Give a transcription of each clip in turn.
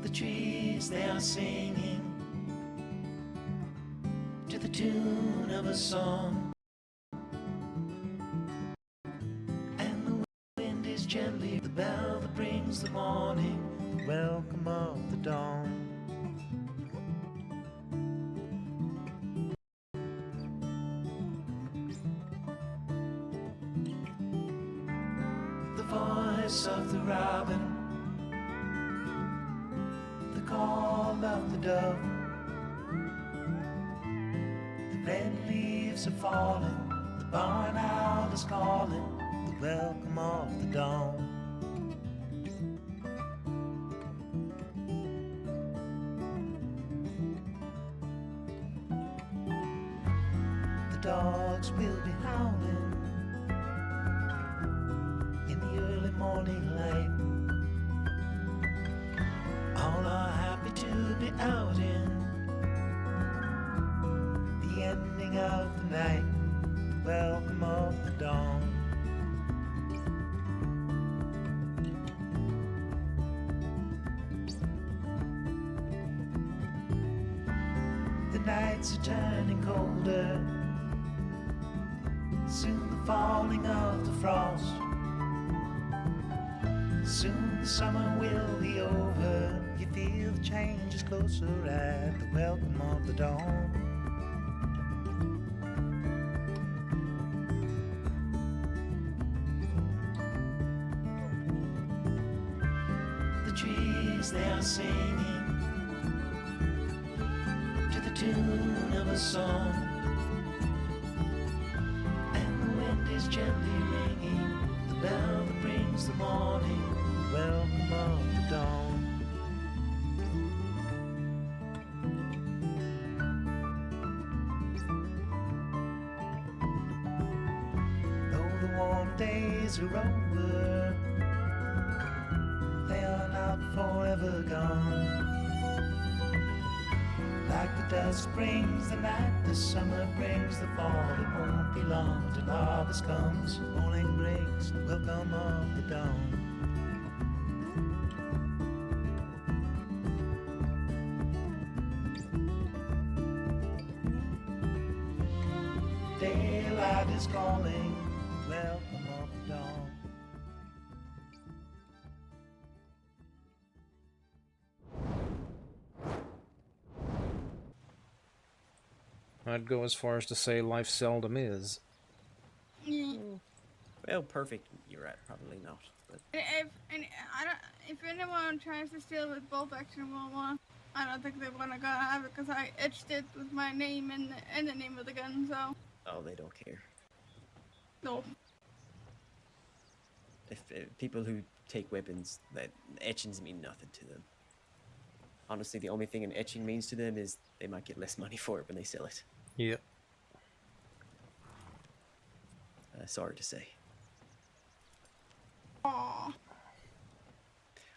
The trees, they are singing to the tune of a song, and the wind is gently the bell that brings the morning, the welcome of the dawn. The voice of the robin, the call of the dove, the red leaves are falling, the barn owl is calling, the welcome of the dawn. The dogs will be howling in the early morning light. All are happy to be out in the ending of the night, the welcome of the dawn. The nights are turning colder, soon the falling of the frost. Soon the summer will be over. You feel the change is closer at the welcome of the dawn. The trees, they are singing to the tune of a song, and the wind is gently ringing the bell that brings the morning, the welcome of the dawn. Though the warm days are over, they are not forever gone. Like the dust brings the night, the summer brings the fall. It won't be long till harvest comes. Morning brings the welcome of the dawn. Daylight is calling, welcome of the dawn. I'd go as far as to say life seldom is. Well, perfect. You're right. Probably not. But If anyone tries to steal with bolt action one, I don't think they're gonna have it because I etched it with my name and the name of the gun. So. oh, they don't care. No. If people who take weapons, that etchings mean nothing to them. Honestly, the only thing an etching means to them is they might get less money for it when they sell it. Yep. Sorry to say. Aww.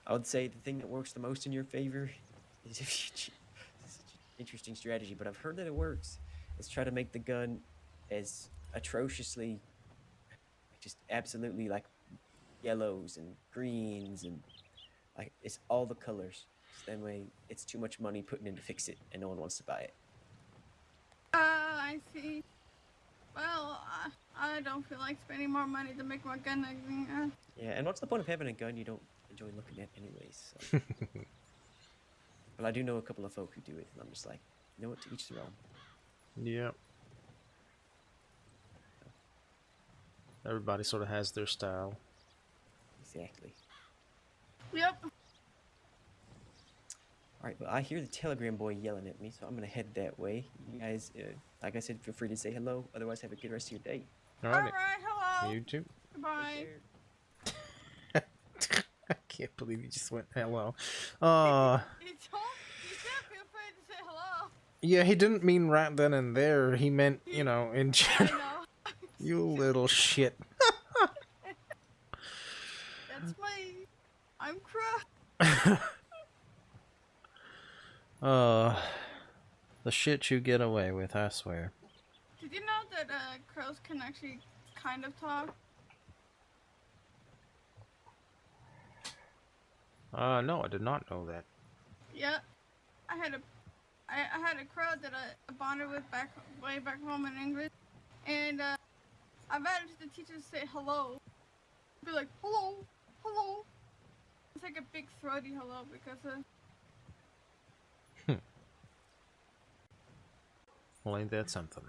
I would say the thing that works the most in your favor is if you... It's such an interesting strategy, but I've heard that it works. Is try to make the gun as atrociously, just absolutely like yellows and greens and like it's all the colors. So that way it's too much money putting in to fix it and no one wants to buy it. I see. Well, I don't feel like spending more money to make my gun. Yeah, and what's the point of having a gun you don't enjoy looking at anyways? So. But I do know a couple of folk who do it, and I'm just like, you know what, to each their own. Yep. Everybody sort of has their style. Exactly. Yep. Alright, well, I hear the Telegram boy yelling at me, so I'm gonna head that way. You guys, like I said, feel free to say hello. Otherwise, have a good rest of your day. Alright. Hello. You too. Goodbye. I can't believe you just went hello. You said feel free to say hello. Yeah, he didn't mean right then and there. He meant, you know, in general. I know. You little shit. That's I'm crushed. The shit you get away with, I swear. Did you know that crows can actually kind of talk? No, I did not know that. Yeah, I had a I had a crow that I bonded with way back home in English, and I managed to teach her to say hello. Be like hello, hello. It's like a big throaty hello because Well, ain't that something?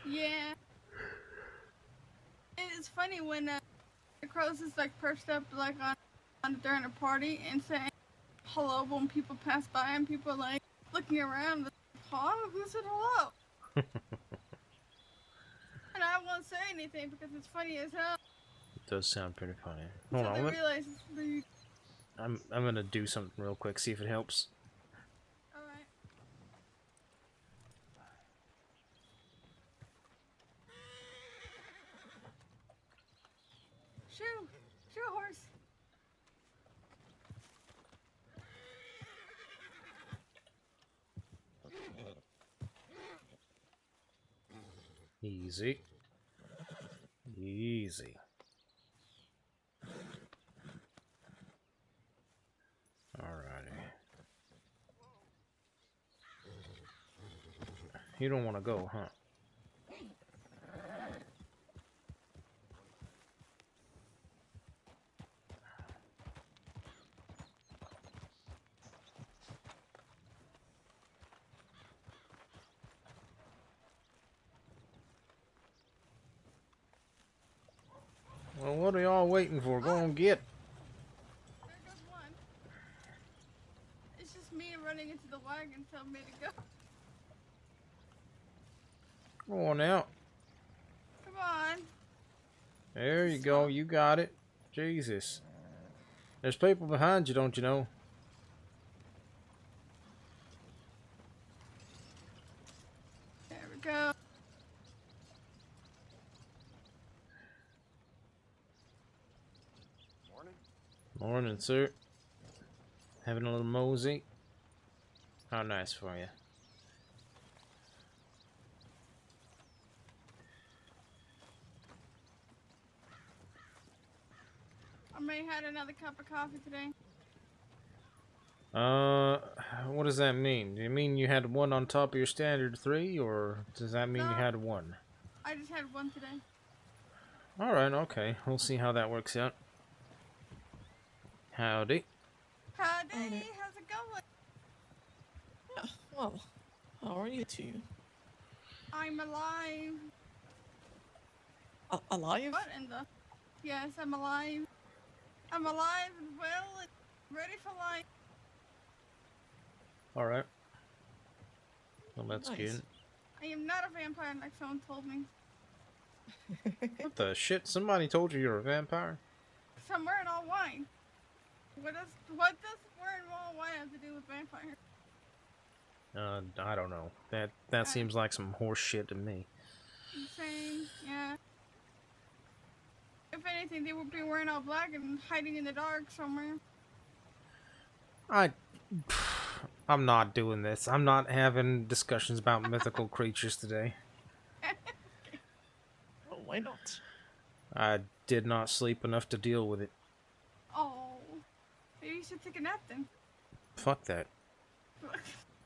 yeah. It's funny when the crows is like perched up like on during a party and saying hello when people pass by and people like looking around. Like, huh? Who said hello? And I won't say anything because it's funny as hell. It does sound pretty funny. Hold Until on, they realize it's rude. I'm gonna do something real quick, see if it helps. Alright. Shoo! Shoo, horse! Easy. Easy. Alrighty. You don't want to go, huh? Well, what are y'all waiting for? Go on, get. There goes one. It's just me running into the wagon telling me to go. Go on out. Come on. There you go. You got it. Jesus. There's people behind you, don't you know? There we go. Morning. Morning, sir. Having a little mosey. How nice for you. I may have had another cup of coffee today. What does that mean? Do you mean you had one on top of your standard 3, or does that mean you No. had one? I just had one today. Alright, okay. We'll see how that works out. Howdy. Howdy, Howdy. how's it going? Yeah, well, how are you two? I'm alive. Alive? What in the? Yes, I'm alive. I'm alive and well and ready for life. Alright. Well, that's Nice. good. I am not a vampire like someone told me. What the shit? Somebody told you you're a vampire? So I'm wearing all white. What does wearing all white have to do with vampire? I don't know. That seems like some horse shit to me. Same, yeah. If anything, they would be wearing all black and hiding in the dark somewhere. I'm not doing this. I'm not having discussions about mythical creatures today. Well, why not? I did not sleep enough to deal with it. Oh, maybe you should take a nap then. Fuck that.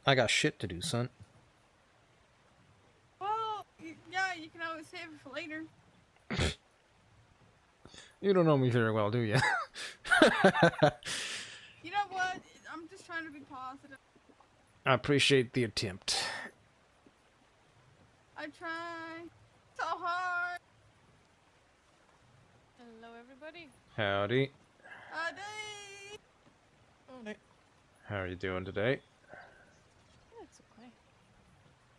I got shit to do, son. Well, yeah, you can always save it for later. You don't know me very well, do you? You know what? I'm just trying to be positive. I appreciate the attempt. I try so hard. Hello, everybody. Howdy. Howdy. Oh, no. How are you doing today? Yeah, it's okay.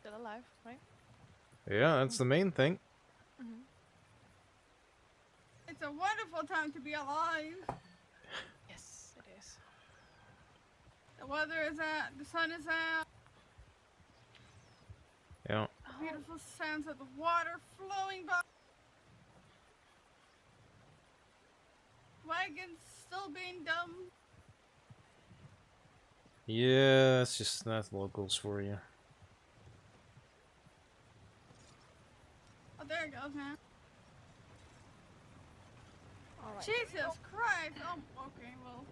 Still alive, right? Yeah, that's the main thing. Mm-hmm. It's a wonderful time to be alive. Yes, it is. The weather is out. The sun is out. Yeah. The beautiful sounds of the water flowing by. Wagons still being dumb. Yeah, that's locals for you. Oh, there it goes, man. All right. Jesus Christ. Oh, okay, well.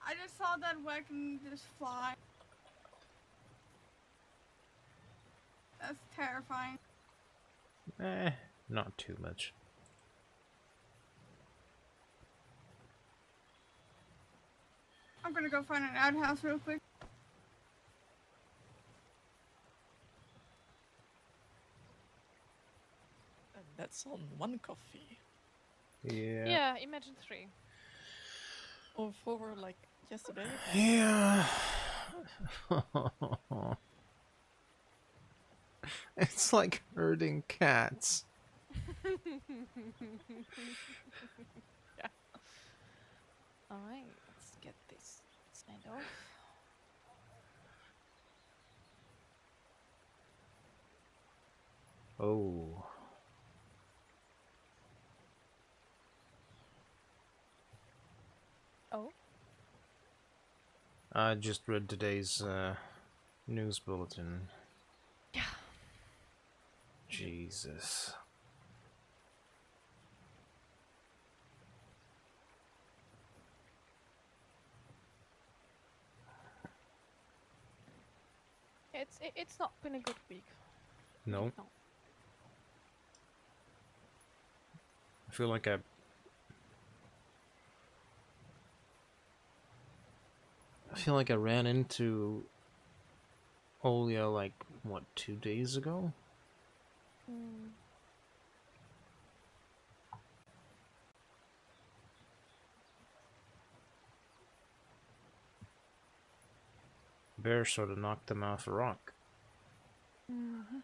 I just saw that wagon just fly. That's terrifying. Not too much. I'm gonna go find an outhouse real quick. And that's on one coffee. Yeah. Yeah, imagine 3. Or 4 like yesterday. Yeah. It's like herding cats. Yeah. Alright, let's get this signed off. Oh. Oh? I just read today's news bulletin. Yeah. Jesus. It's not been a good week. No. No. I feel like I ran into Olia like what 2 days ago? Mm. Bear sort of knocked them off a rock. Mm-hmm.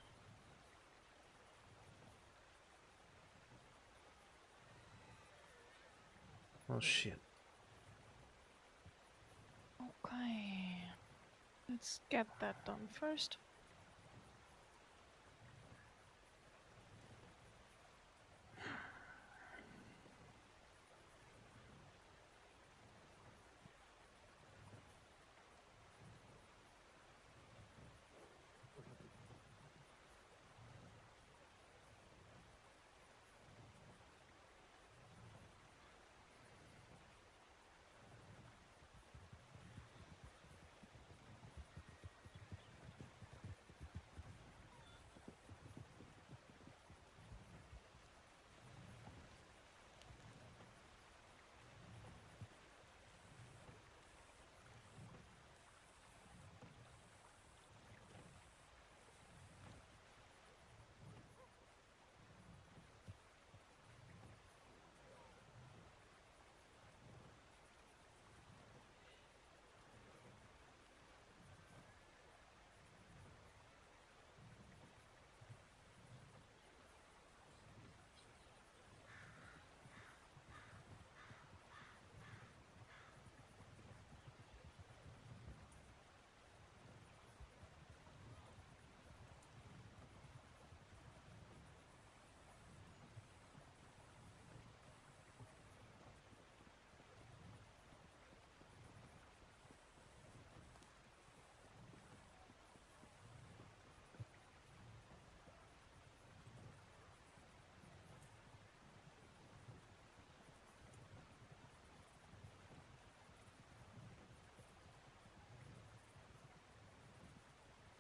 Oh shit. Okay. Let's get that done first.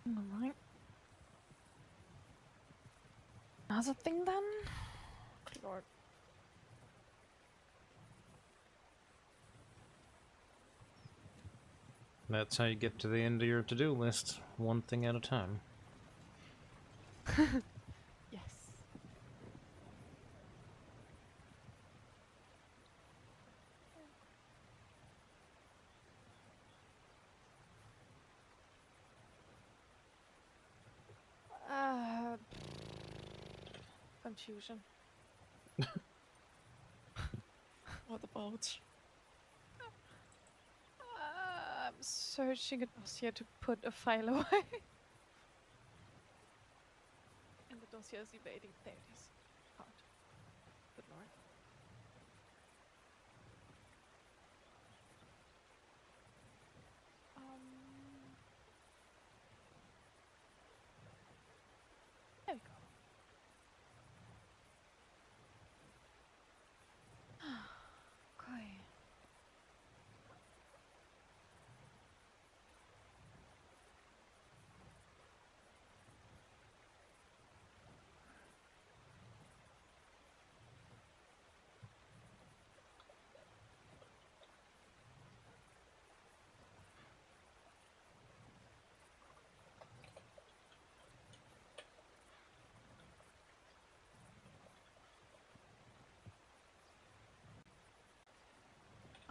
Alright. Another thing then? Lord. That's how you get to the end of your to-do list, one thing at a time. Yes. Confusion. What about? I'm searching a dossier to put a file away. And the dossier is evading. There it is. Found. Good lord. There we go. Okay.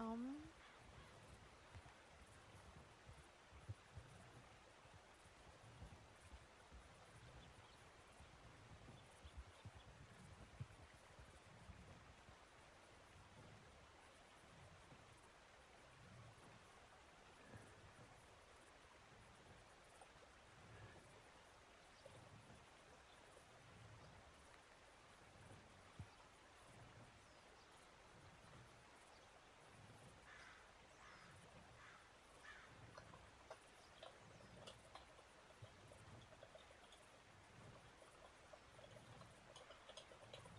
Um,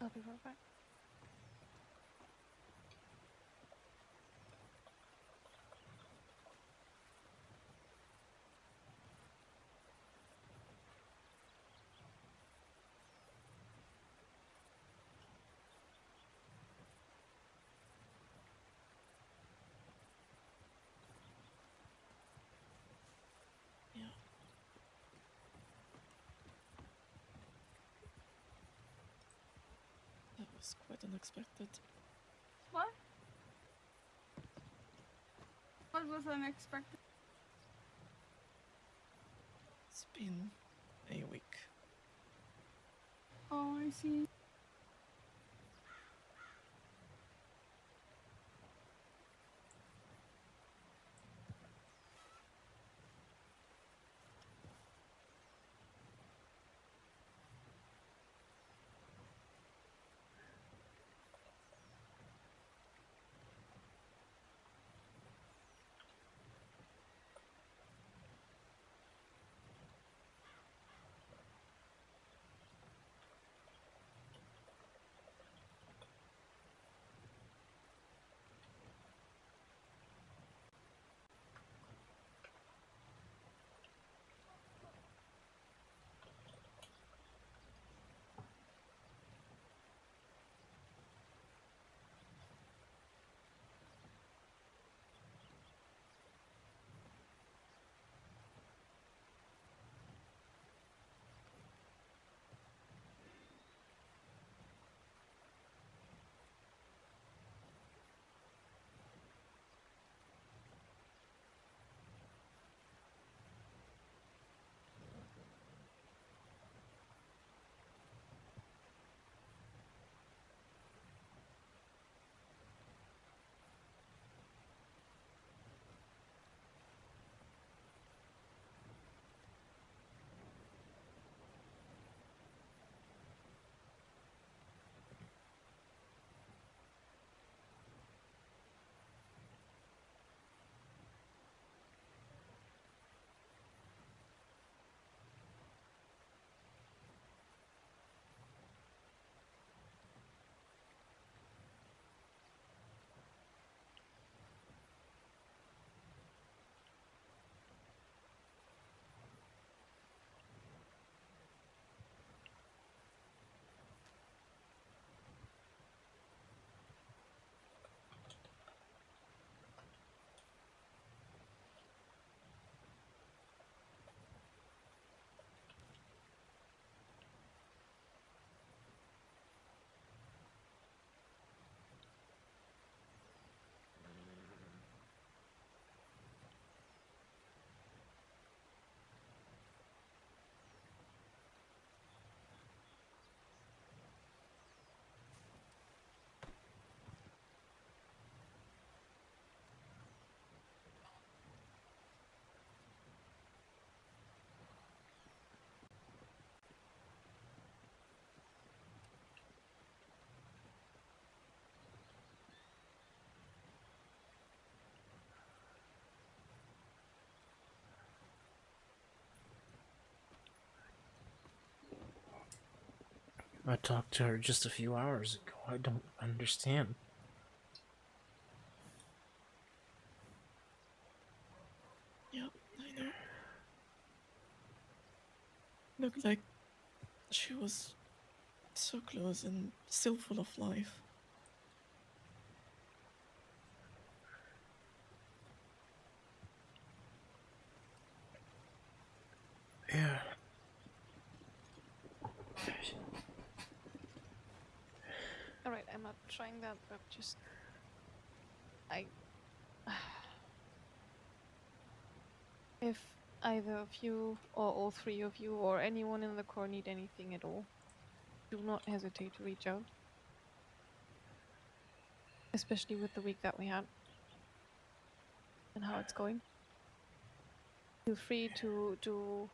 I'll be right back. Yeah. That was quite unexpected. What? What was unexpected? It's been a week. Oh, I see. I talked to her just a few hours ago. I don't understand. Yeah, I know. Looked like she was so close and still full of life. Yeah. Alright, I'm not trying that, but just... I If either of you, or all three of you, or anyone in the Corps need anything at all, do not hesitate to reach out. Especially with the week that we had and how it's going. Feel free to do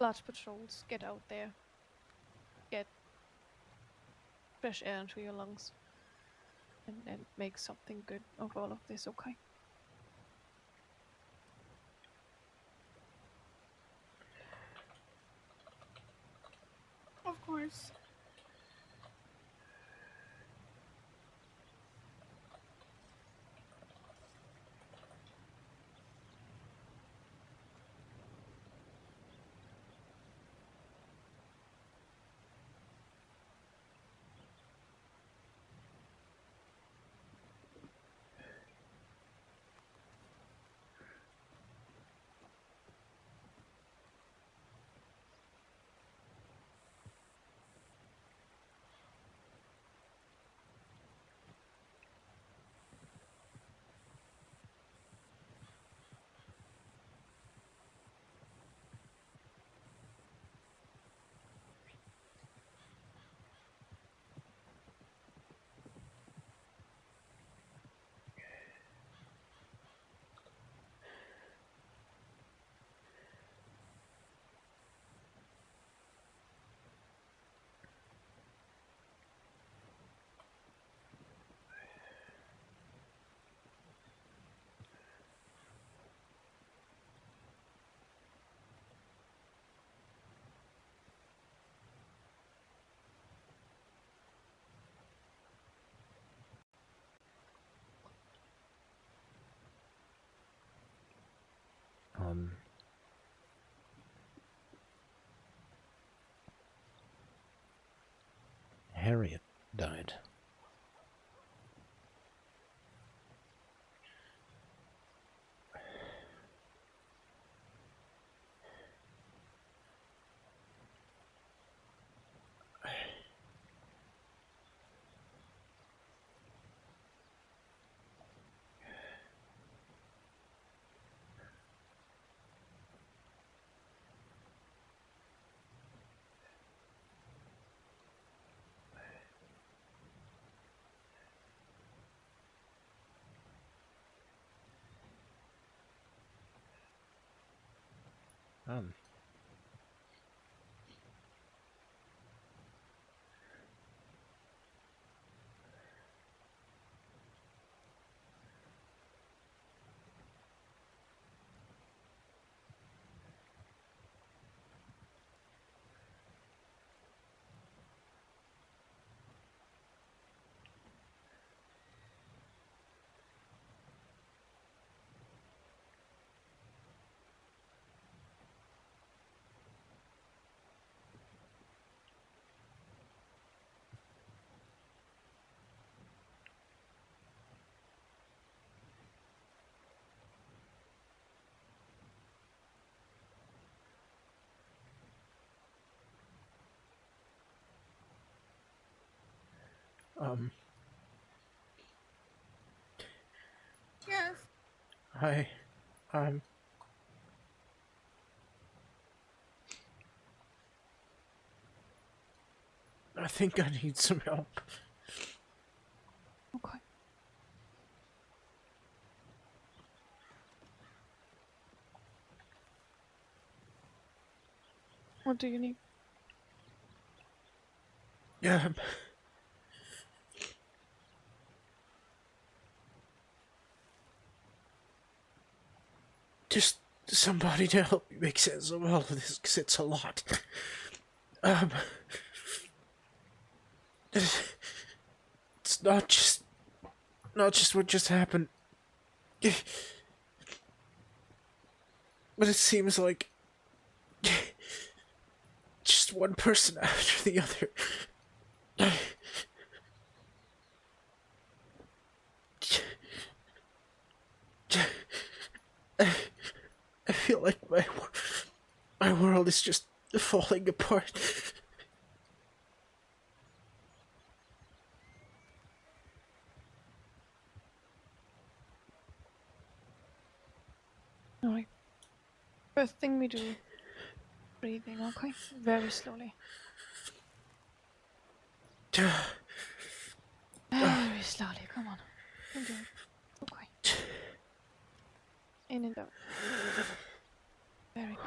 large patrols, get out there, get fresh air into your lungs, and make something good of all of this, okay? Of course. Harriet died. Um, um, Yes. I, I'm, I think I need some help. Okay. What do you need? Um, just somebody to help me make sense of all of this, because it's a lot. Um, it's not just what just happened. But it seems like just one person after the other. I feel like my world is just falling apart. Alright. First thing we do, breathing, okay? Very slowly. Very slowly, come on. You can do it. Okay. In and out. Very good. Very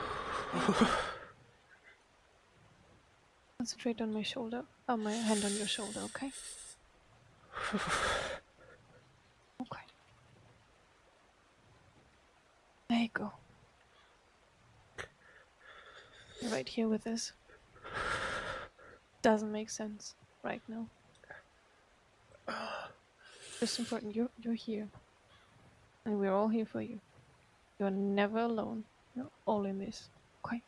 good. Concentrate on my shoulder. My hand on your shoulder, okay? Okay. There you go. You're right here with us. Doesn't make sense right now. Just important, you're here. And we're all here for you. You're never alone. You're all in this. Okay?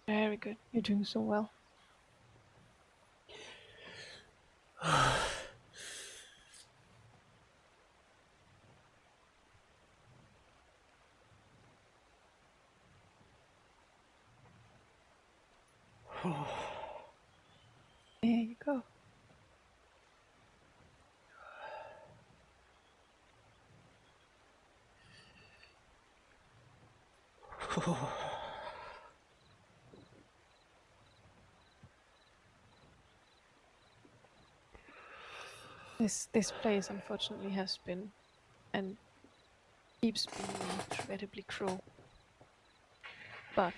Very good. You're doing so well. There you go. This place unfortunately has been and keeps being incredibly cruel. But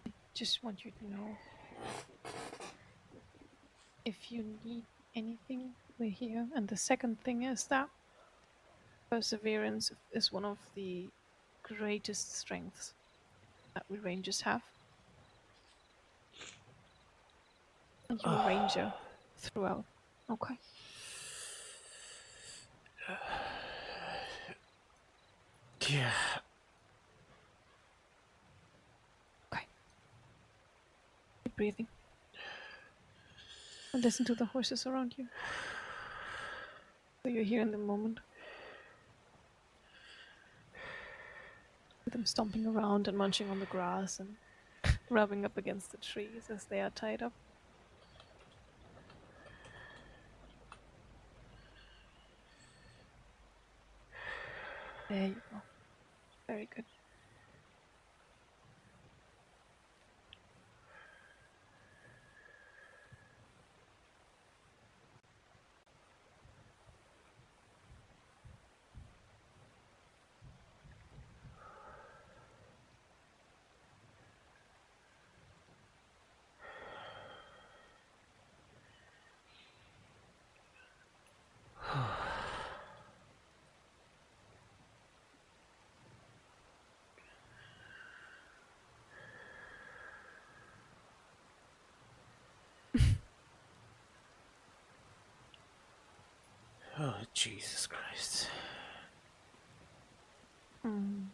I just want you to know, if you need anything, we're here. And the second thing is that perseverance is one of the greatest strengths that we rangers have. And you're a ranger throughout. Okay. Yeah. Okay. Keep breathing. And listen to the horses around you. So you're here in the moment. With them stomping around and munching on the grass and rubbing up against the trees as they are tied up. There you go. Very good. Oh, Jesus Christ. Mm.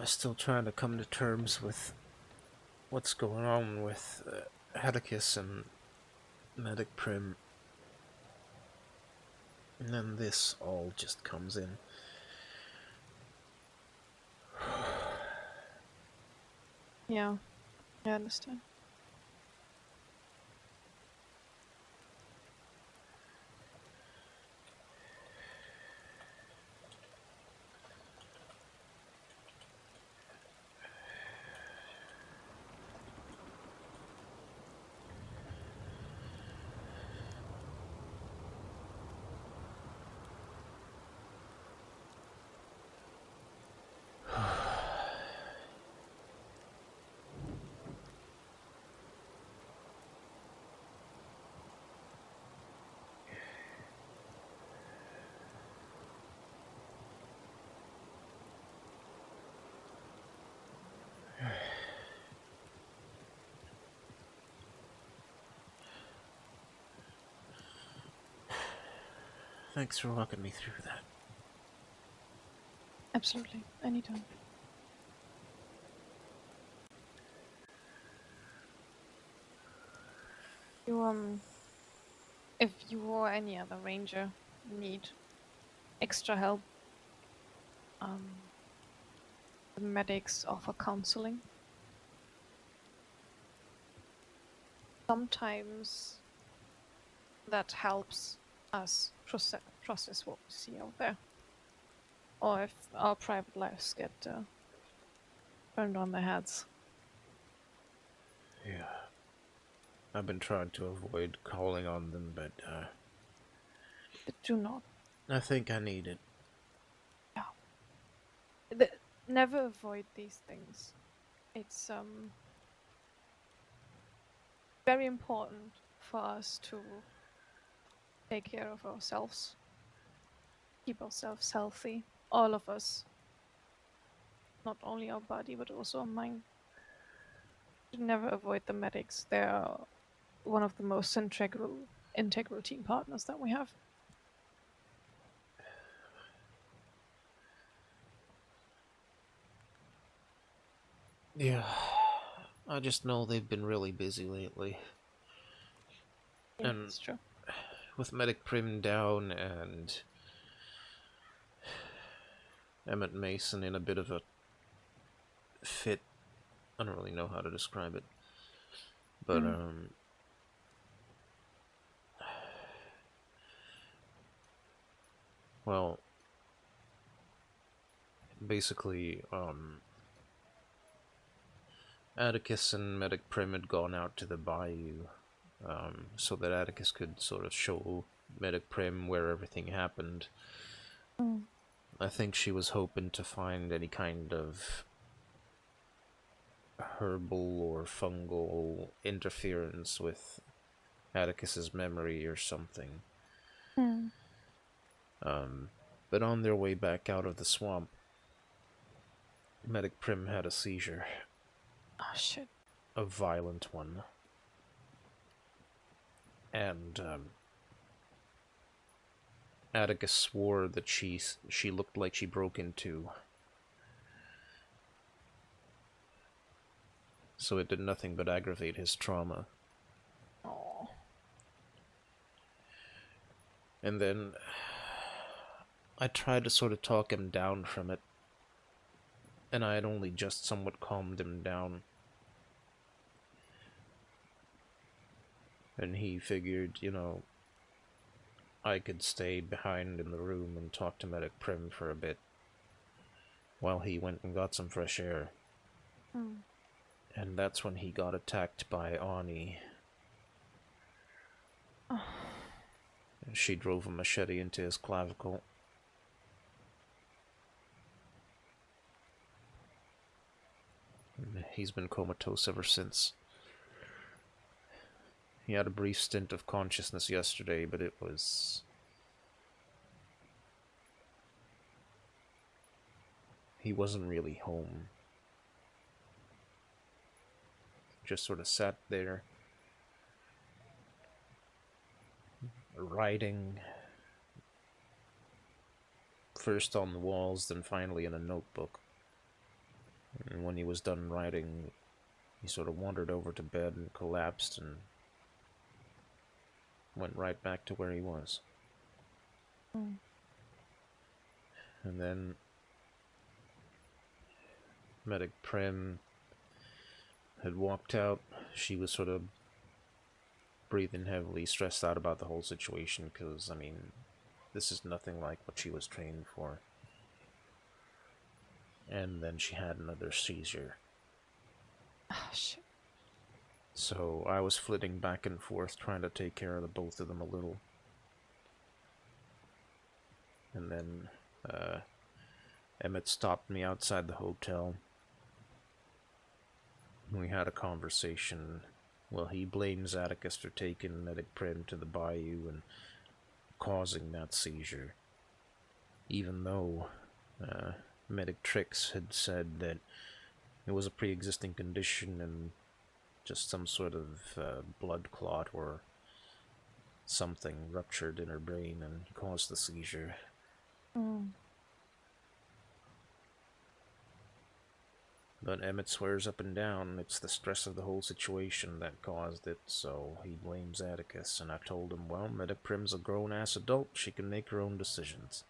Still trying to come to terms with what's going on with Atticus and Medic Prim. And then this all just comes in. Yeah, I understand. Thanks for walking me through that. Absolutely. Anytime. You if you or any other ranger need extra help. The medics offer counseling. Sometimes that helps us process what we see out there. Or if our private lives get turned on their heads. Yeah. I've been trying to avoid calling on them, but Do not. I think I need it. Never avoid these things. It's very important for us to take care of ourselves, keep ourselves healthy, all of us, not only our body but also our mind. Should never avoid the medics. They are one of the most integral team partners that we have. Yeah. I just know they've been really busy lately. Yeah, And it's true. with Medic Prim down and Emmett Mason in a bit of a fit, I don't really know how to describe it. But, well, basically, Atticus and Medic Prim had gone out to the bayou, so that Atticus could sort of show Medic Prim where everything happened. I think she was hoping to find any kind of herbal or fungal interference with Atticus's memory or something. But on their way back out of the swamp, Medic Prim had a seizure. Oh shit. A violent one. And Atticus swore that she looked like she broke in two. So it did nothing but aggravate his trauma. Oh. And then I tried to sort of talk him down from it, and I had only just somewhat calmed him down. And he figured, I could stay behind in the room and talk to Medic Prim for a bit, while he went and got some fresh air. And that's when he got attacked by Ani. She drove a machete into his clavicle. He's been comatose ever since. He had a brief stint of consciousness yesterday, but it was... He wasn't really home. Just sort of sat there, writing, first on the walls, then finally in a notebook. And when he was done writing, he sort of wandered over to bed and collapsed and went right back to where he was. And then Medic Prim had walked out. She was sort of breathing heavily, stressed out about the whole situation, because, this is nothing like what she was trained for. And then she had another seizure. Oh shit. So I was flitting back and forth, trying to take care of the both of them a little. And then Emmett stopped me outside the hotel. We had a conversation. Well, he blames Atticus for taking Medic Prim to the bayou and causing that seizure. Even though Medic Trix had said that it was a pre-existing condition and just some sort of blood clot or something ruptured in her brain and caused the seizure. But Emmett swears up and down it's the stress of the whole situation that caused it, so he blames Atticus, and I told him, well, Medic Prim's a grown-ass adult, she can make her own decisions.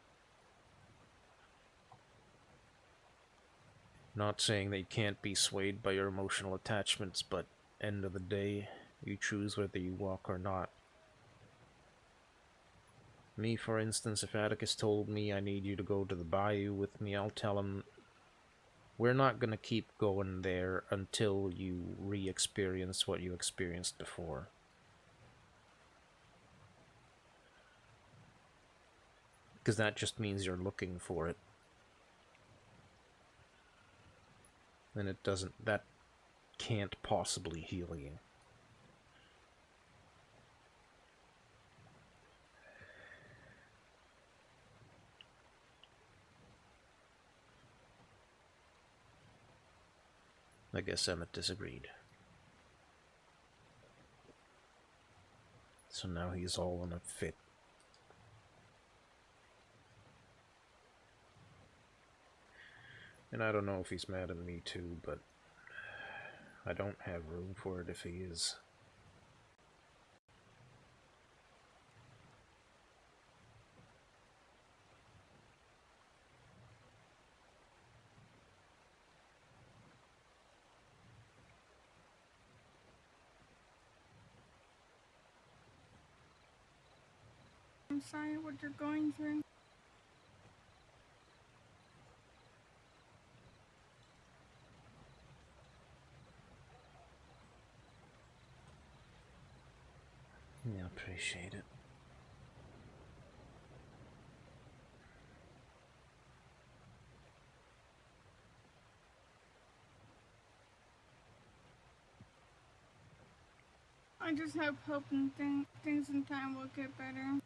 Not saying that you can't be swayed by your emotional attachments, but end of the day, you choose whether you walk or not. Me, for instance, if Atticus told me I need you to go to the bayou with me, I'll tell him we're not going to keep going there until you re-experience what you experienced before. Because that just means you're looking for it. And it doesn't, that can't possibly heal you. I guess Emmett disagreed. So now he's all in a fit. And I don't know if he's mad at me too, but I don't have room for it if he is. I'm sorry what you're going through. Yeah, appreciate it. I just have hope and things in time will get better.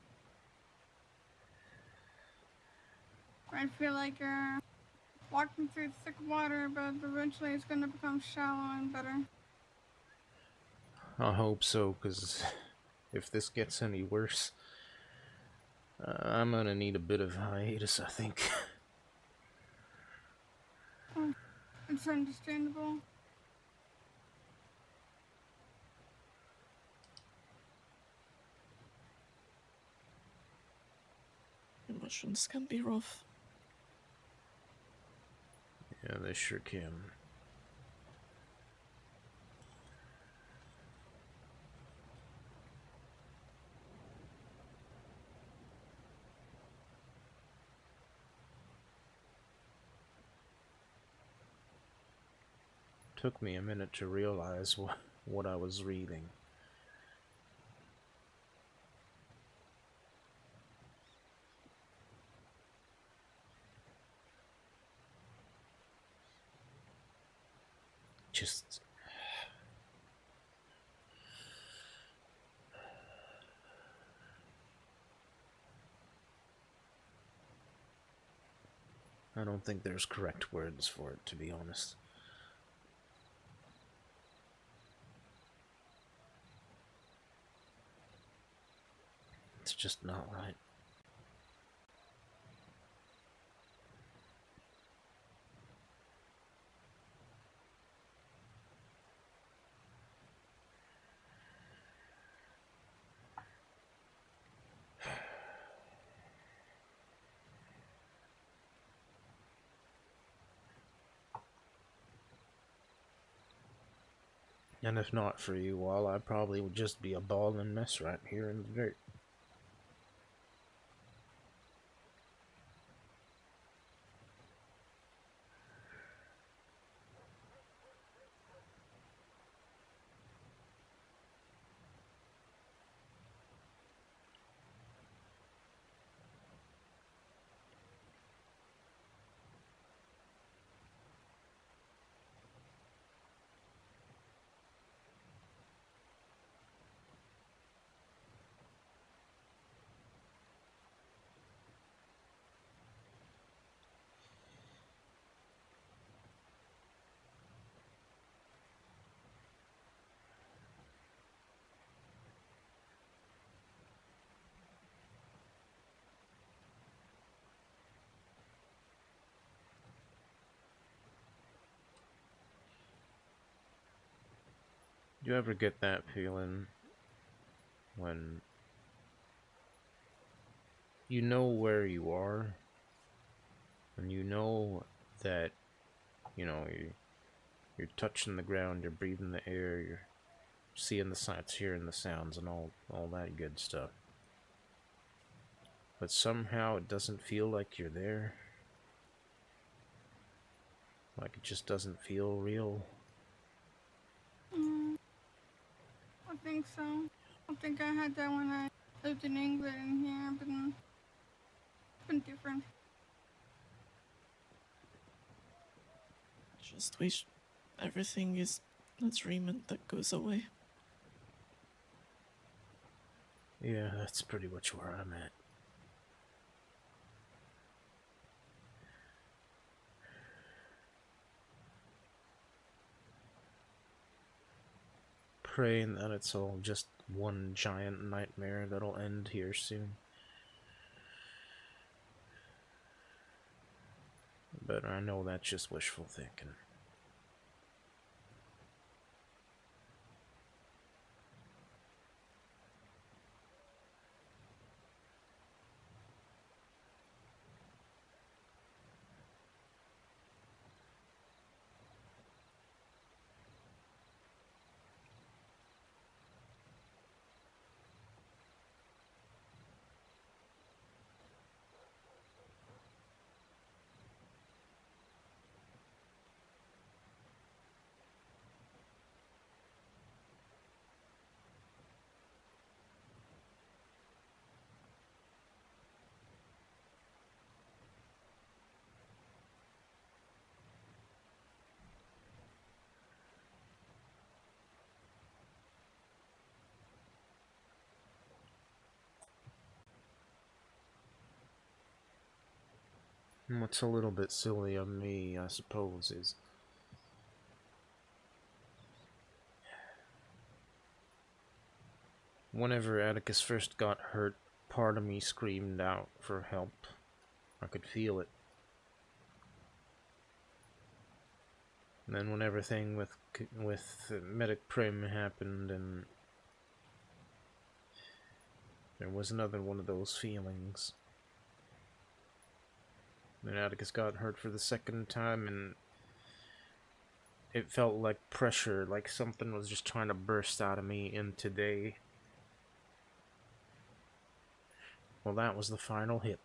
I feel like you're walking through thick water, but eventually it's gonna become shallow and better. I hope so, because if this gets any worse, I'm gonna need a bit of hiatus, I think. Oh, it's understandable. Emotions can be rough. Yeah, they sure can. Took me a minute to realize what I was reading. Just... I don't think there's correct words for it, to be honest. It's just not right. And if not for you, well, I probably would just be a ball and mess right here in the dirt. Do you ever get that feeling when you know where you are, and you know that You know, you're touching the ground, you're breathing the air, you're seeing the sights, hearing the sounds, and all that good stuff. But somehow it doesn't feel like you're there. Like it just doesn't feel real. Mm, I think so. I think I had that when I lived in England and here, but it's been different. Just wish everything is a dream and that goes away. Yeah, that's pretty much where I'm at. Praying that it's all just one giant nightmare that'll end here soon. But I know that's just wishful thinking. What's a little bit silly of me, I suppose, is whenever Atticus first got hurt, part of me screamed out for help. I could feel it. And then when everything with Medic Prim happened, and there was another one of those feelings. Then Atticus got hurt for the second time, and it felt like pressure, like something was just trying to burst out of me in today. Well, that was the final hit.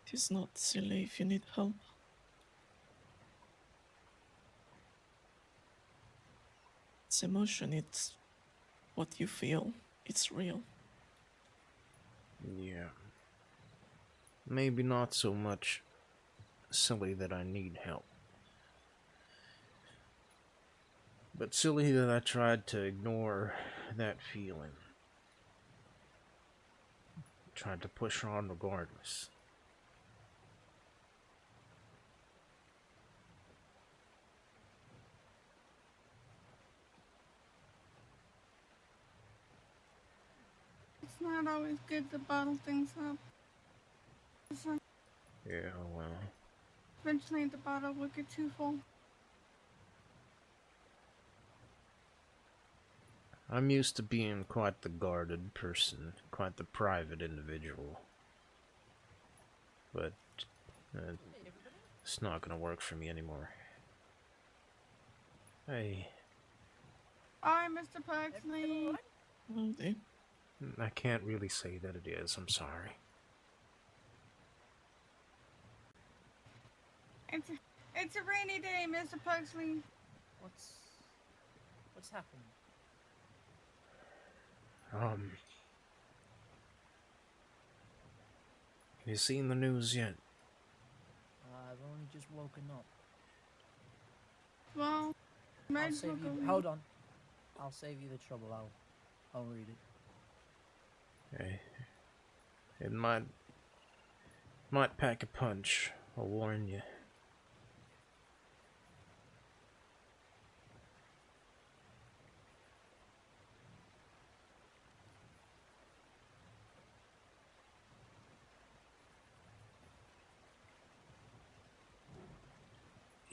It is not silly if you need help. It's emotion, it's what you feel. It's real. Yeah. Maybe not so much silly that I need help, but silly that I tried to ignore that feeling. Tried to push on regardless. It's not always good to bottle things up. It's like Yeah, well, eventually the bottle will get too full. I'm used to being quite the guarded person, quite the private individual. But it's not gonna work for me anymore. Hey, Hi, Mr. Paxley. Oh dear. I can't really say that it is, I'm sorry. It's a rainy day, Mr. Pugsley. What's happened? Have you seen the news yet? I've only just woken up. Well, might I'll as well save go you. read. Hold on. I'll save you the trouble. I'll read it. Hey, it might pack a punch, I'll warn you.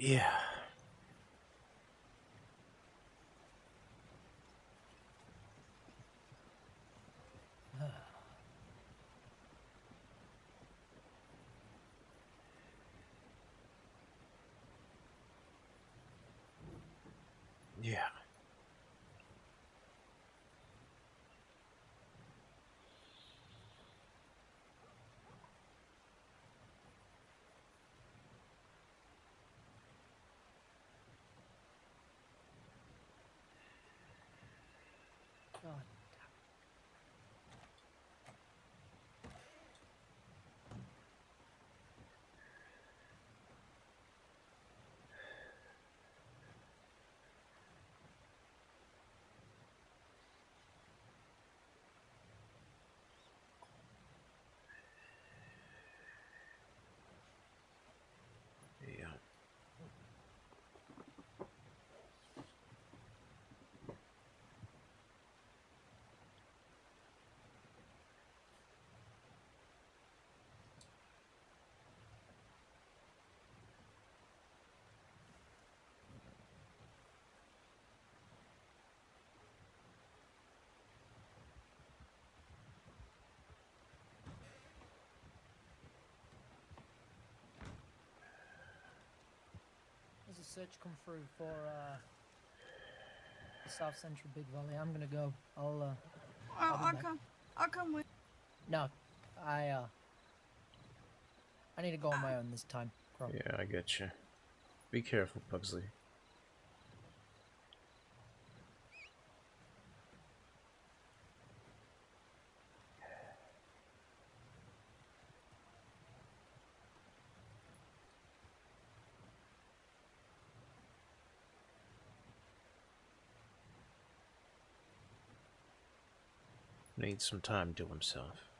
Yeah. Yeah. God. Yeah. There's a search come through for the South Central Big Valley. I'm gonna go. I'll be I'll back. come. I'll come with. No, I need to go on my own this time, Crow. Yeah, I get you. Be careful, Pugsley. Needs some time to himself.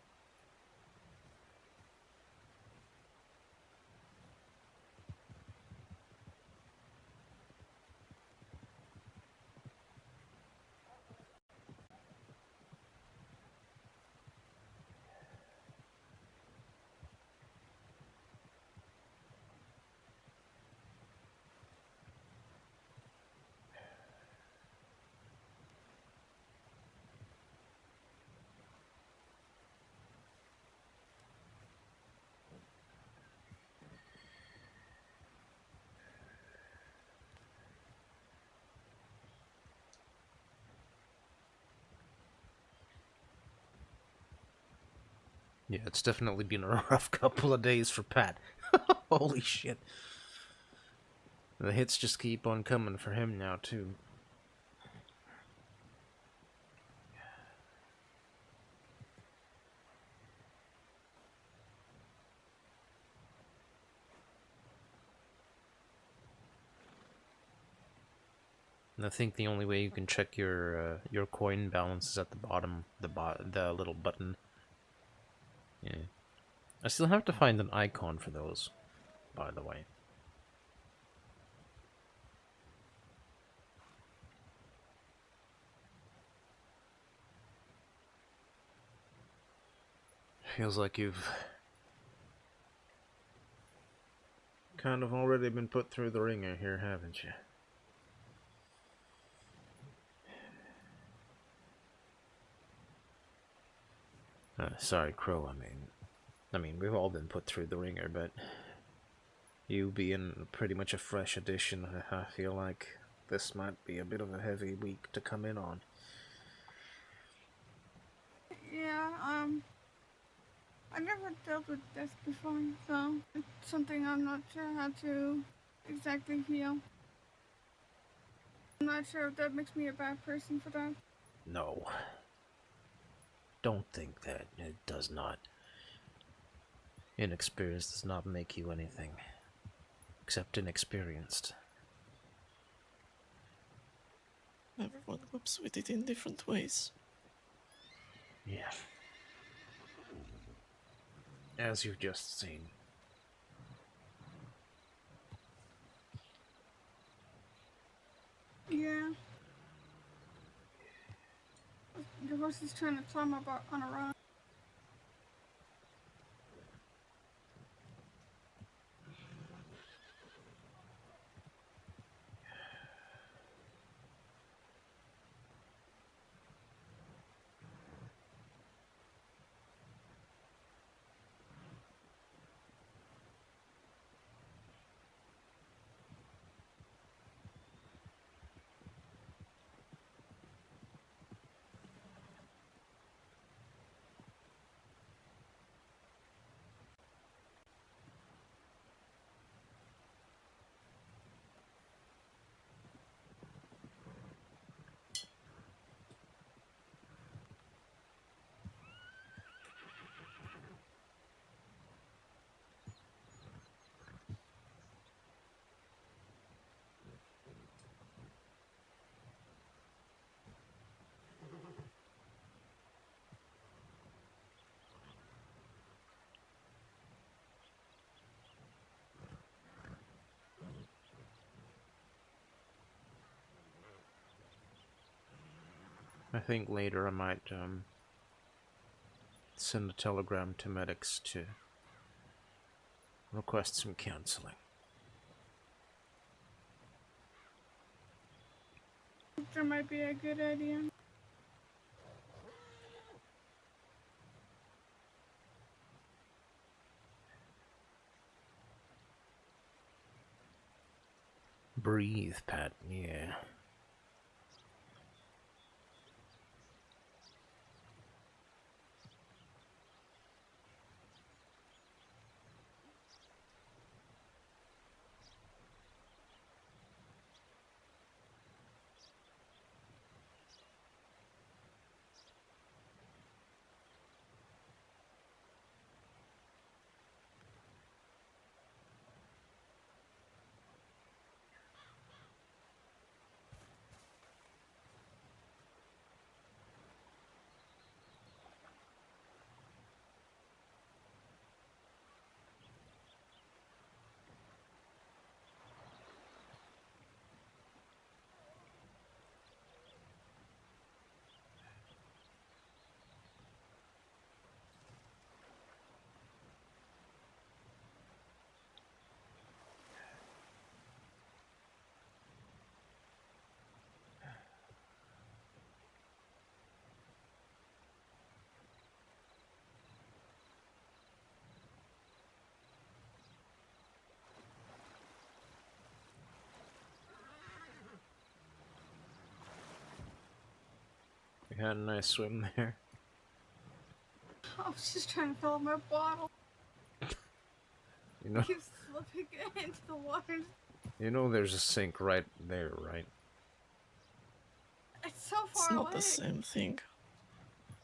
Yeah, it's definitely been a rough couple of days for Pat. Holy shit. The hits just keep on coming for him now, too. And I think the only way you can check your coin balance is at the bottom, the little button. Yeah. I still have to find an icon for those, by the way. Feels like you've kind of already been put through the ringer here, haven't you? Sorry, Crow, I mean, we've all been put through the ringer, but you being pretty much a fresh addition, I feel like this might be a bit of a heavy week to come in on. Yeah. I never dealt with this before, so it's something I'm not sure how to exactly feel. I'm not sure if that makes me a bad person for that. No. Don't think that. It does not. Inexperience does not make you anything. Except inexperienced. Everyone copes with it in different ways. Yeah. As you've just seen. Yeah. The horse is trying to climb up on a rock. I think later I might send a telegram to medics to request some counseling. That might be a good idea. Breathe, Pat, yeah. You had a nice swim there. I was just trying to fill up my bottle. You know, Keep slipping into the water. there's a sink right there, right? It's so It's far not away. the same thing.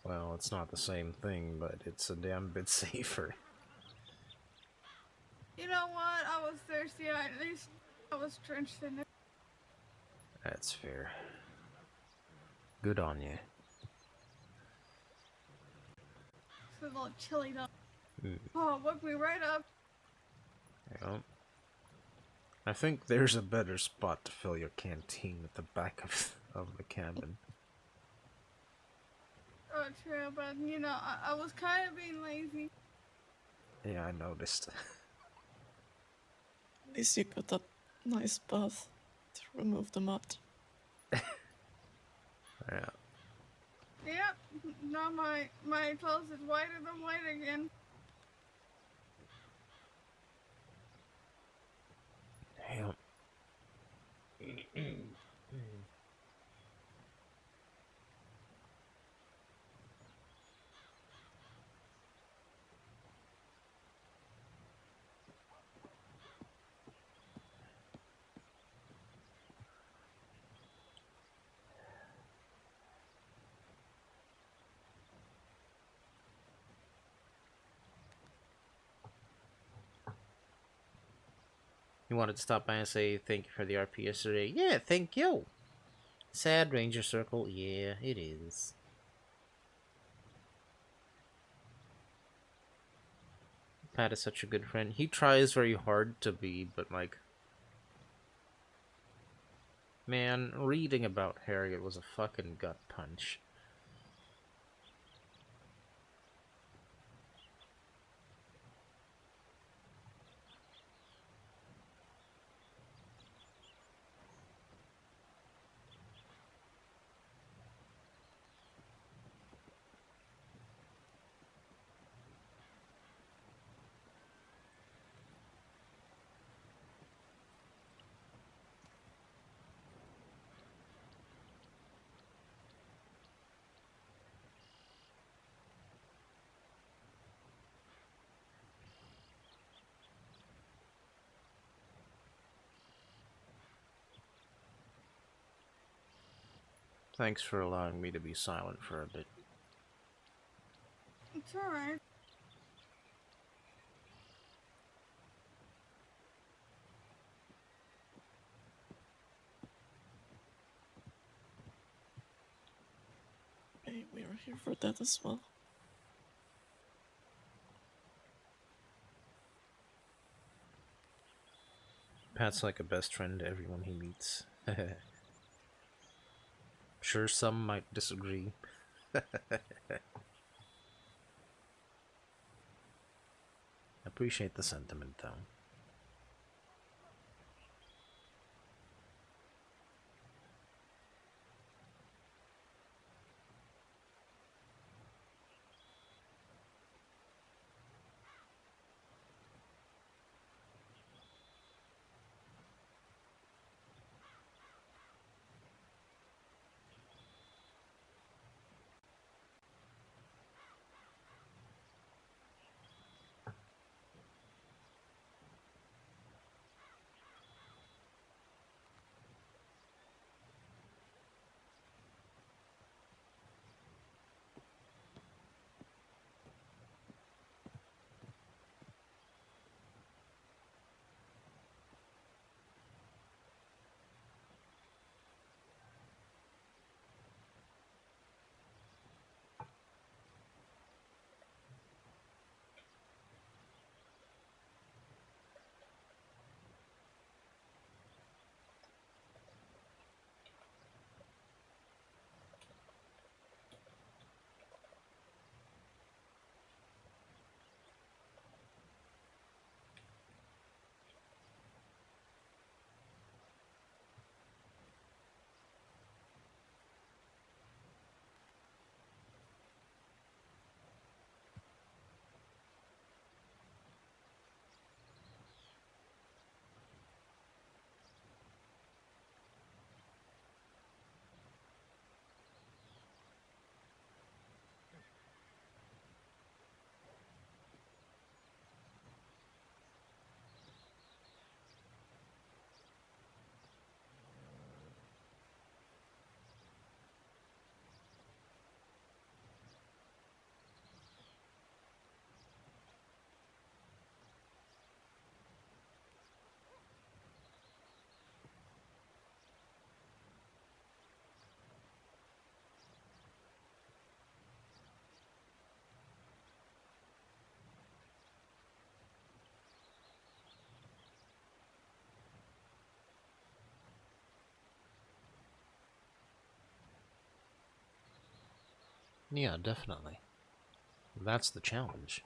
Well, it's not the same thing, but it's a damn bit safer. You know what? I was thirsty. At least I was drenched in it. That's fair. Good on you. It's a little chilly though. Mm. Oh, woke me right up. Yeah. I think there's a better spot to fill your canteen at the back of the cabin. Oh, true, but you know, I was kind of being lazy. Yeah, I noticed. At least you got that nice bath to remove the mud. Yeah. Yep. Now my clothes is whiter than white again. Yeah. You wanted to stop by and say thank you for the RP yesterday? Yeah, thank you. Sad Ranger Circle? Yeah, it is. Pat is such a good friend. He tries very hard to be, but like... Man, reading about Harriet was a fucking gut punch. Thanks for allowing me to be silent for a bit. It's alright. Hey, we are here for that as well. Pat's like a best friend to everyone he meets. Sure, some might disagree. Appreciate the sentiment, though. Yeah, definitely. That's the challenge.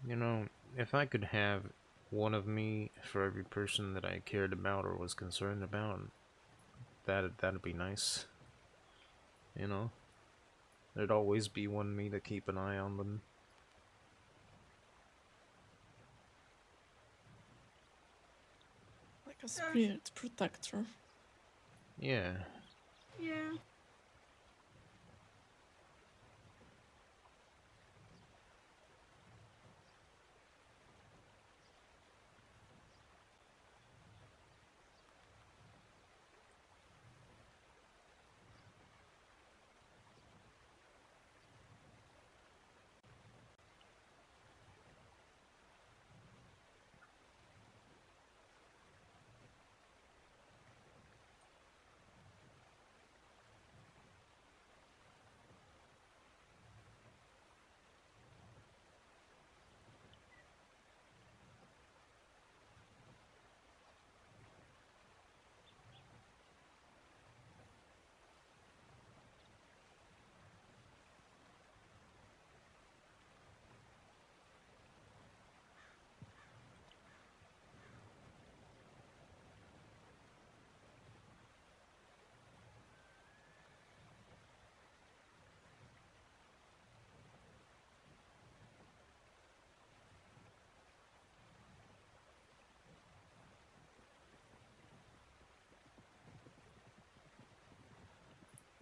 You know, if I could have one of me for every person that I cared about or was concerned about, that'd be nice. You know, there'd always be one me to keep an eye on them. Like a spirit protector. Yeah. Yeah.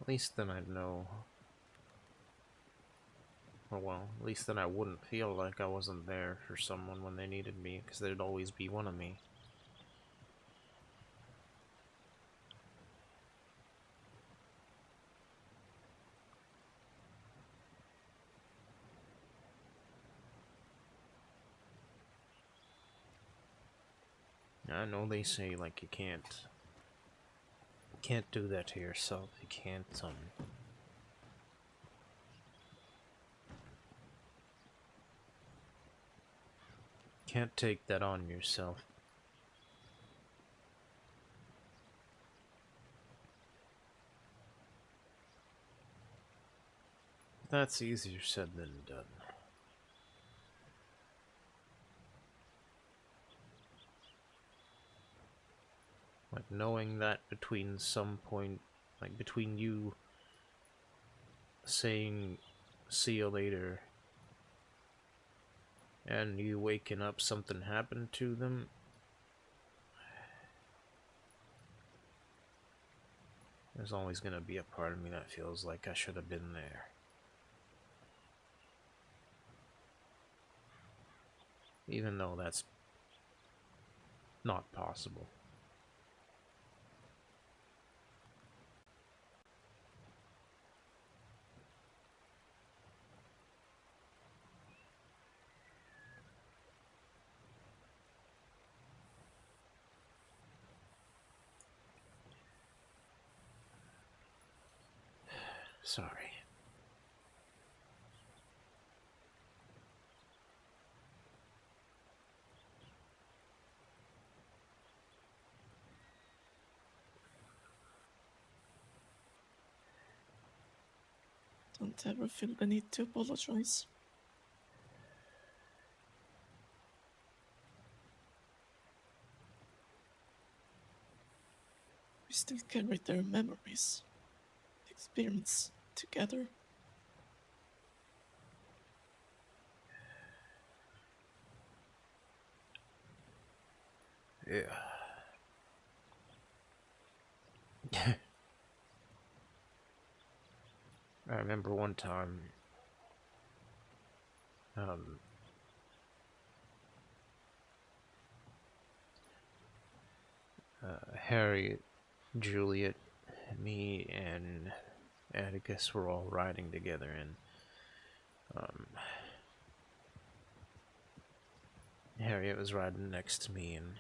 At least then I'd know. Or well, at least then I wouldn't feel like I wasn't there for someone when they needed me, because there'd always be one of me. I know they say, like, you can't do that to yourself. You can't take that on yourself. That's easier said than done. Like, knowing that between some point, like, between you saying, see you later, and you waking up, something happened to them. There's always gonna be a part of me that feels like I should have been there. Even though that's not possible. Sorry. Don't ever feel the need to apologize. We still carry their memories, experience together. Yeah. I remember one time, Harriet, Juliet, me, and Atticus were all riding together, and Harriet was riding next to me, and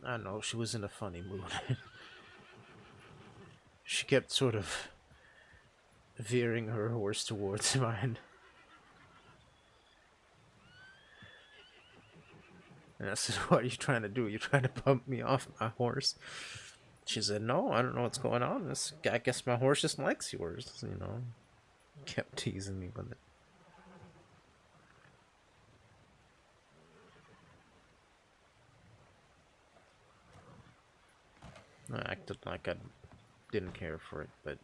I don't know, she was in a funny mood. She kept sort of veering her horse towards mine. And I said, what are you trying to do? You're trying to bump me off my horse? She said, no, I don't know what's going on. I guess my horse just likes yours, you know. Kept teasing me with it. I acted like I didn't care for it, but...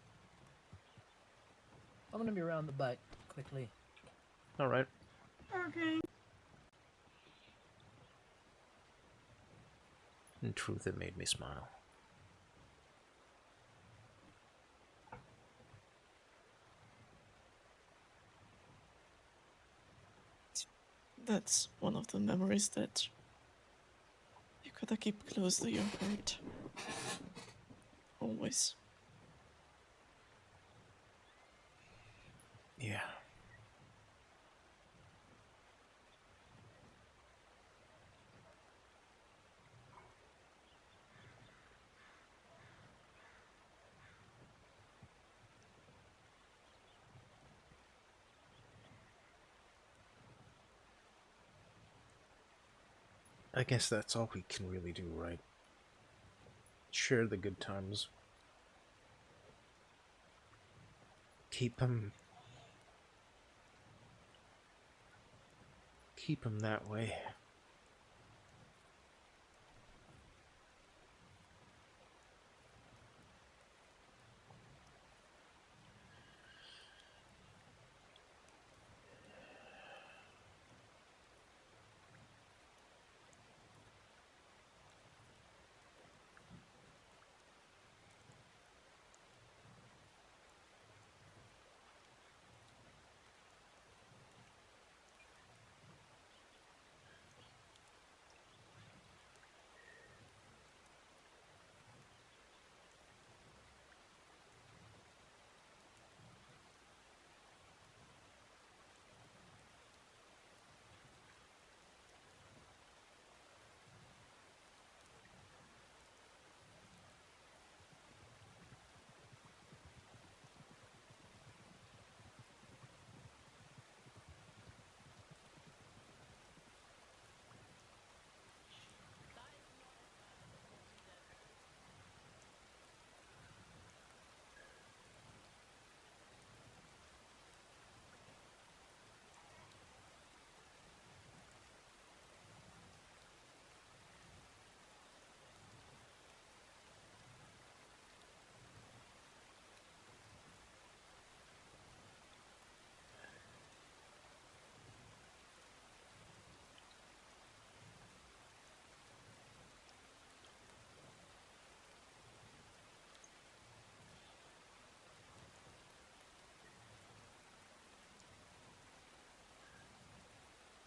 I'm gonna be around the back quickly. Alright. Okay. In truth, it made me smile. That's one of the memories that you gotta keep close to your heart. Always. Yeah. I guess that's all we can really do, right? Share the good times. Keep them that way.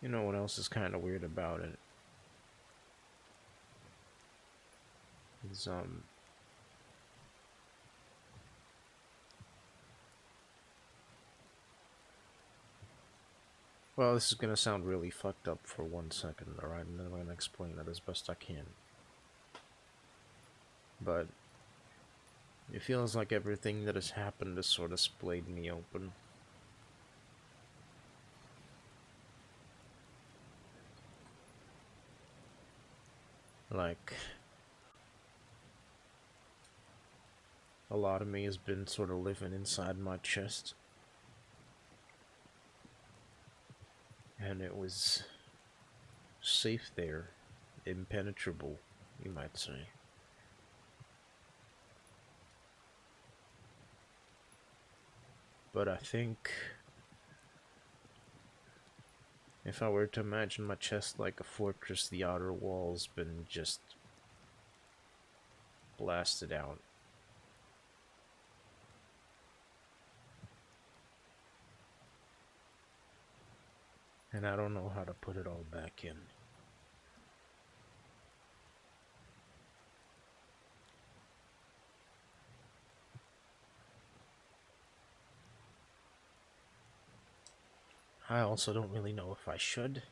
You know what else is kind of weird about it? Is, well, this is gonna sound really fucked up for 1 second, alright? And then I'm gonna explain it as best I can. But it feels like everything that has happened has sort of splayed me open. Like, a lot of me has been sort of living inside my chest. And it was safe there, impenetrable, you might say. But I think if I were to imagine my chest like a fortress, the outer wall's been just blasted out. And I don't know how to put it all back in. I also don't really know if I should.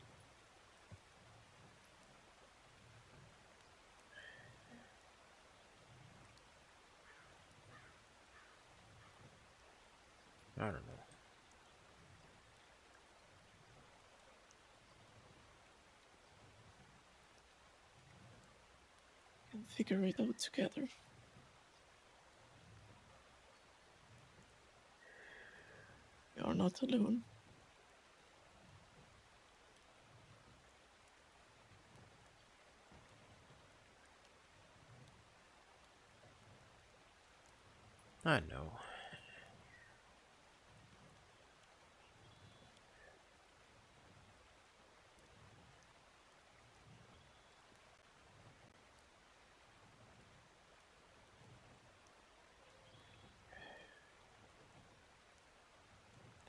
I don't know. And figure it out together. We are not alone. I know.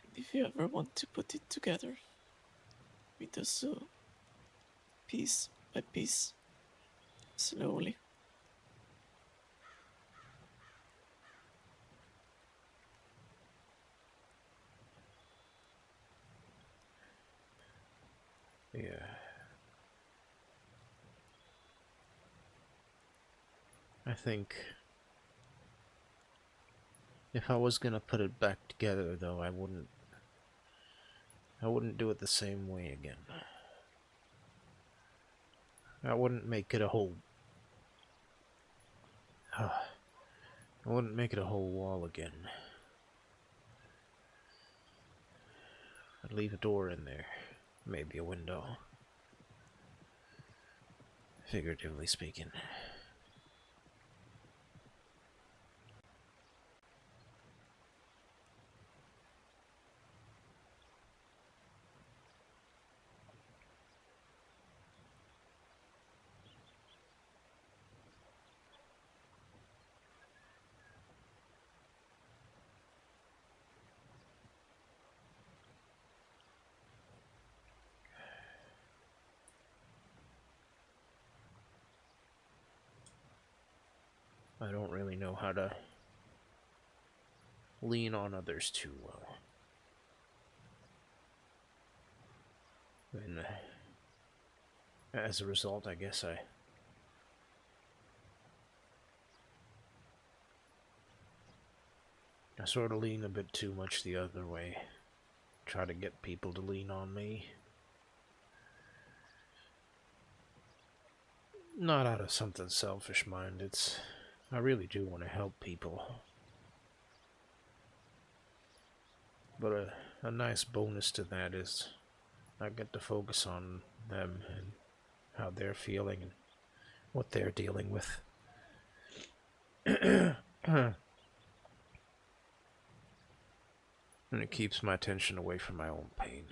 And if you ever want to put it together, we do so piece by piece, slowly. Yeah. I think if I was gonna put it back together, though, I wouldn't do it the same way again. I wouldn't make it a whole... I wouldn't make it a whole wall again. I'd leave a door in there. Maybe a window. Figuratively speaking. I don't really know how to lean on others too well. And as a result, I guess I sort of lean a bit too much the other way. Try to get people to lean on me. Not out of something selfish, mind. I really do want to help people. But a nice bonus to that is I get to focus on them and how they're feeling and what they're dealing with. And it keeps my attention away from my own pain.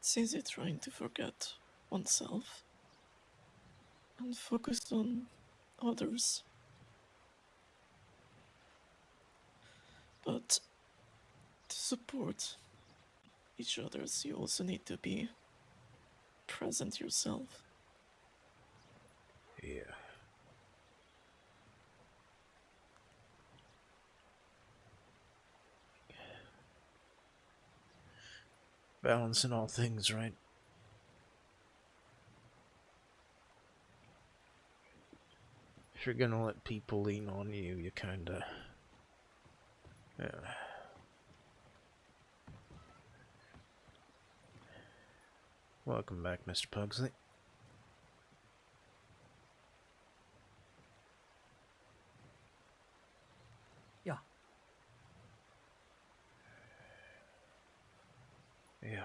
It's easy trying to forget oneself and focus on others. But to support each other's, you also need to be present yourself. Yeah. Balance in all things, right? If you're gonna let people lean on you, you kinda... Yeah. Welcome back, Mr. Pugsley. Yeah. Yeah.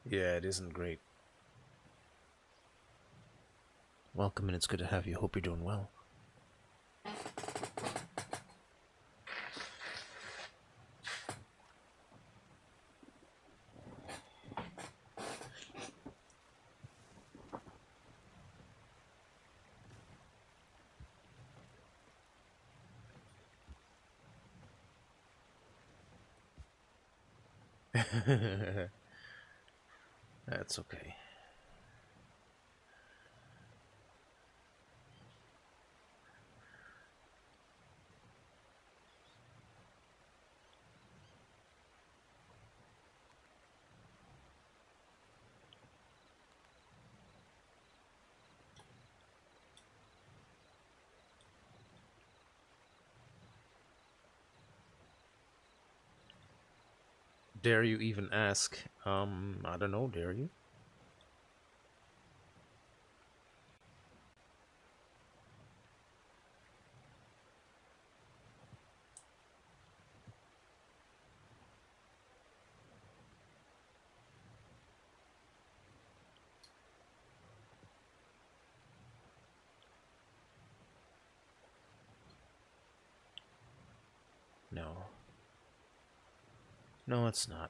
Yeah, it isn't great. Welcome, and it's good to have you. Hope you're doing well. That's okay. Dare you even ask? I don't know, dare you? No. No, it's not.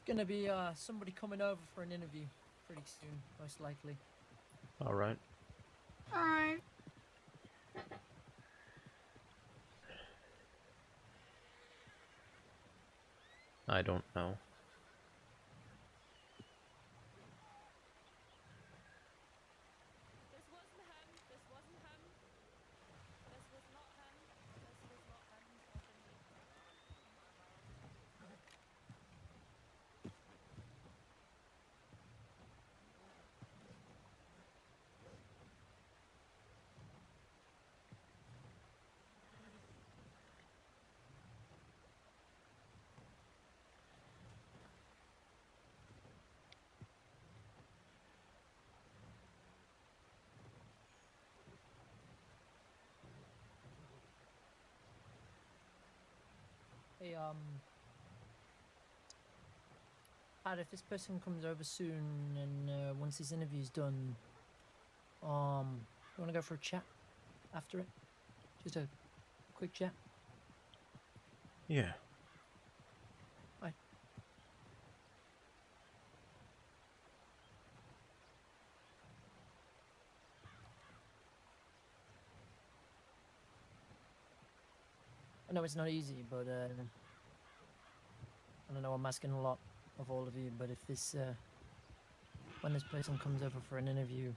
gonna be somebody coming over for an interview pretty soon, most likely. All right. Alright. I don't know. This wasn't him. This wasn't him. This was not him. This was not him talking to me. Hey, Pat, if this person comes over soon and once this interview's done, you wanna go for a chat after it? Just a quick chat. Yeah. Right. I know it's not easy, but I don't know, I'm asking a lot of all of you, but if this, when this person comes over for an interview,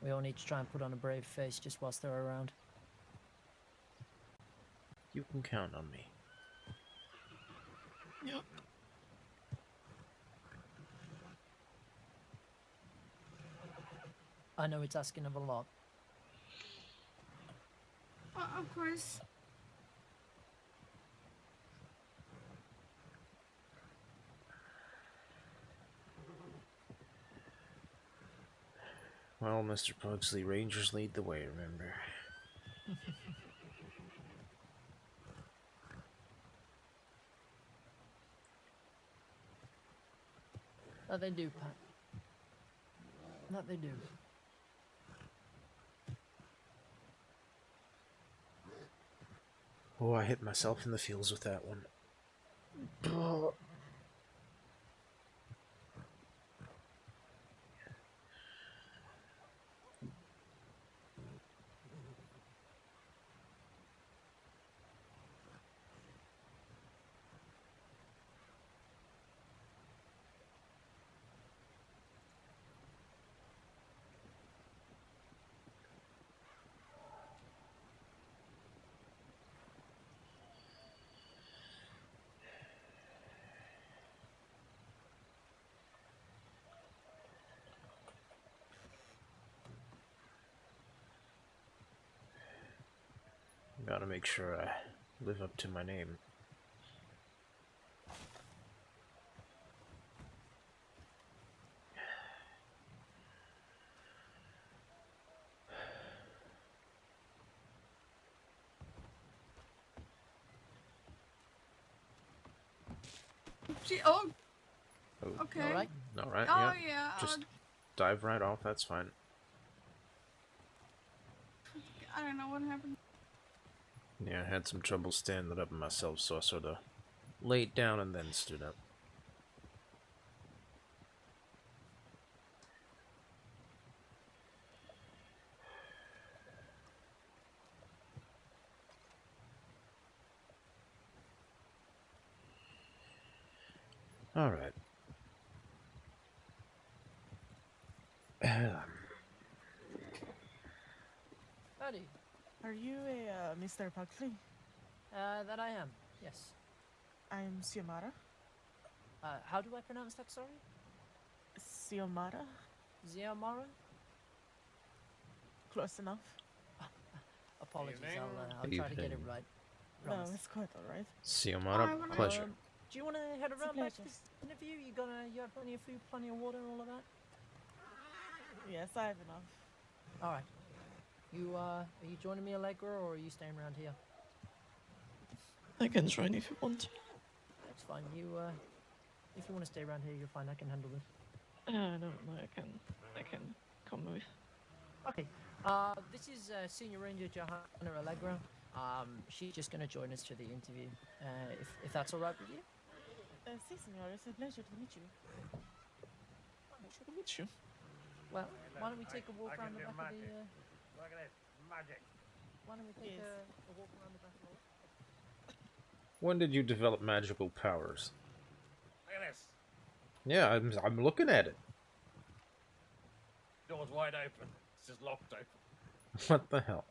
we all need to try and put on a brave face just whilst they're around. You can count on me. Yep. I know it's asking of a lot. Of course. Well, Mr. Pugsley, Rangers lead the way, remember? That they do, Pat. That they do. Oh, I hit myself in the feels with that one. Gotta make sure I live up to my name. Oh, Oh, okay. All right. alright, Oh, yeah. yeah. Just dive right off, that's fine. I don't know what happened. Yeah, I had some trouble standing up myself, so I sort of laid down and then stood up. Alright. Howdy. Are you a Mr. Pugsley? That I am. Yes. I'm Xiomara. How do I pronounce that? Sorry. Xiomara? Ziamara. Close enough. Apologies. Evening. I'll try to get it Evening. right. No, Promise. it's quite alright. Xiomara, Oh, pleasure. Do you want to head It's a around back to pleasure. this interview? You have plenty of food, plenty of water, and all of that. Yes, I have enough. All right. Are you joining me, Allegra, or are you staying around here? I can join if you want. That's fine. If you want to stay around here, you're fine. I can handle this. No, I can come with. Okay. This is Senior Ranger Johanna Allegra. She's just going to join us to the interview. If that's all right with you. Si, senor. It's a pleasure to meet you. Pleasure to meet you. Well, why don't we take a walk around the back of the? Look at this magic. Why don't we take Yes. a walk around the back of the? When did you develop magical powers? Look at this. Yeah, I'm looking at it. Door's wide open. It's just locked open. What the hell?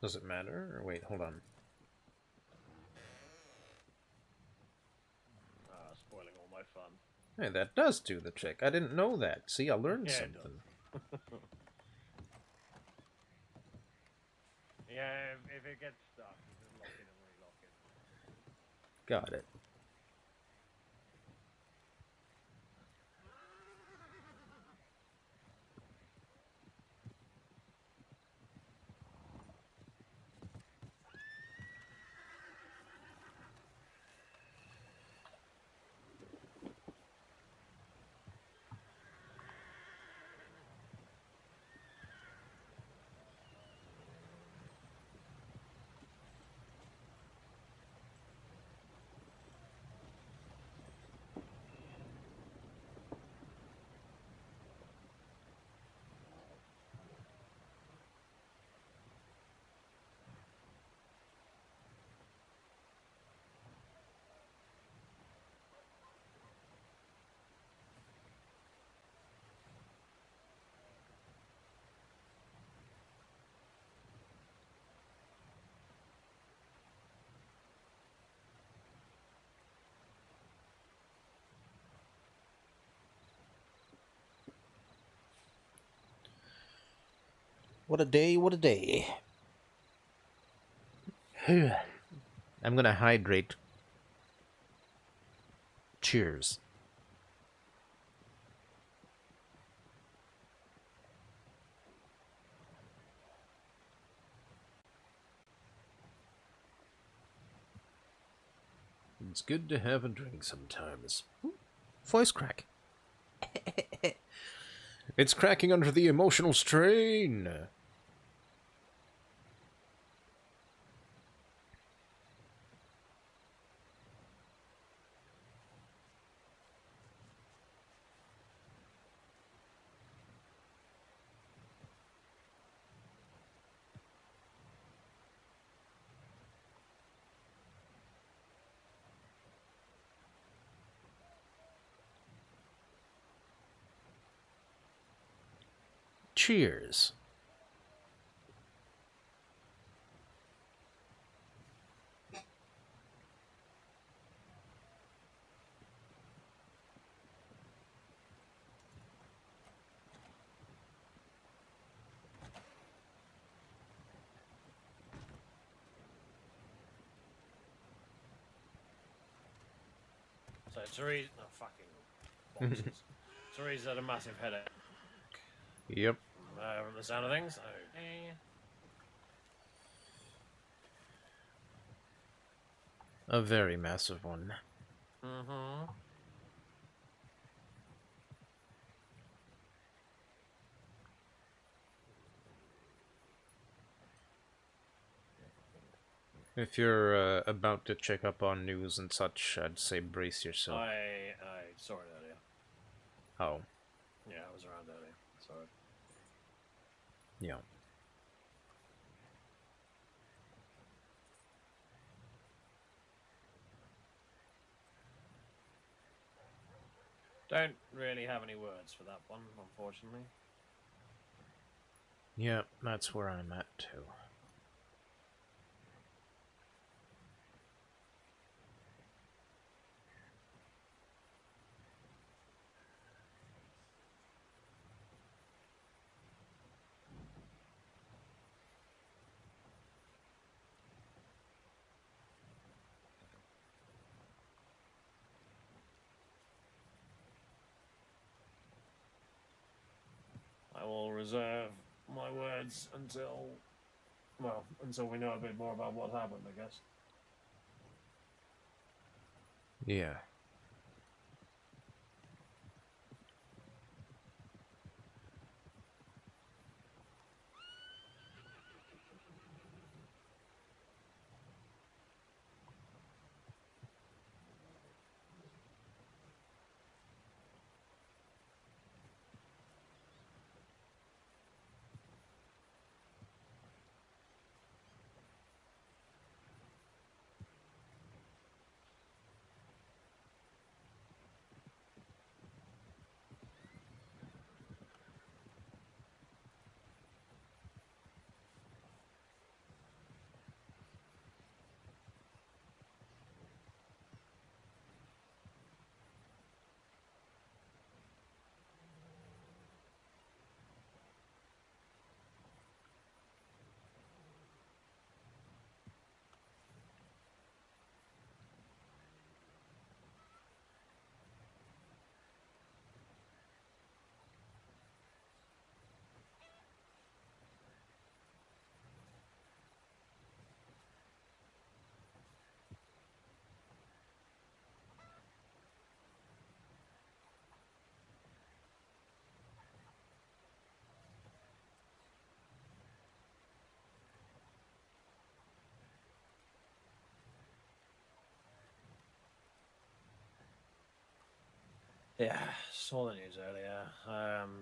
Does it matter? Or wait, hold on. Spoiling all my fun. Hey, that does do the trick. I didn't know that. See, I learned Yeah, it something. Yeah, if it gets stuck, you just lock it and relock it. Got it. What a day, what a day. I'm gonna hydrate. Cheers. It's good to have a drink sometimes. Voice crack. It's cracking under the emotional strain. Cheers. So Therese, oh fucking boxes. Therese had a massive headache. Yep. From the sound of things. Okay. A very massive one. Mm-hmm. If you're about to check up on news and such, I'd say brace yourself. I saw it earlier. Oh, Yeah, I was around earlier. Sorry. yeah. Don't really have any words for that one, unfortunately. Yeah, that's where I'm at too. I will reserve my words until, well, until we know a bit more about what happened, I guess. Yeah. Yeah, saw the news earlier.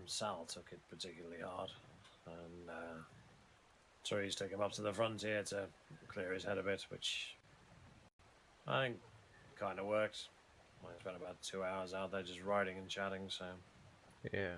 Sal took it particularly hard, and Therese took him up to the frontier to clear his head a bit, which I think kind of worked. I spent about 2 hours out there just riding and chatting, so Yeah.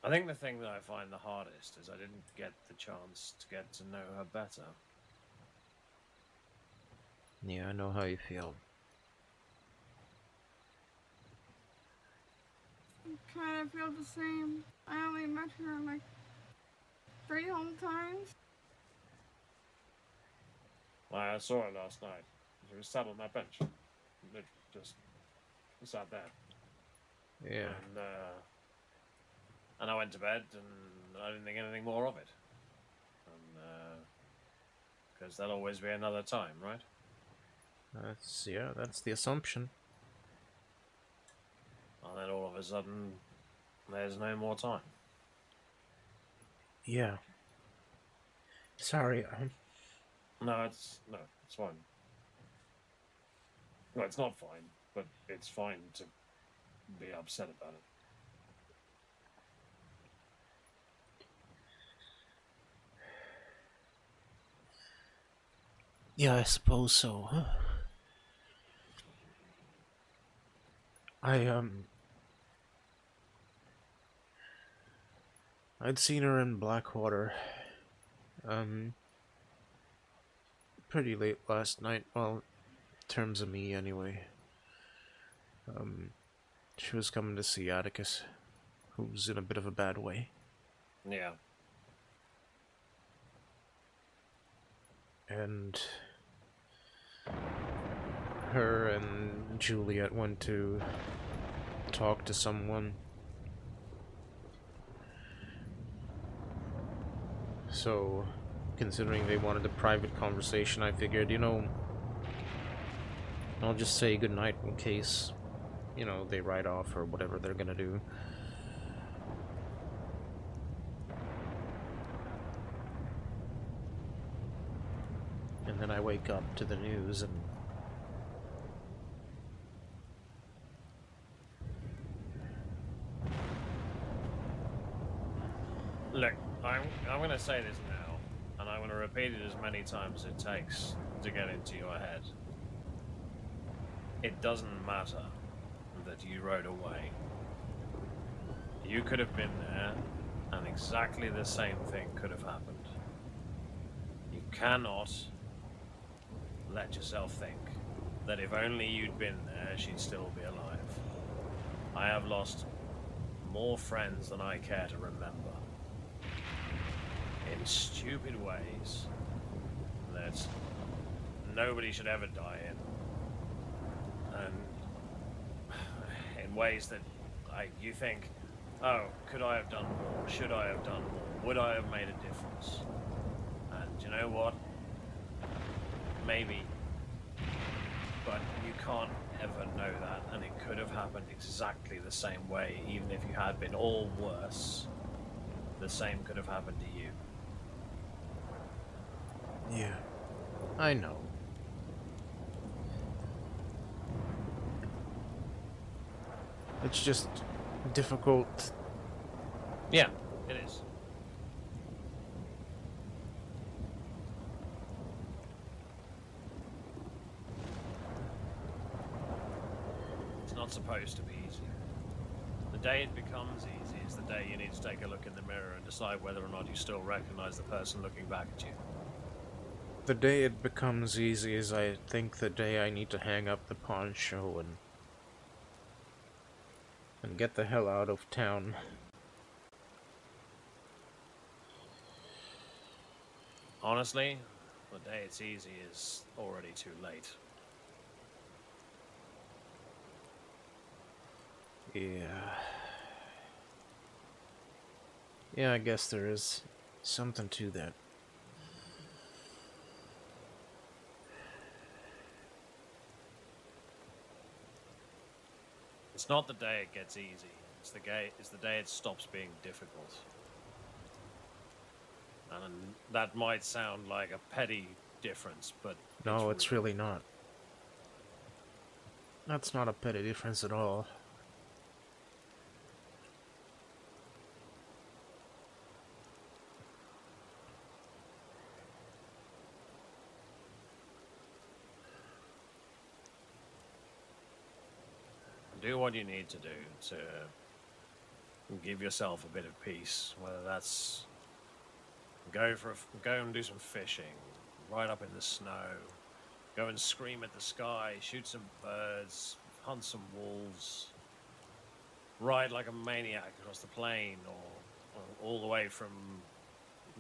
I think the thing that I find the hardest is I didn't get the chance to get to know her better. Yeah, I know how you feel. Kind of feel the same. I only met her like 3 home times. I saw her last night. She was sat on that bench. Literally just sat there. Yeah. And I went to bed and I didn't think anything more of it. And because there'll always be another time, right? That's the assumption. And then all of a sudden, there's no more time. Yeah. Sorry, No, it's fine. No, it's not fine, but it's fine to be upset about it. yeah, I suppose so. I'd seen her in Blackwater, pretty late last night. Well, in terms of me, anyway. She was coming to see Atticus, who's in a bit of a bad way. Yeah. And her and Juliet went to talk to someone. So, considering they wanted a private conversation, I figured, I'll just say goodnight in case, they ride off or whatever they're gonna do. And then I wake up to the news and... Look, I'm going to say this now, and I'm going to repeat it as many times as it takes to get into your head. It doesn't matter that you rode away. You could have been there, and exactly the same thing could have happened. You cannot let yourself think that if only you'd been there, she'd still be alive. I have lost more friends than I care to remember. In stupid ways that nobody should ever die in. And in ways that you think, oh, could I have done more? Should I have done more? Would I have made a difference? And you know what? Maybe. But you can't ever know that, and it could have happened exactly the same way, even if you had been all worse. The same could have happened to you. Yeah, I know. It's just difficult. Yeah, it is. It's not supposed to be easy. The day it becomes easy is the day you need to take a look in the mirror and decide whether or not you still recognize the person looking back at you. The day it becomes easy is, I think, the day I need to hang up the poncho and get the hell out of town. Honestly, the day it's easy is already too late. Yeah. Yeah, I guess there is something to that. It's not the day it gets easy. It's the day it stops being difficult. And that might sound like a petty difference, but No, it's really not. That's not a petty difference at all. Do what you need to do to give yourself a bit of peace, whether that's go and do some fishing, ride up in the snow, go and scream at the sky, shoot some birds, hunt some wolves, ride like a maniac across the plain, or all the way from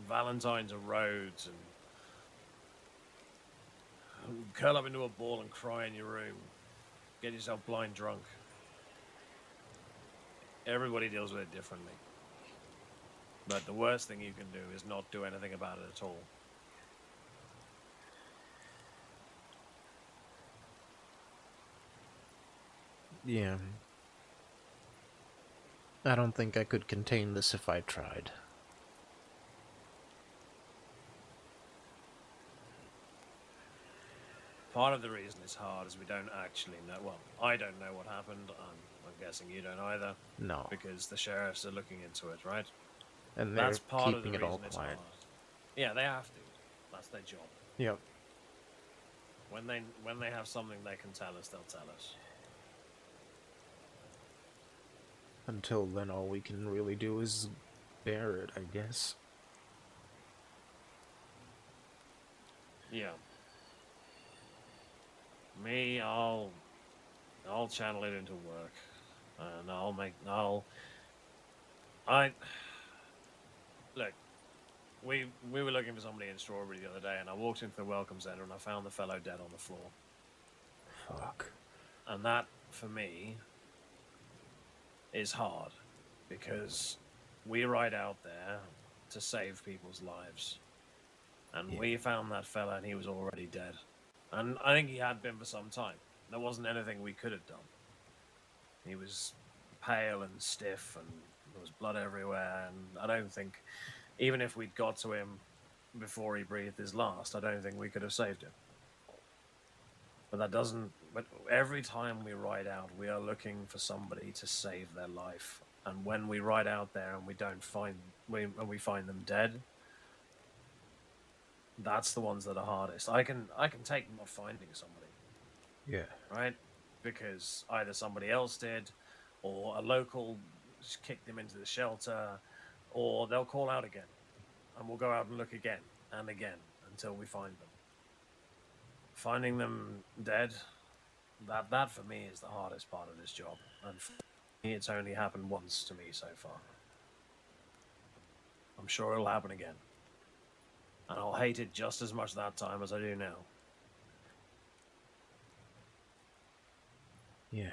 Valentine's or Rhodes, and curl up into a ball and cry in your room, get yourself blind drunk. Everybody deals with it differently. But the worst thing you can do is not do anything about it at all. Yeah. I don't think I could contain this if I tried. Part of the reason it's hard is we don't actually know. Well, I don't know what happened. I'm guessing you don't either. No. Because the sheriffs are looking into it, right? And they're That's part of the keeping it reason all it's quiet. hard. Yeah, they have to. That's their job. Yep. When they have something they can tell us, they'll tell us. Until then, all we can really do is bear it, I guess. Yeah. Me, I'll channel it into work, and look. We were looking for somebody in Strawberry the other day, and I walked into the welcome center and I found the fellow dead on the floor. Fuck. And that, for me, is hard, because we ride out there to save people's lives. And we found that fella and he was already dead. And I think he had been for some time. There wasn't anything we could have done. He was pale and stiff and there was blood everywhere, and I don't think, even if we'd got to him before he breathed his last, I don't think we could have saved him. But every time we ride out, we are looking for somebody to save their life. And when we ride out there and we find them dead, that's the ones that are hardest. I can take not finding somebody. Yeah. Right? Because either somebody else did, or a local just kicked them into the shelter, or they'll call out again. And we'll go out and look again and again until we find them. Finding them dead, that for me is the hardest part of this job. And for me, it's only happened once to me so far. I'm sure it'll happen again. And I'll hate it just as much that time as I do now. Yeah.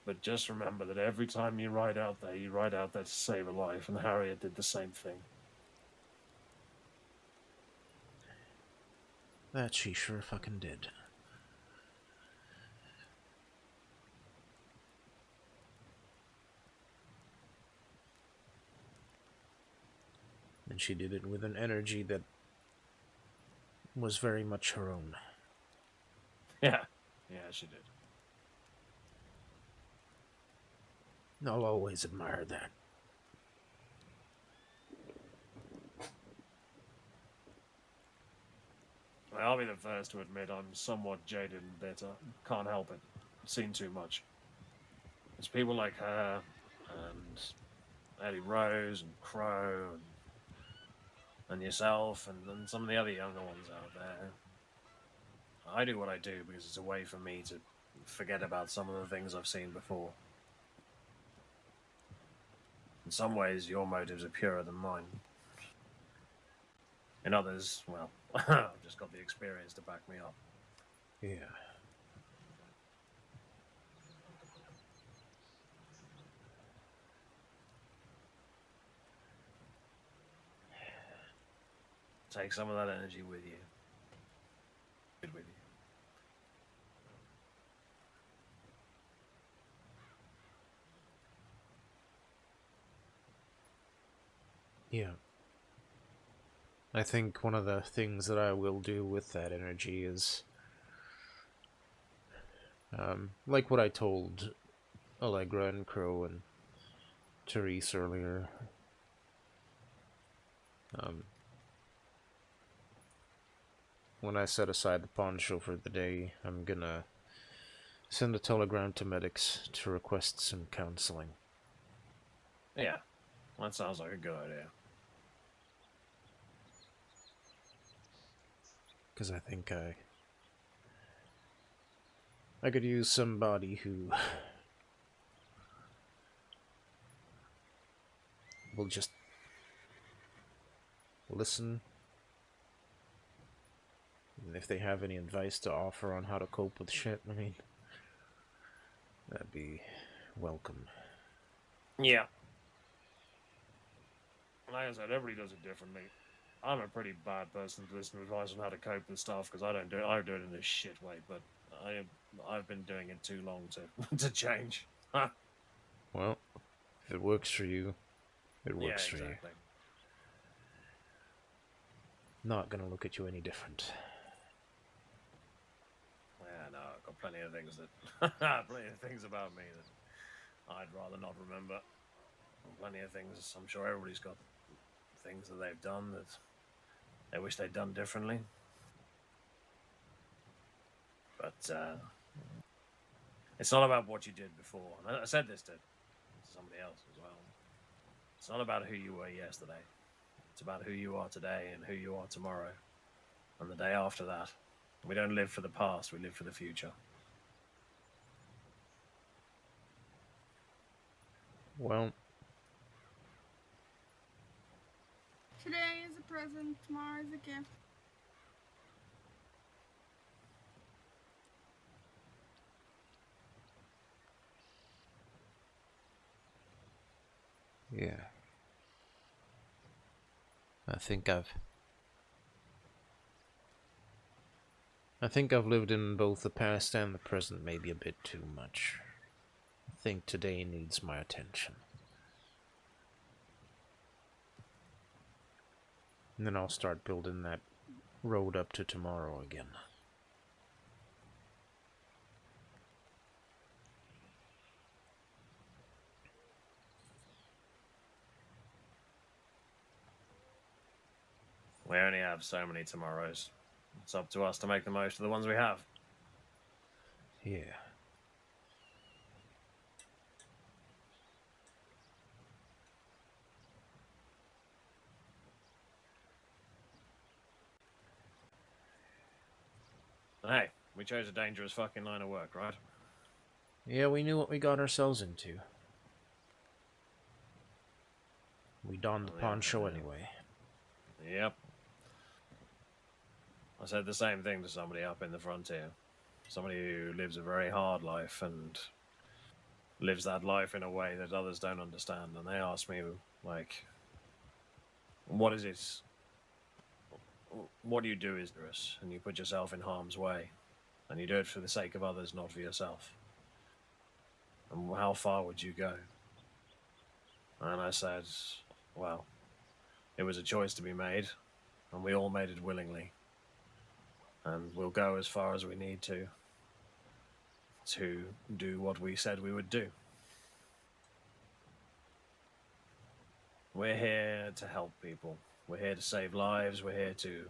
But just remember that every time you ride out there to save a life, and Harriet did the same thing. That she sure fucking did. And she did it with an energy that was very much her own. Yeah. Yeah, she did. I'll always admire that. I'll be the first to admit I'm somewhat jaded and bitter. Can't help it. Seen too much. It's people like her, and Eddie Rose, and Crow, and yourself, and some of the other younger ones out there. I do what I do because it's a way for me to forget about some of the things I've seen before. In some ways, your motives are purer than mine. In others, well, I've just got the experience to back me up. Yeah. Take some of that energy with you. With you. Yeah. I think one of the things that I will do with that energy is, like what I told Allegra and Crow and Therese earlier. When I set aside the poncho for the day, I'm gonna send a telegram to medics to request some counseling. Yeah, that sounds like a good idea. Because I think I could use somebody who will just listen. And if they have any advice to offer on how to cope with shit, I mean, that'd be welcome. Yeah. Like I said, everybody does it differently. I'm a pretty bad person to listen to advice on how to cope with stuff because I don't do it in a shit way. But I've been doing it too long to to change. Well, if it works for you, it Yeah, works for you. exactly. Not gonna look at you any different. Yeah, no, I've got plenty of things that plenty of things about me that I'd rather not remember. And plenty of things. I'm sure everybody's got things that they've done that they wish they'd done differently. But it's not about what you did before. And I said this to somebody else as well. It's not about who you were yesterday. It's about who you are today and who you are tomorrow and the day after that. We don't live for the past, we live for the future. Well, Today is a present, tomorrow is a gift. yeah. I think I've lived in both the past and the present maybe a bit too much. I think today needs my attention. And then I'll start building that road up to tomorrow again. We only have so many tomorrows. It's up to us to make the most of the ones we have. Yeah. Hey, we chose a dangerous fucking line of work, right? Yeah, we knew what we got ourselves into. We donned the poncho anyway. Yep. I said the same thing to somebody up in the frontier. Somebody who lives a very hard life and lives that life in a way that others don't understand. And they asked me, like, what is it? What do you do is dangerous? And you put yourself in harm's way. And you do it for the sake of others, not for yourself. And how far would you go? And I said, well, it was a choice to be made. And we all made it willingly. And we'll go as far as we need to do what we said we would do. We're here to help people. We're here to save lives. We're here to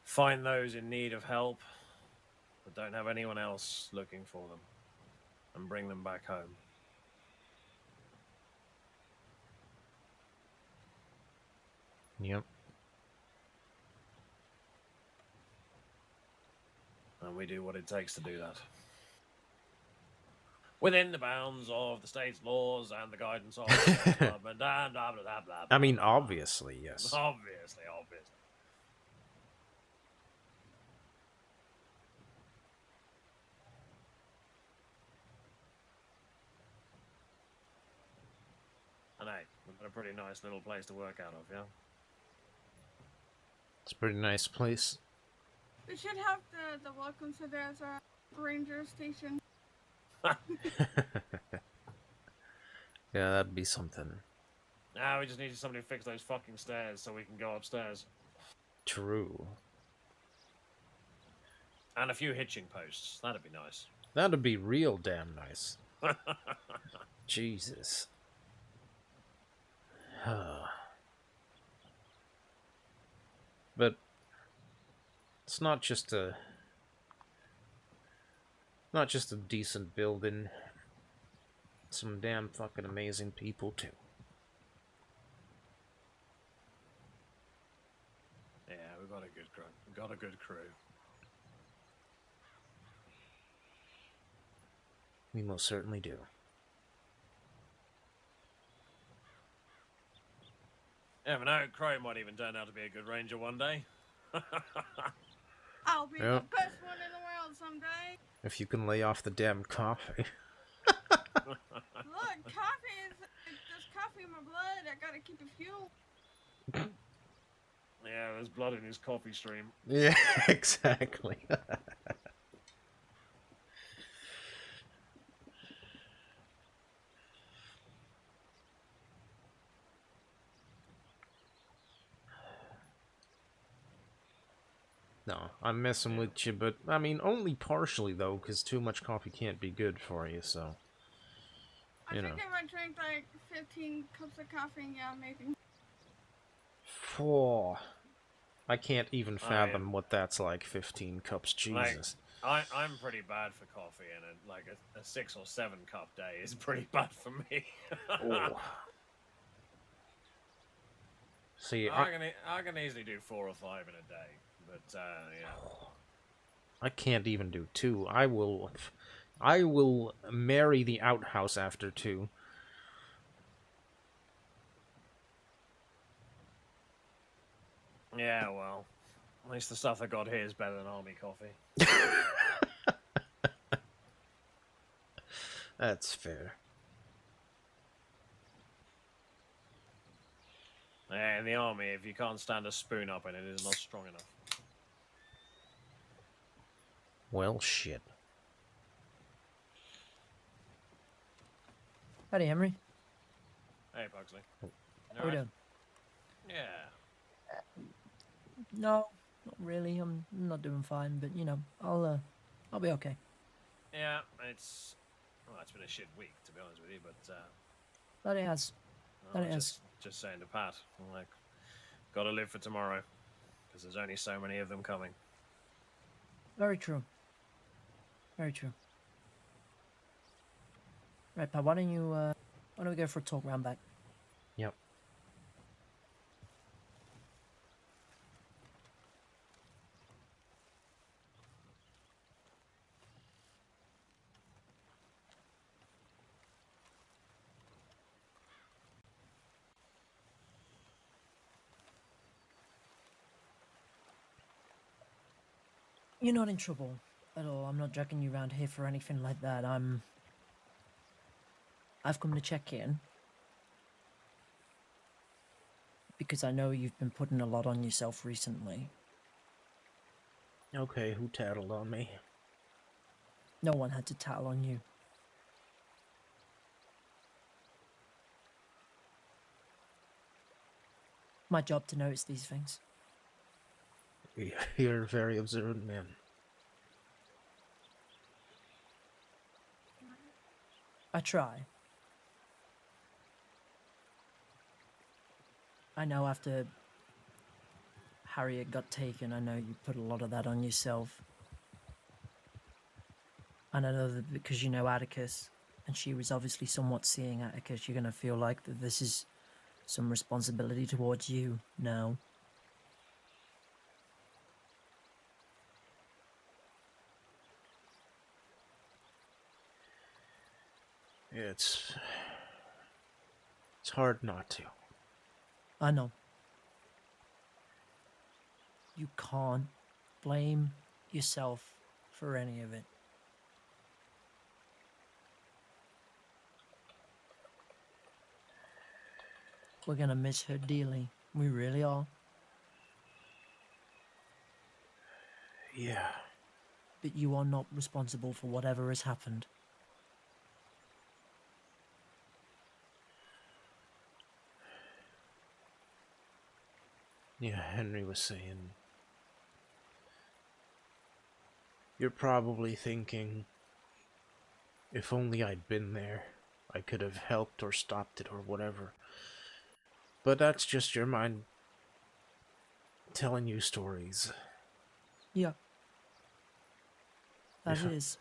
find those in need of help that don't have anyone else looking for them and bring them back home. Yep. And we do what it takes to do that. Within the bounds of the state's laws and the guidance of the state government and blah, blah, blah, blah, I mean, blah. obviously, yes. Obviously. And hey, we've got a pretty nice little place to work out of, yeah? It's a pretty nice place. We should have the welcome center as a ranger station. Yeah, that'd be something. Nah, we just need somebody to fix those fucking stairs so we can go upstairs. True. And a few hitching posts. That'd be nice. That'd be real damn nice. Jesus. But it's not just a decent building. Some damn fucking amazing people too. Yeah, we've got a good crew. We've got a good crew. We most certainly do. Yeah, but no, Crow might even turn out to be a good ranger one day. I'll be Yep. the best one in the world someday. If you can lay off the damn coffee. Look, coffee is there's coffee in my blood. I gotta keep it fueled. Yeah, there's blood in his coffee stream. Yeah, exactly. No, I'm messing with you, but I mean, only partially though, because too much coffee can't be good for you, so. I think if I drink like 15 cups of coffee, yeah, maybe. 4. I can't even fathom what that's like, 15 cups, Jesus. I'm pretty bad for coffee, and a 6 or 7 cup day is pretty bad for me. Oh. See, I can easily do 4 or 5 in a day, but yeah. I can't even do 2. I will marry the outhouse after 2. Yeah, well, at least the stuff I got here is better than army coffee. That's fair. Yeah, in the army, if you can't stand a spoon up in it, it's not strong enough. Well, shit. Howdy, Henry. Hey, Pugsley. How we doing? Yeah. No, not really. I'm not doing fine, but you know, I'll be okay. Yeah, it's been a shit week, to be honest with you, but That it has. That it has. just saying to Pat, I'm like, gotta live for tomorrow, because there's only so many of them coming. Very true. Very true. Right, Pat, why don't we go for a talk round back? Yep. You're not in trouble at all. I'm not dragging you around here for anything like that. I've come to check in because I know you've been putting a lot on yourself recently. Okay, who tattled on me? No one had to tattle on you. My job to notice these things. You're a very observant man. I try. I know after Harriet got taken, I know you put a lot of that on yourself. And I know that because you know Atticus, and she was obviously somewhat seeing Atticus, you're going to feel like that this is some responsibility towards you now. It's hard not to. I know. You can't blame yourself for any of it. We're gonna miss her dearly. We really are. Yeah. But you are not responsible for whatever has happened. Henry was saying, you're probably thinking, if only I'd been there, I could have helped or stopped it or whatever. But that's just your mind telling you stories. Yeah. That If is.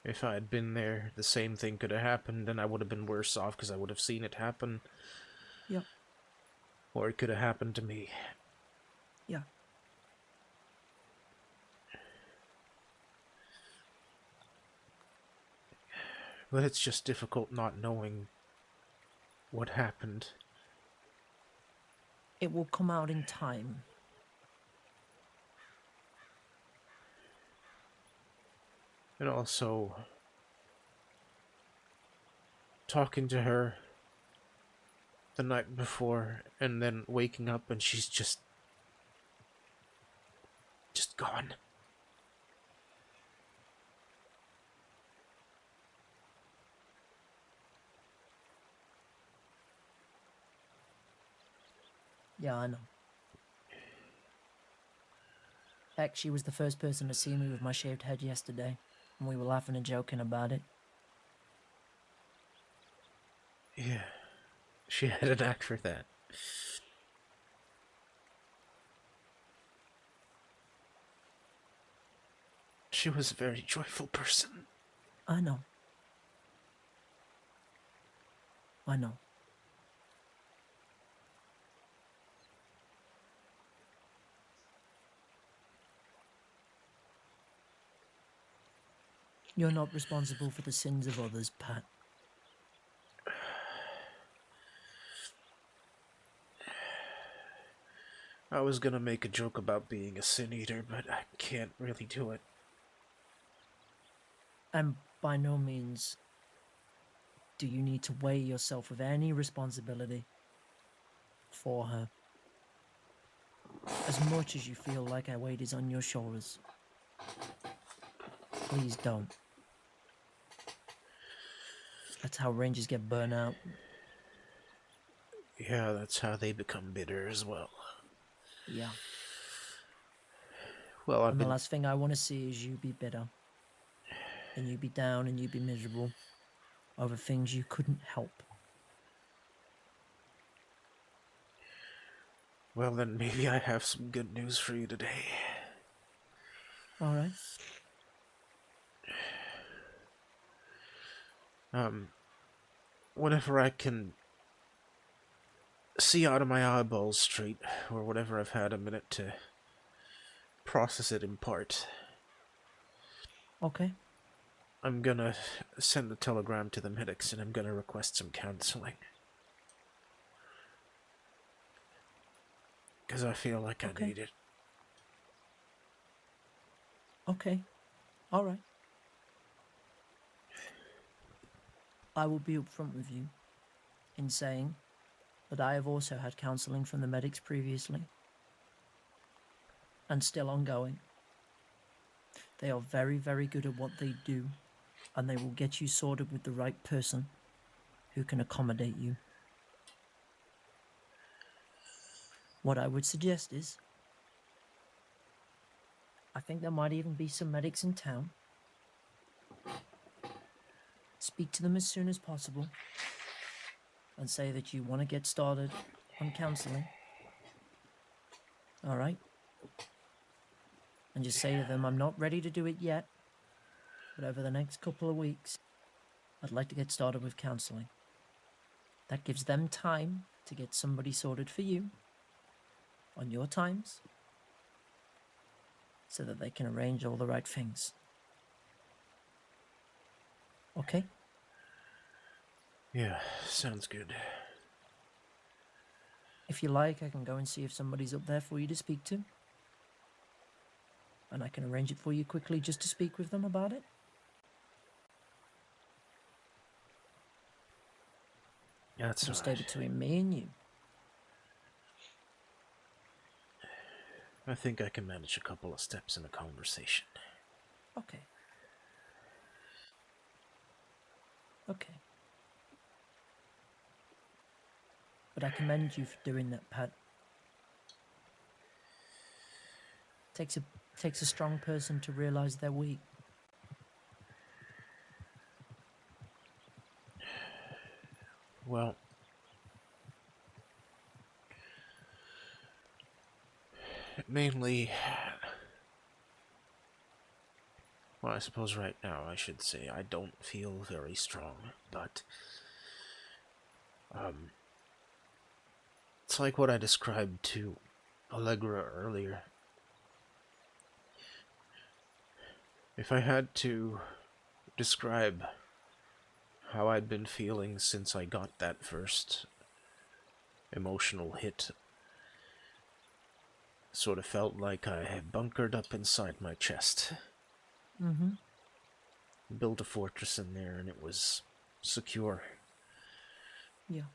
If I had been there, the same thing could have happened, and I would have been worse off because I would have seen it happen. Yeah. Or it could have happened to me. Yeah. But it's just difficult not knowing what happened. It will come out in time. And also, talking to her the night before, and then waking up and she's just gone. Yeah, I know. Heck, she was the first person to see me with my shaved head yesterday, and we were laughing and joking about it. Yeah, she had an act for that. She was a very joyful person. I know. I know. You're not responsible for the sins of others, Pat. I was gonna make a joke about being a sin eater, but I can't really do it. And by no means do you need to weigh yourself with any responsibility for her. As much as you feel like our weight is on your shoulders, please don't. That's how Rangers get burnt out. Yeah, that's how they become bitter as well. Yeah. Well, And the last thing I want to see is you be bitter. And you be down and you be miserable over things you couldn't help. Well, then maybe I have some good news for you today. All right. Whenever I can see out of my eyeballs straight, or whenever I've had a minute to process it in part, Okay. I'm gonna send a telegram to the medics and I'm gonna request some counseling. Because I feel like I need it. Okay. All right. I will be upfront with you in saying that I have also had counselling from the medics previously and still ongoing. They are very, very good at what they do, and they will get you sorted with the right person who can accommodate you. What I would suggest is, I think there might even be some medics in town. Speak to them as soon as possible and say that you want to get started on counselling. All right? And just say to them, I'm not ready to do it yet, but over the next couple of weeks, I'd like to get started with counselling. That gives them time to get somebody sorted for you on your times so that they can arrange all the right things. Okay? Yeah, sounds good. If you like, I can go and see if somebody's up there for you to speak to. And I can arrange it for you quickly just to speak with them about it. Yeah, that's It'll all stay right. between me and you. I think I can manage a couple of steps in a conversation. Okay. Okay. But I commend you for doing that, Pat. Takes a strong person to realize they're weak. Well, mainly, well, I suppose right now I should say I don't feel very strong, but it's like what I described to Allegra earlier. If I had to describe how I'd been feeling since I got that first emotional hit, sort of felt like I had bunkered up inside my chest. Mm-hmm. Built a fortress in there and it was secure. Yeah.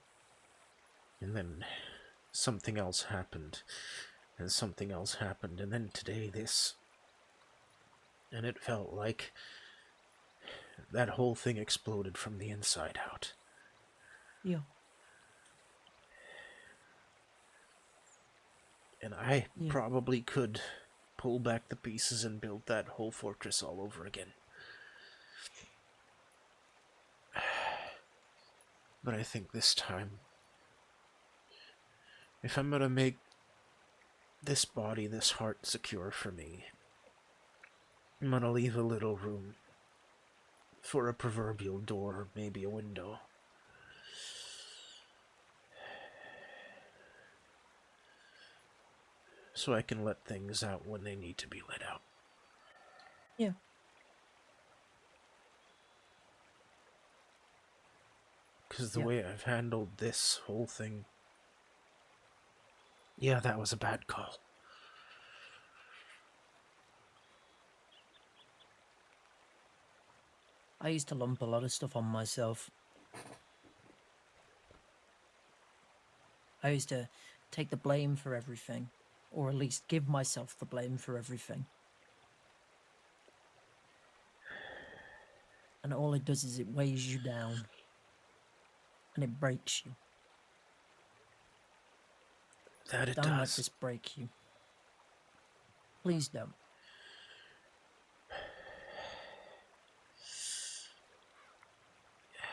And then something else happened, and something else happened, and then today this. And it felt like that whole thing exploded from the inside out. Yeah. And I probably could pull back the pieces and build that whole fortress all over again. But I think this time, if I'm gonna make this body, this heart secure for me, I'm gonna leave a little room for a proverbial door, or maybe a window. So I can let things out when they need to be let out. Yeah. Because the way I've handled this whole thing, yeah, that was a bad call. I used to lump a lot of stuff on myself. I used to take the blame for everything, or at least give myself the blame for everything. And all it does is it weighs you down. And it breaks you. That it Don't let does. this break you. Please don't.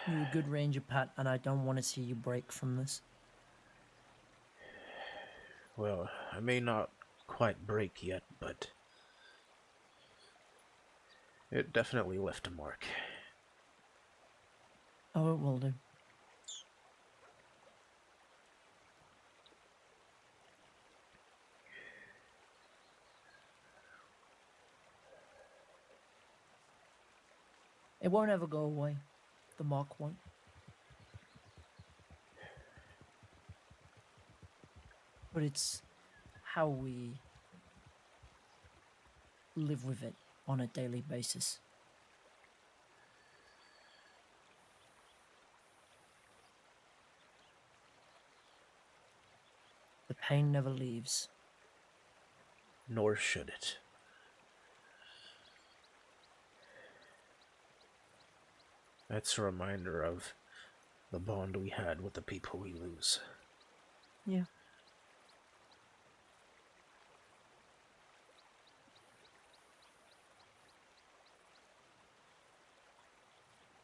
You're a good ranger, Pat, and I don't want to see you break from this. Well, I may not quite break yet, but it definitely left a mark. Oh, it will do. It won't ever go away. The mark won't. But it's how we live with it on a daily basis. The pain never leaves. Nor should it. That's a reminder of the bond we had with the people we lose. Yeah.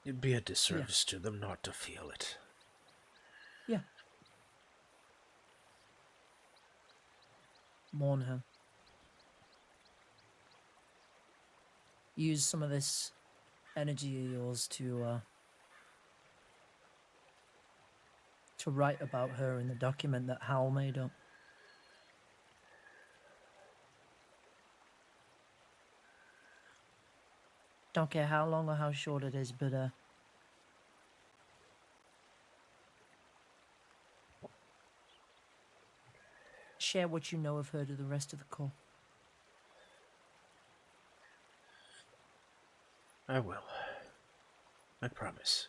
It'd be a disservice to them not to feel it. Yeah. Mourn her. Use some of this energy of yours to write about her in the document that Hal made up. Don't care how long or how short it is, but share what you know of her to the rest of the Corps. I will. I promise.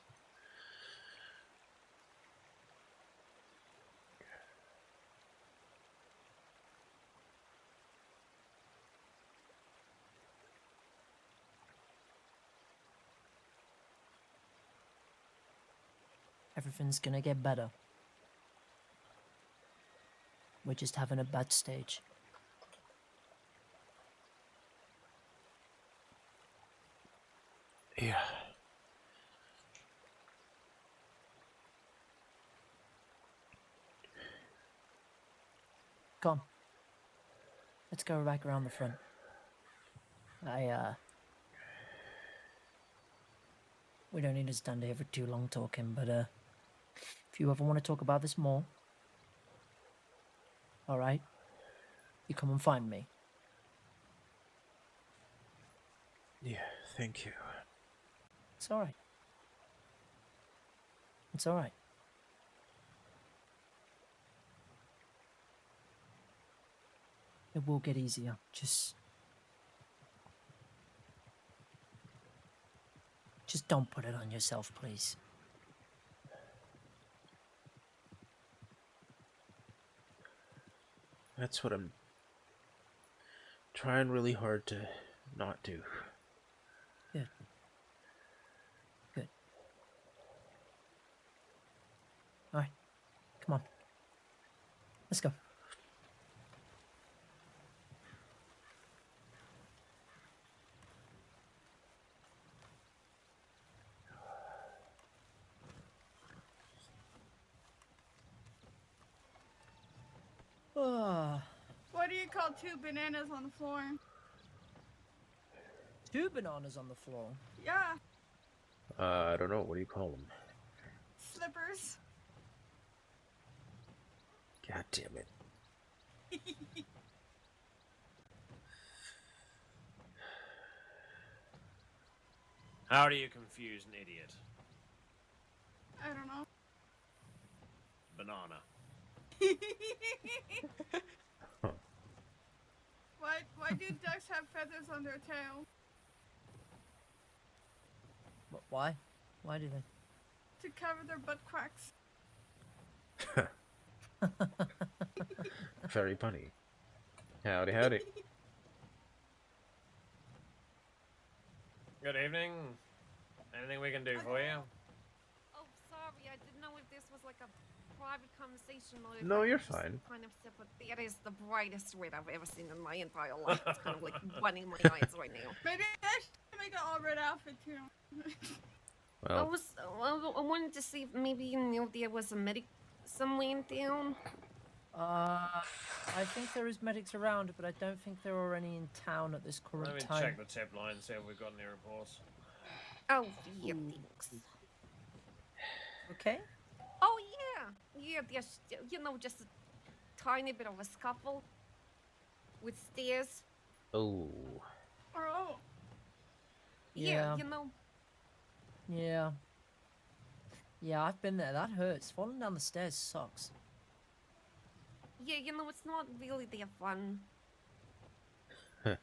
Everything's gonna get better. We're just having a bad stage. Yeah. Come. Let's go back around the front. We don't need to stand here for too long talking, but if you ever want to talk about this more, all right, you come and find me. Yeah, thank you. It's all right. It's all right. It will get easier. Just don't put it on yourself, please. That's what I'm trying really hard to not do. Good. Good. All right. Come on. Let's go. What do you call 2 bananas on the floor? 2 bananas on the floor. Yeah, I don't know. What do you call them? slippers. God damn it. How do you confuse an idiot? I don't know. Banana. Why do ducks have feathers on their tail? Why? Why do they? To cover their butt cracks. Very funny. Howdy, howdy. Good evening. Anything we can do for you? Oh, sorry, I didn't know if this was like a private conversation or if No, I you're could just fine. Kind of separate. That is the brightest red I've ever seen in my entire life. It's kind of like burning my eyes right now. Maybe I should make an all-red outfit too. I Well, wanted to see if maybe you knew there was a medic somewhere in town. I think there is medics around, but I don't think there are any in town at this current Let me time. check the tip line, see if we've got any reports. Oh, yeah, thanks. Okay. Oh, yeah, there's, just a tiny bit of a scuffle with stairs. oh. Oh, Yeah, Yeah. Yeah, I've been there. That hurts. Falling down the stairs sucks. yeah, it's not really that fun. Huh.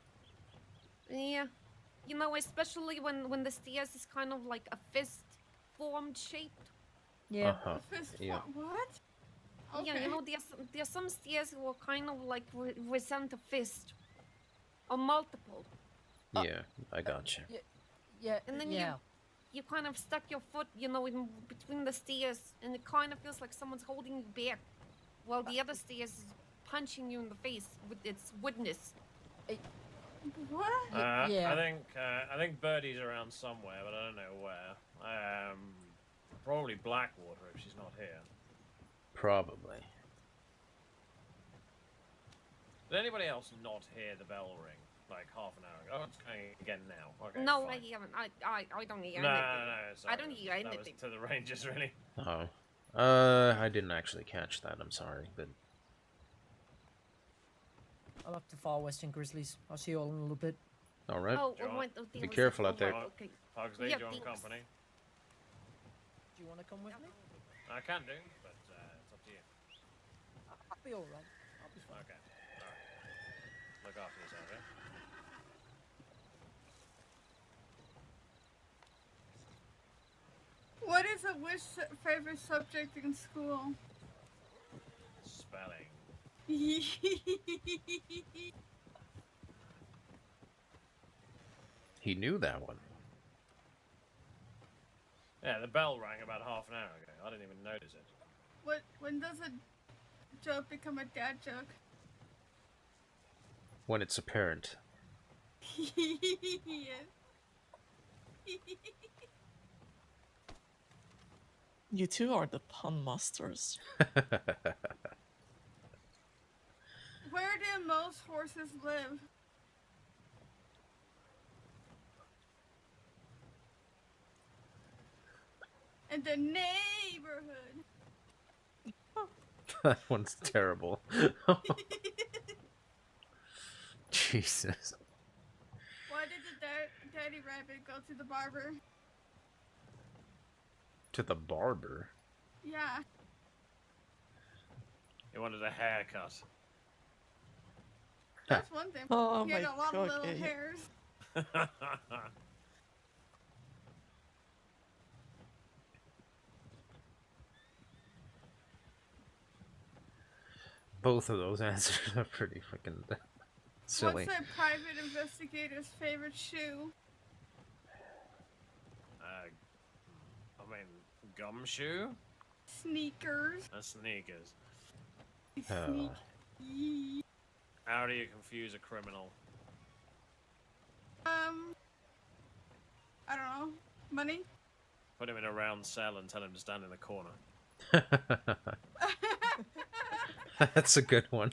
Yeah, especially when the stairs is kind of like a fist formed shape. Yeah. Uh-huh. fist Yeah. what? Yeah, Okay. there's some stairs who are kind of like resent a fist. Or multiple. Yeah, I gotcha. Yeah. And then yeah. you kind of stuck your foot, in between the stairs, and it kind of feels like someone's holding you back, while the other stairs is punching you in the face with its woodness. What? Yeah. I think Birdie's around somewhere, but I don't know where. Probably Blackwater if she's not here. Probably. Did anybody else not hear the bell ring like half an hour ago? Oh, it's going again now. Okay. No, fine. I haven't. I don't hear No, anything. sorry. I don't hear That was anything. to the Rangers, really. Oh. I didn't actually catch that. I'm sorry, but I'm up to Far Western Grizzlies. I'll see you all in a little bit. all right. Oh, John, wait, there be was careful a- out there. oh, okay. Pugsley, Yeah, John thanks. Company. Do you want to come with me? I can do, but it's up to you. I'll be all right. I'll be fine. Okay. Alright. Look after yourself, yeah? What is a wish favorite subject in school? Spelling. He knew that one. Yeah, the bell rang about half an hour ago. I didn't even notice it. When does a joke become a dad joke? When it's apparent. Yes. You two are the pun masters. Where do most horses live? In the neighborhood. That one's terrible. Jesus. Why did the daddy rabbit go to the barber? To the barber? Yeah. He wanted a haircut. That's one thing. Oh He had my a lot of little God, yeah. hairs. Both of those answers are pretty freaking silly. What's a private investigator's favorite shoe? I mean, gumshoe? Sneakers. Sneakers. Oh. Sneaky. How do you confuse a criminal? I don't know. Money? Put him in a round cell and tell him to stand in the corner. That's a good one.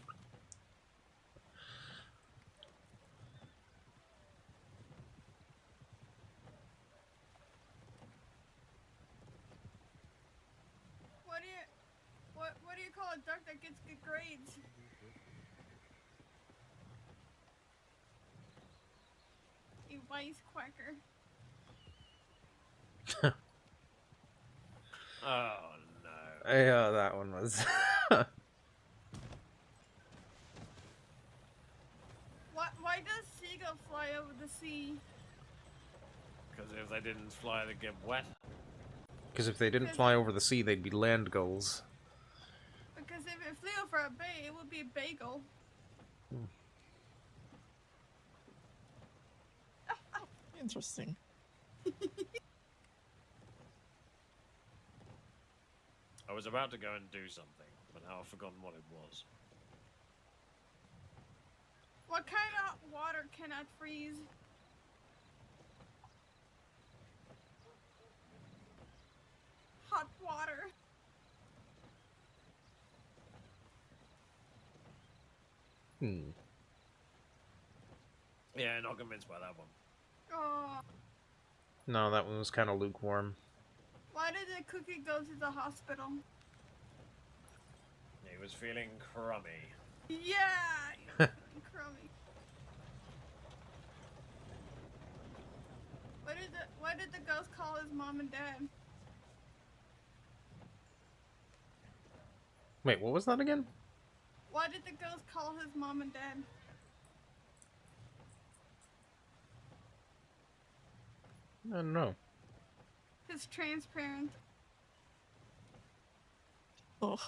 What do you call a duck that gets good grades? A wisecracker. Oh no. Yeah, that one was. Why does seagull fly over the sea? Because if they didn't fly, they'd get wet. Because if they didn't fly over the sea, they'd be land gulls. Because if it flew over a bay, it would be a bagel. Interesting. I was about to go and do something, but now I've forgotten what it was. What kind of water cannot freeze? Hot water. Yeah, not convinced by that one. Oh. No, that one was kind of lukewarm. Why did the cookie go to the hospital? He was feeling crummy. Yeah, he was feeling crummy. Why did the ghost call his mom and dad? Wait, what was that again? Why did the ghost call his mom and dad? I don't know. It's transparent. Oh,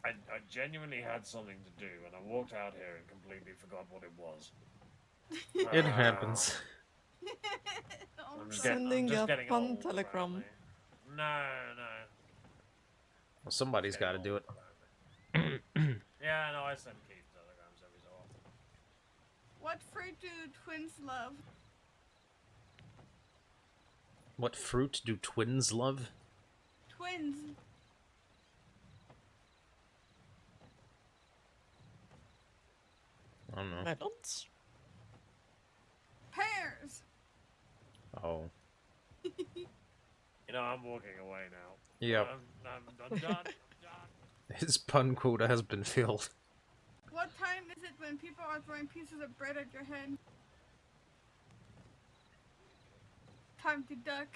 I genuinely had something to do, and I walked out here and completely forgot what it was. It happens. Oh, I'm just Sending getting, a I'm just getting fun old telegram. apparently. No. Well, somebody's got to do it. Yeah, no, I send Keith telegrams every so often. what fruit do twins love? What fruit do twins love? Twins. I don't know. melons? Pears. Oh. You know, I'm walking away now. Yep. I'm done. I'm done. His pun quota has been filled. What time is it when people are throwing pieces of bread at your head? Time to duck.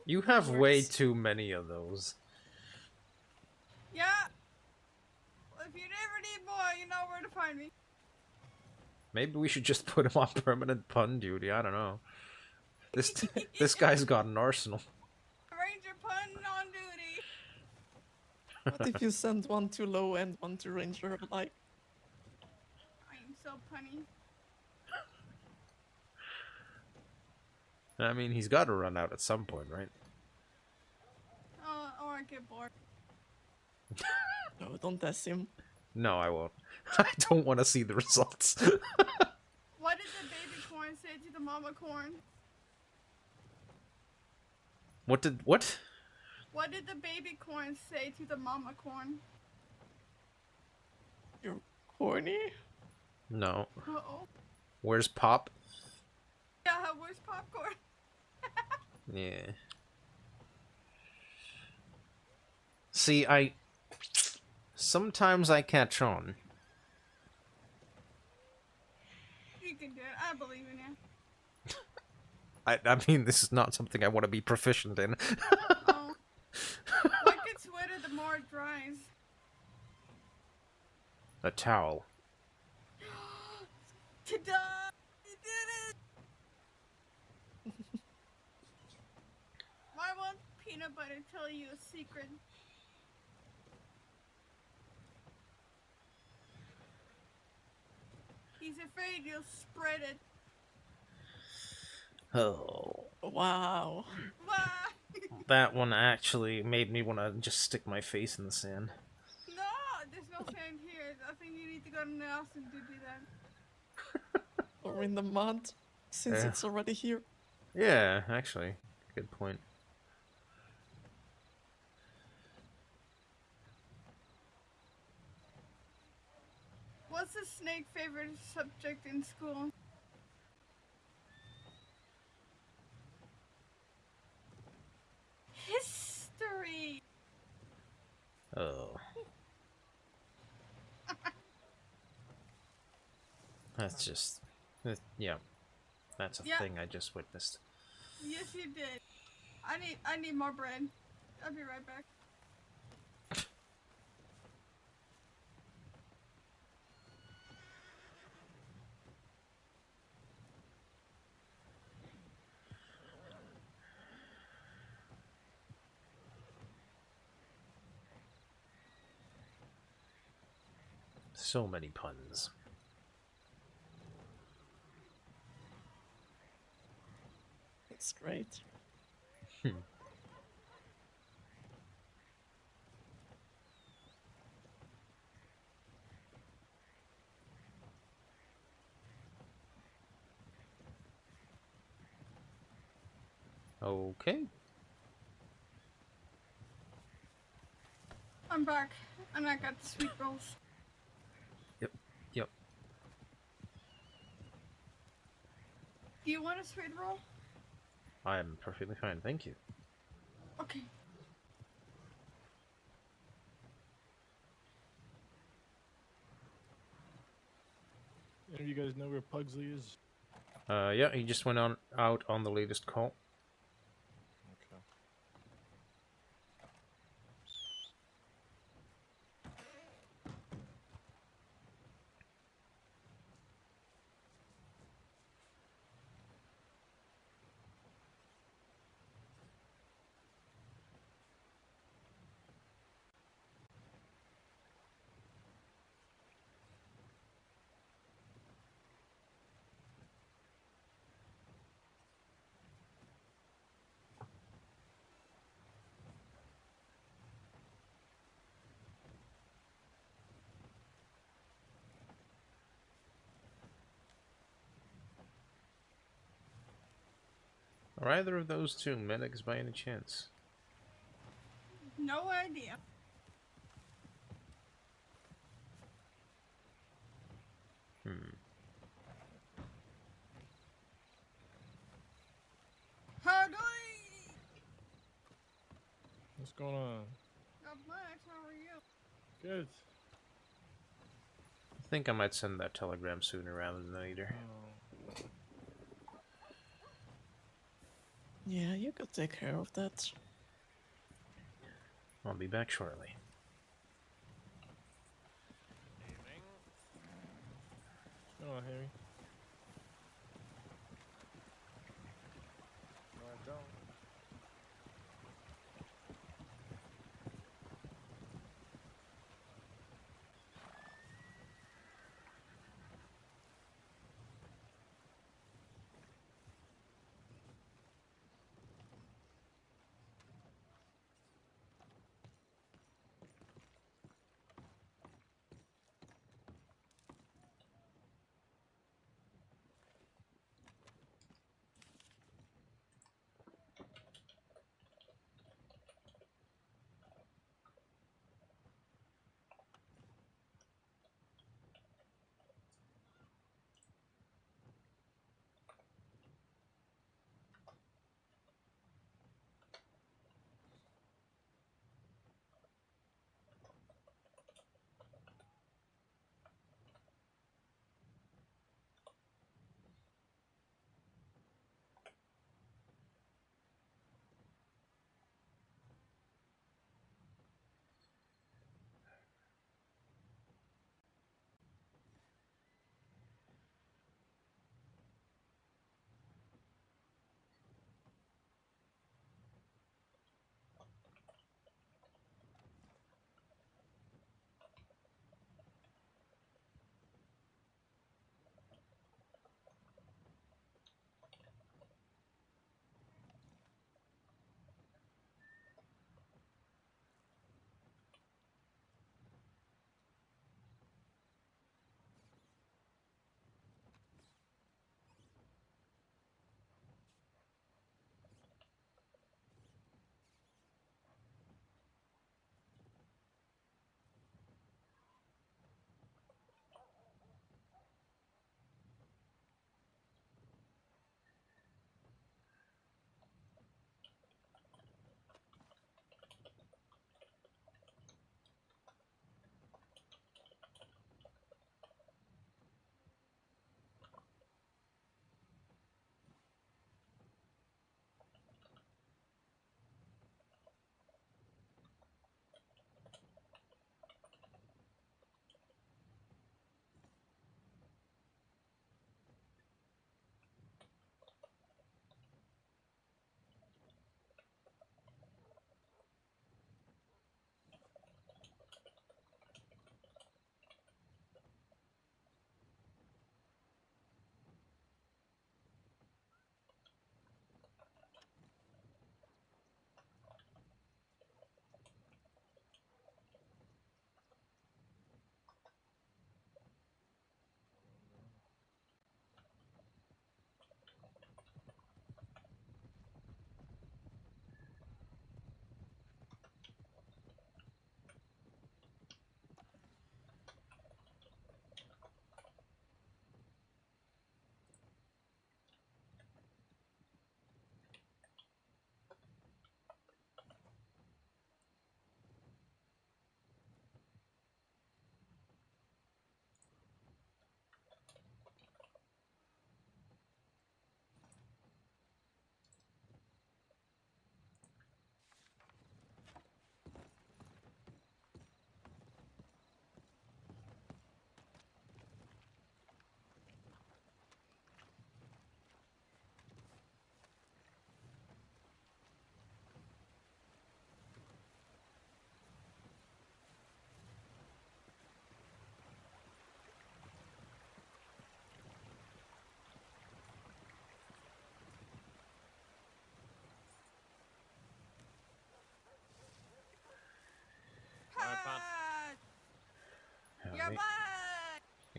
You have way too many of those. Yeah. Well, if you ever need more, you know where to find me. Maybe we should just put him on permanent pun duty. I don't know. This guy's got an arsenal. Ranger pun on duty. What if you send one to low and one to ranger? Like, I am so punny. I mean, he's got to run out at some point, right? might get bored. No, don't test him. No, I won't. I don't want to see the results. What did the baby corn say to the mama corn? What? What did the baby corn say to the mama corn? You're corny. No. Uh-oh. Where's Pop? Yeah, where's popcorn? Yeah. See, sometimes I catch on. You can do it. I believe in you. I mean, this is not something I want to be proficient in. Oh. What gets wetter the more it dries? A towel. Ta-da! You did it! Why won't peanut butter tell you a secret? He's afraid you'll spread it. Oh. Wow. Why? That one actually made me want to just stick my face in the sand. No, there's no sand here. I think you need to go to Nelson to do that. Or in the mud, since Yeah. it's already here. Yeah, actually. Good point. What's the snake favorite subject in school? History. Oh. That's just... yeah. That's a Yeah. thing I just witnessed. Yes, you did. I need more bread. I'll be right back. So many puns. That's great. Okay. I'm back, and I got the sweet rolls. Yep. Yep. Do you want a sweet roll? I'm perfectly fine, thank you. Okay. Any of you guys know where Pugsley is? Yeah, he just went out on the latest call. Okay. Are either of those two medics by any chance? No idea. Howdy! What's going on? Not much. How are you? Good. I think I might send that telegram sooner rather than later. Oh. Yeah, you could take care of that. I'll be back shortly. Evening. What's going on, Harry? No, I don't.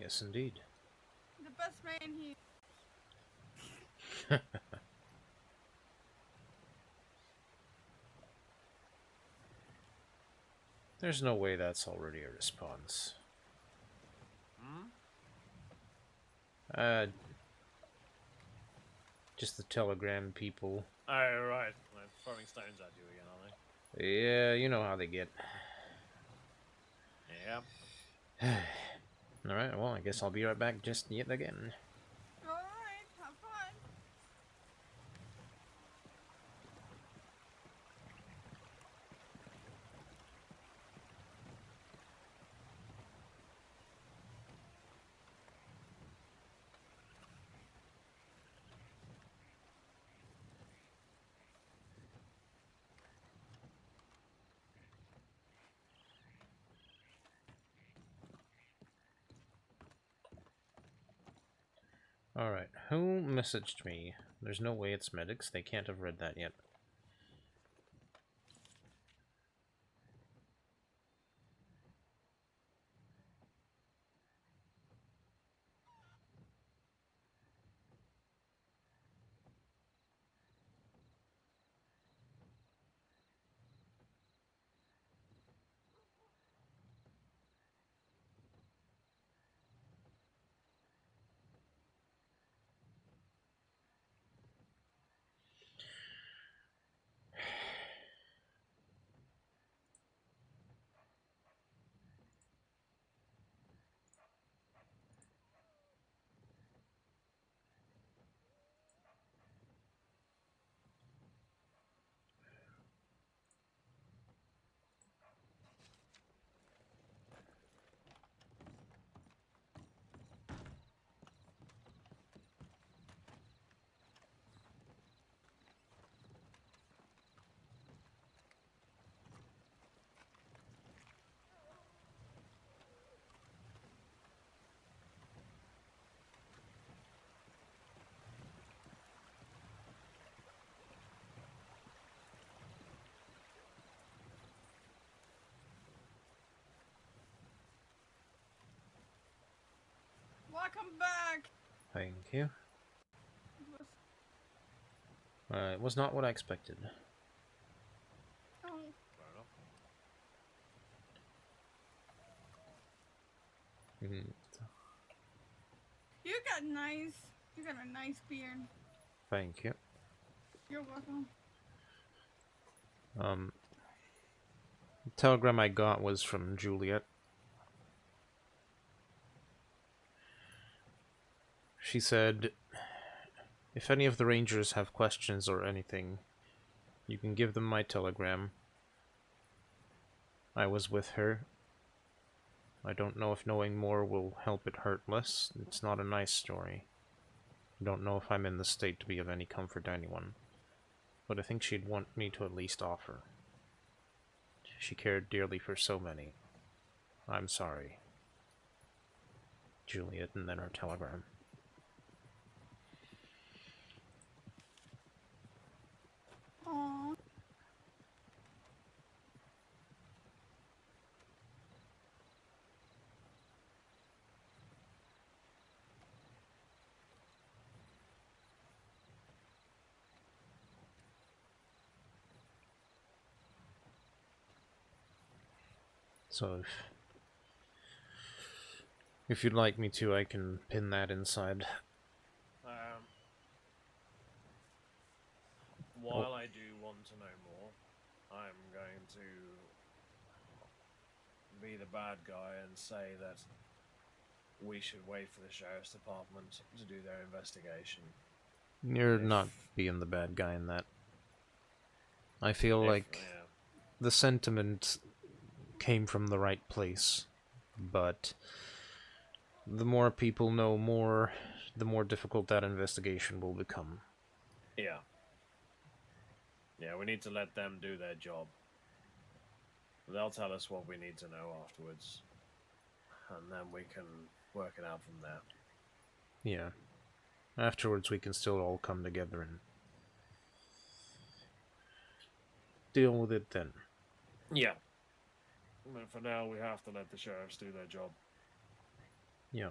Yes, indeed. The best man here. There's no way that's already a response. Just the telegram people. Oh, right. They're throwing stones at you again, aren't Yeah, you know how they get. they? Yeah. Alright, well, I guess I'll be right back just yet again. Alright, have fun. Alright, who messaged me? There's no way it's medics, they can't have read that yet. Welcome back. Thank you. It was- It was not what I expected. Oh, Fair enough. you got nice. You got a nice beard. Thank you. You're welcome. The telegram I got was from Juliet. She said, if any of the rangers have questions or anything, you can give them my telegram. I was with her. I don't know if knowing more will help it hurt less. It's not a nice story. I don't know if I'm in the state to be of any comfort to anyone, but I think she'd want me to at least offer. She cared dearly for so many. I'm sorry. Juliet, and then her telegram. Aww. So if you'd like me to, I can pin that inside. While I do want to know more, I'm going to be the bad guy and say that we should wait for the sheriff's department to do their investigation. You're not being the bad guy in that. I feel like the sentiment came from the right place, but the more people know more, the more difficult that investigation will become. Yeah. Yeah, we need to let them do their job. They'll tell us what we need to know afterwards, and then we can work it out from there. Yeah. Afterwards, we can still all come together and deal with it then. Yeah. But for now, we have to let the sheriffs do their job. Yeah.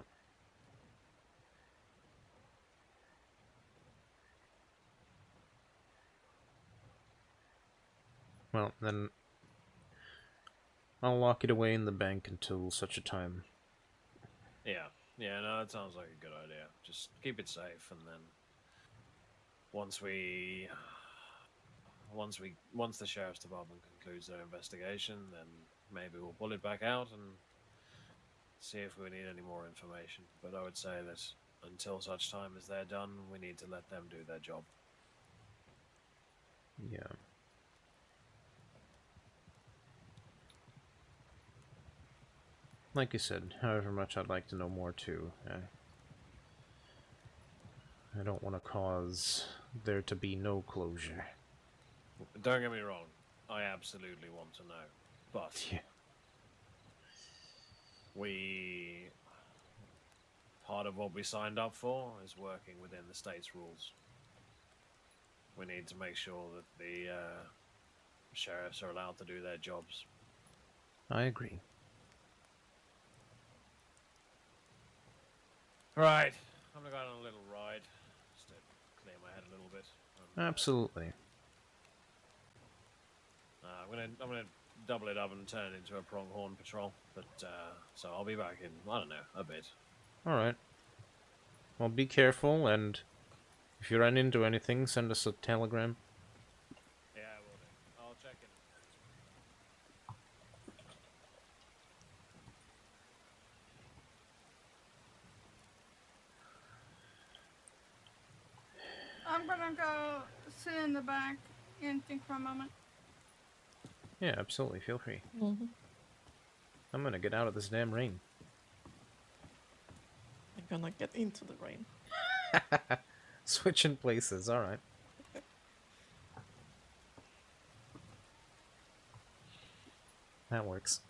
Well, then I'll lock it away in the bank until such a time. Yeah. Yeah, no, that sounds like a good idea. Just keep it safe, and then once the sheriff's department concludes their investigation, then maybe we'll pull it back out and see if we need any more information. But I would say that until such time as they're done, we need to let them do their job. Yeah. Like you said, however much I'd like to know more too. I don't want to cause there to be no closure. Don't get me wrong, I absolutely want to know. But Yeah. part of what we signed up for is working within the state's rules. We need to make sure that the sheriffs are allowed to do their jobs. I agree. Right, I'm gonna go on a little ride just to clear my head a little bit. And, Absolutely. I'm gonna double it up and turn it into a pronghorn patrol. But so I'll be back in, I don't know, a bit. Alright. Well, be careful, and if you run into anything, send us a telegram. Yeah, I will do. I'll check in. I'm gonna go sit in the back and think for a moment. Yeah, absolutely. Feel free. Mm-hmm. I'm gonna get out of this damn rain. I'm gonna get into the rain. Switching places, alright. That works.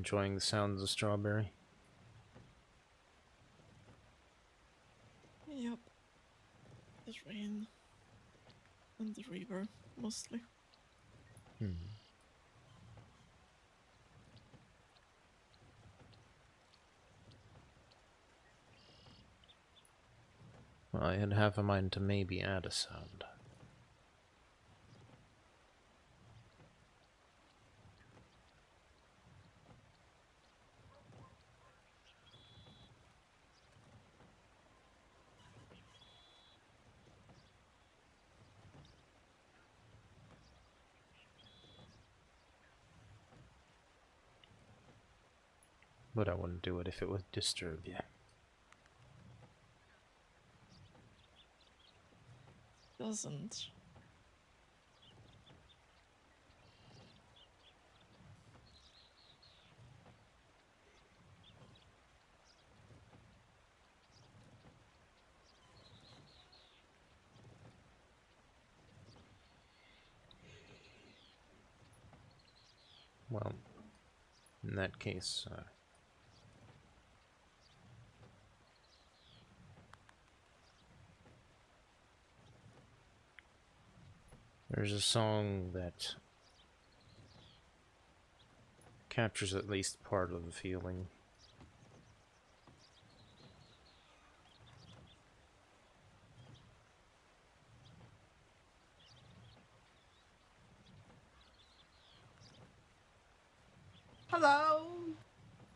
enjoying the sounds of strawberry? Yep. The rain and the river, mostly. Hmm. Well, I'd have a mind to maybe add a sound. But I wouldn't do it if it would disturb you. Doesn't. Well, in that case, there's a song that captures at least part of the feeling. Hello.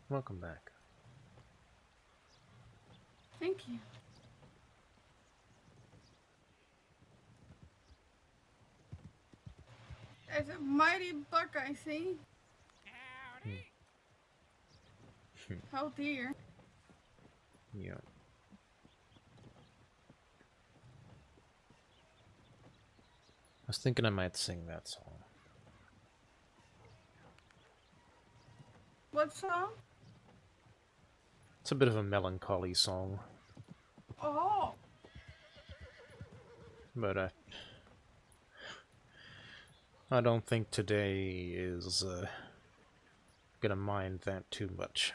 Welcome back. Thank you. There's a mighty buck I see. Oh dear. Yeah. I was thinking I might sing that song. What song? It's a bit of a melancholy song, Oh. but I don't think today is gonna mind that too much.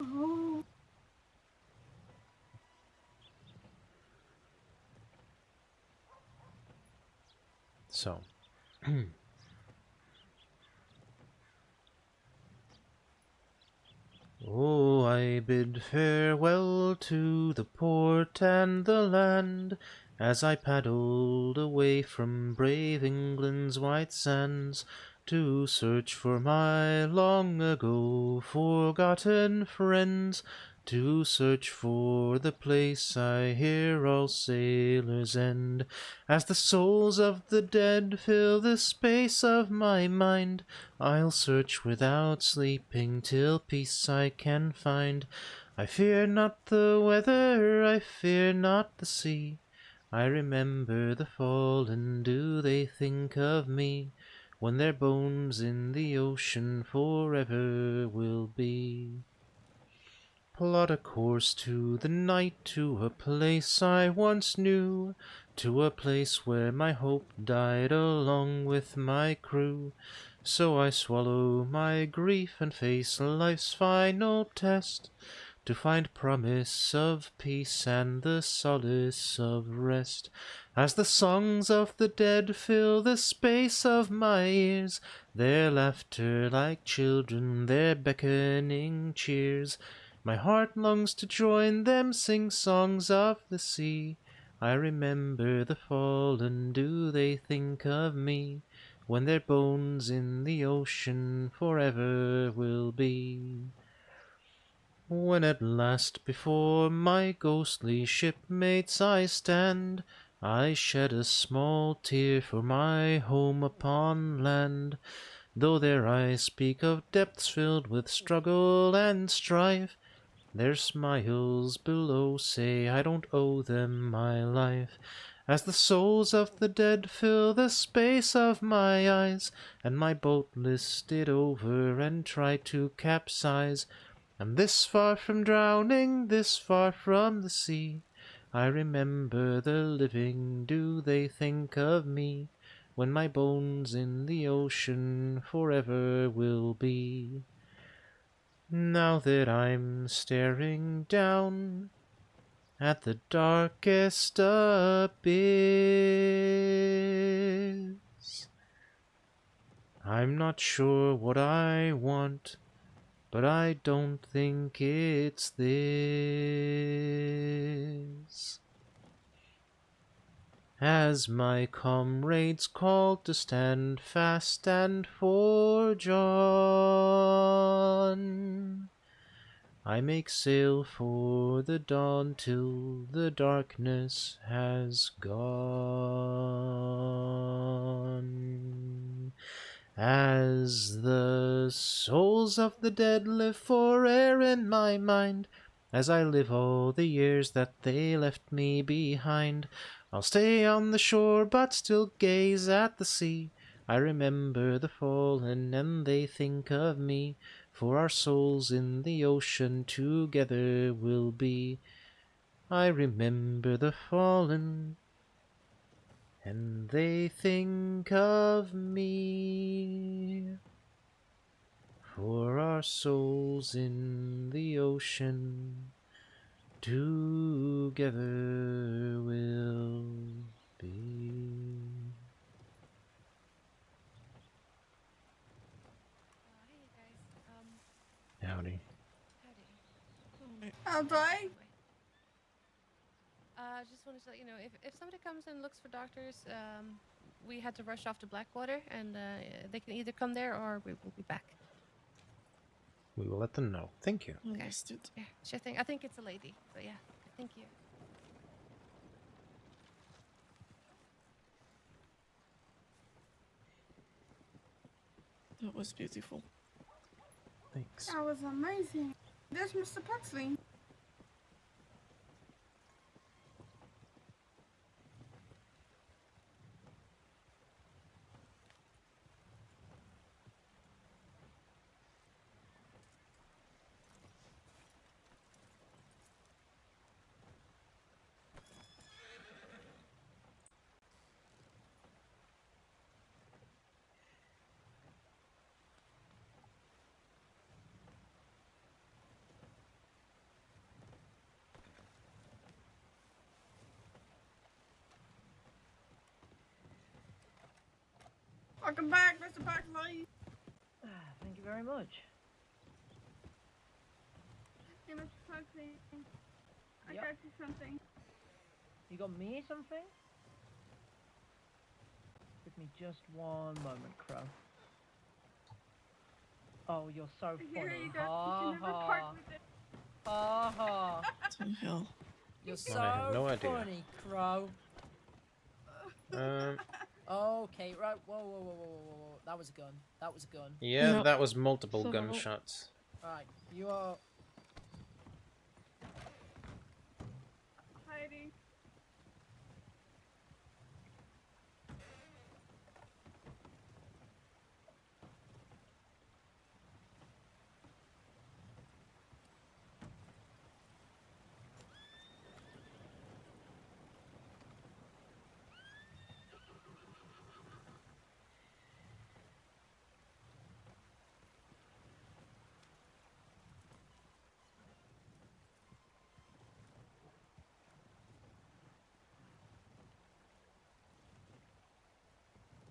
Oh. So, oh, I bid farewell to the port and the land as I paddled away from brave England's white sands to search for my long ago forgotten friends, to search for the place I hear all sailors end. As the souls of the dead fill the space of my mind, I'll search without sleeping till peace I can find. I fear not the weather, I fear not the sea. I remember the fallen, do they think of me? When their bones in the ocean forever will be. Plot a course to the night, to a place I once knew, to a place where my hope died along with my crew. So I swallow my grief and face life's final test, to find promise of peace and the solace of rest. As the songs of the dead fill the space of my ears, their laughter like children, their beckoning cheers, my heart longs to join them, sing songs of the sea. I remember the fallen, do they think of me? When their bones in the ocean forever will be. When at last before my ghostly shipmates I stand, I shed a small tear for my home upon land. Though their eyes speak of depths filled with struggle and strife, their smiles below say I don't owe them my life. As the souls of the dead fill the space of my eyes, and my boat listed over and tried to capsize, I'm this far from drowning, this far from the sea. I remember the living, do they think of me? when my bones in the ocean forever will be. Now that I'm staring down at the darkest abyss, I'm not sure what I want, but I don't think it's this. As my comrades call to stand fast and forge on, I make sail for the dawn till the darkness has gone. As the souls of the dead live fore'er in my mind, as I live all the years that they left me behind, I'll stay on the shore but still gaze at the sea. I remember the fallen and they think of me, for our souls in the ocean together will be. I remember the fallen and they think of me, for our souls in the ocean together will be. Hey you guys. Howdy. Howdy. How do I? Just wanted to let you know, if somebody comes and looks for doctors, we had to rush off to Blackwater, and they can either come there or we will be back. We will let them know. Thank you. Okay. Understood. Yeah, sure thing. I think it's a lady, but yeah, thank you. That was beautiful. Thanks. That was amazing. There's Mr. Pugsley. Welcome back, Mr. Pugsley. Thank you very much. Hey, Mr. Pugsley. I Yep. got you something. You got me something? Give me just one moment, Crow. Oh, you're so Here funny. you go. Ha You can never part ha. with it. Ha ha. What the hell? You're I have so no idea. funny, Crow. Um, Okay, right. Whoa, whoa, whoa, whoa, whoa, whoa. That was a gun. That was a gun. yeah, Yep. that was multiple So- gunshots. Right, you are. Heidi.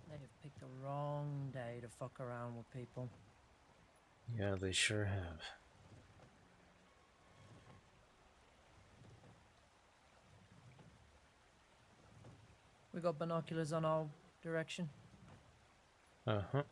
They have picked the wrong day to fuck around with people. Yeah, they sure have. We got binoculars on our direction. Uh-huh.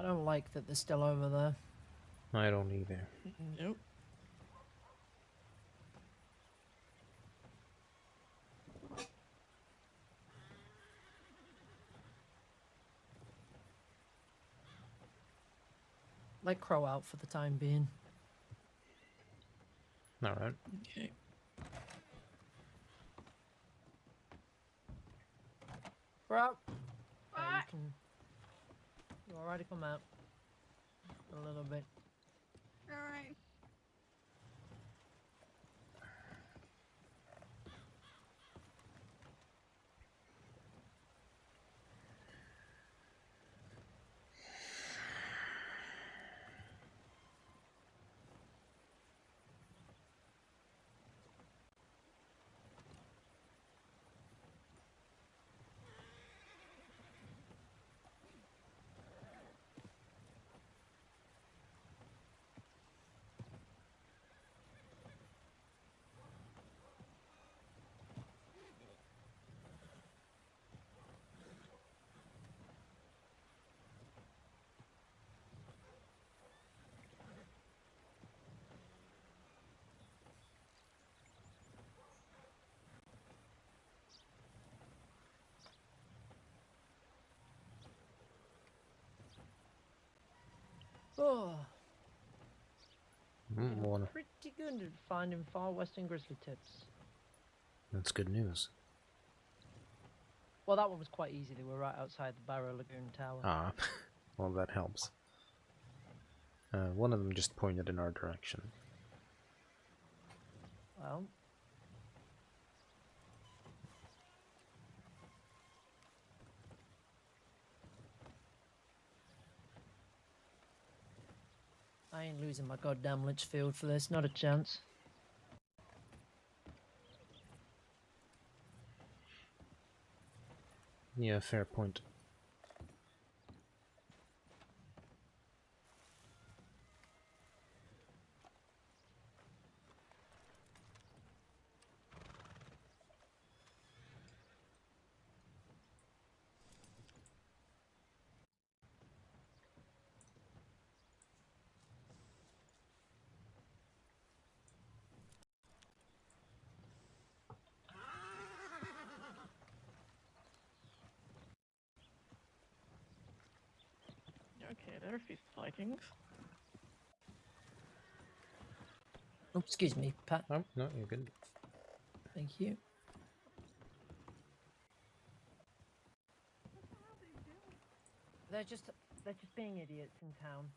I don't like that they're still over there. I don't either. Nope. Let Crow out for the time being. Alright. Okay. Crow! You can... You already come out. A little bit. Alright. Oh, One. pretty good at finding far western grizzly tips. That's good news. Well, that one was quite easy. They were right outside the Barrow Lagoon Tower. Ah, well, that helps. One of them just pointed in our direction. Well, I ain't losing my goddamn Litchfield for this. Not a chance. Yeah, fair point. Okay, there are fist Vikings. Oh, excuse me, Pat. Oh, no, you're good. Thank you. They're just being idiots in town.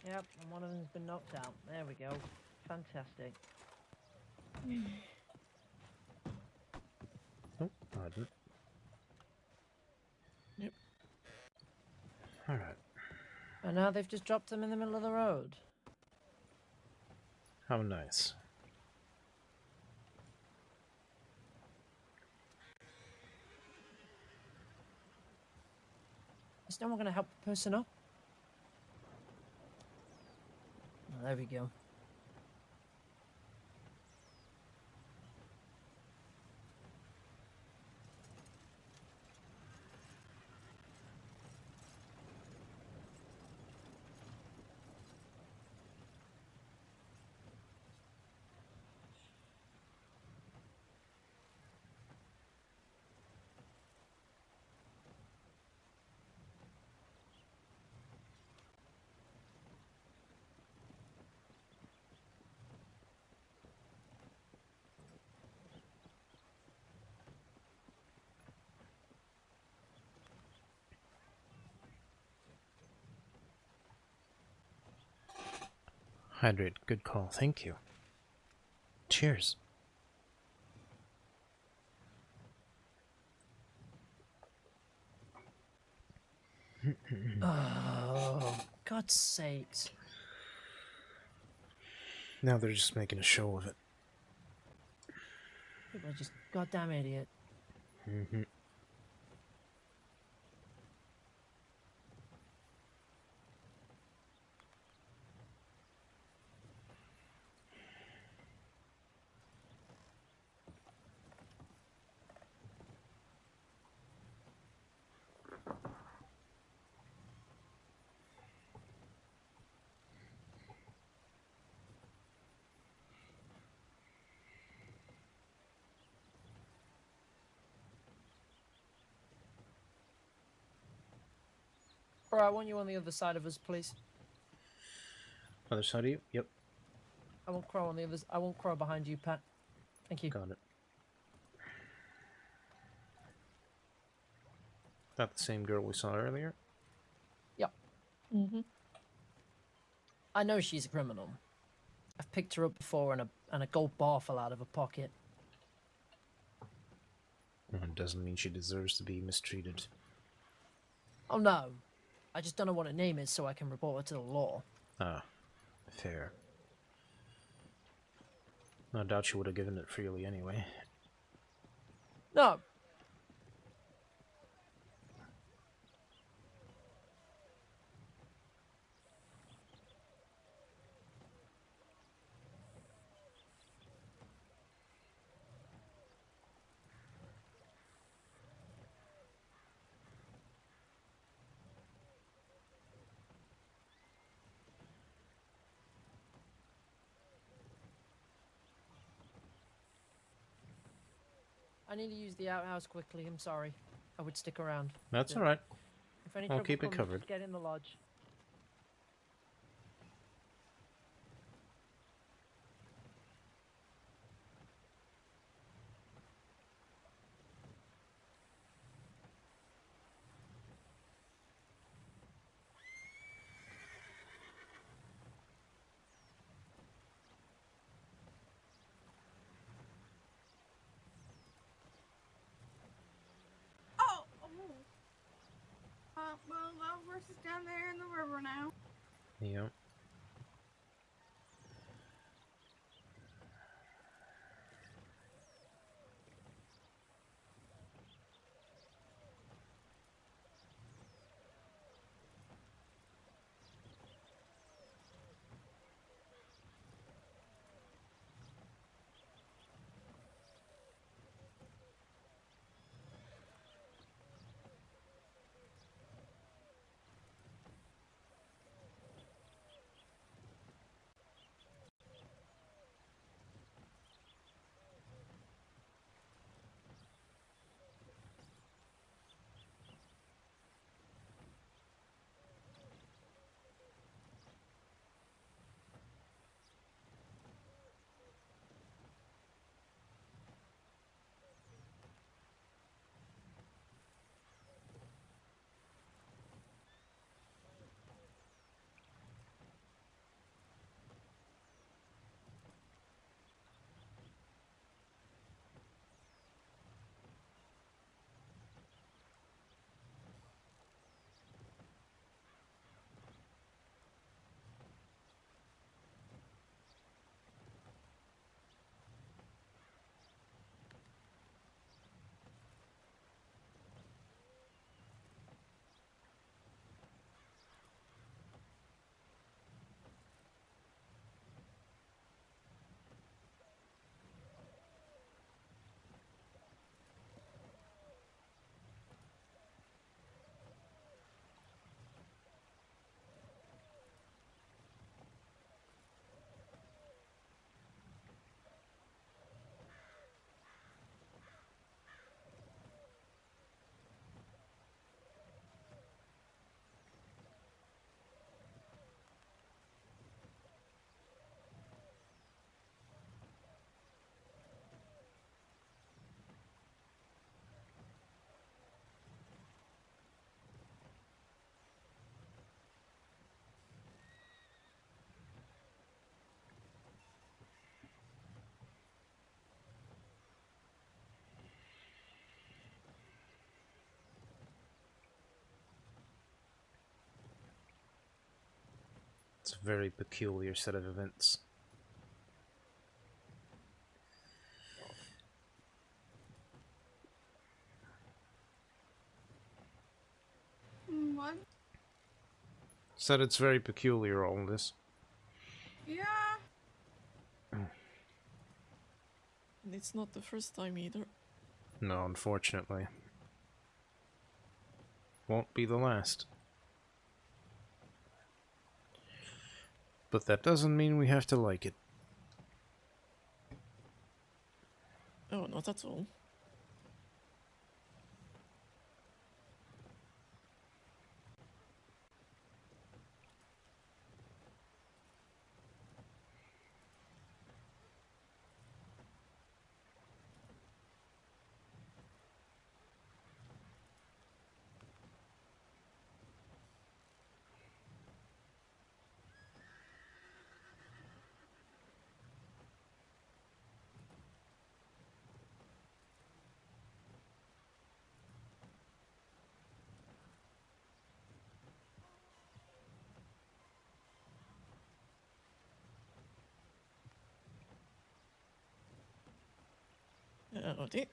Yep, and one of them's been knocked out. There we go. Fantastic. Oh, pardon. Yep. Alright. And now they've just dropped them in the middle of the road. How nice. Is no one going to help the person up? Oh, there we go. Hydrate, good call, thank you. Cheers. Oh, God's sakes. Now they're just making a show of it. People are just Goddamn idiot. Mm-hmm. Bro, I want you on the other side of us, please. Other side of you? Yep. I want Crow on the others. I want Crow behind you, Pat. Thank you. Got it. That the same girl we saw earlier? Yep. Mm-hmm. I know she's a criminal. I've picked her up before and a gold bar fell out of her pocket. Well, it doesn't mean she deserves to be mistreated. Oh no. I just don't know what her name is so I can report her to the law. Ah, fair. I doubt she would have given it freely anyway. No. I need to use the outhouse quickly. I'm sorry. I would stick around. That's Yeah. alright. If any I'll trouble keep it comes, covered. just get in the lodge. Oh, oh. Well, that horse is down there in the river now. Yep. It's a very peculiar set of events. Said it's very peculiar, all this. Yeah. And it's not the first time either. No, unfortunately. Won't be the last. But that doesn't mean we have to like it. Oh, not at all. Howdy.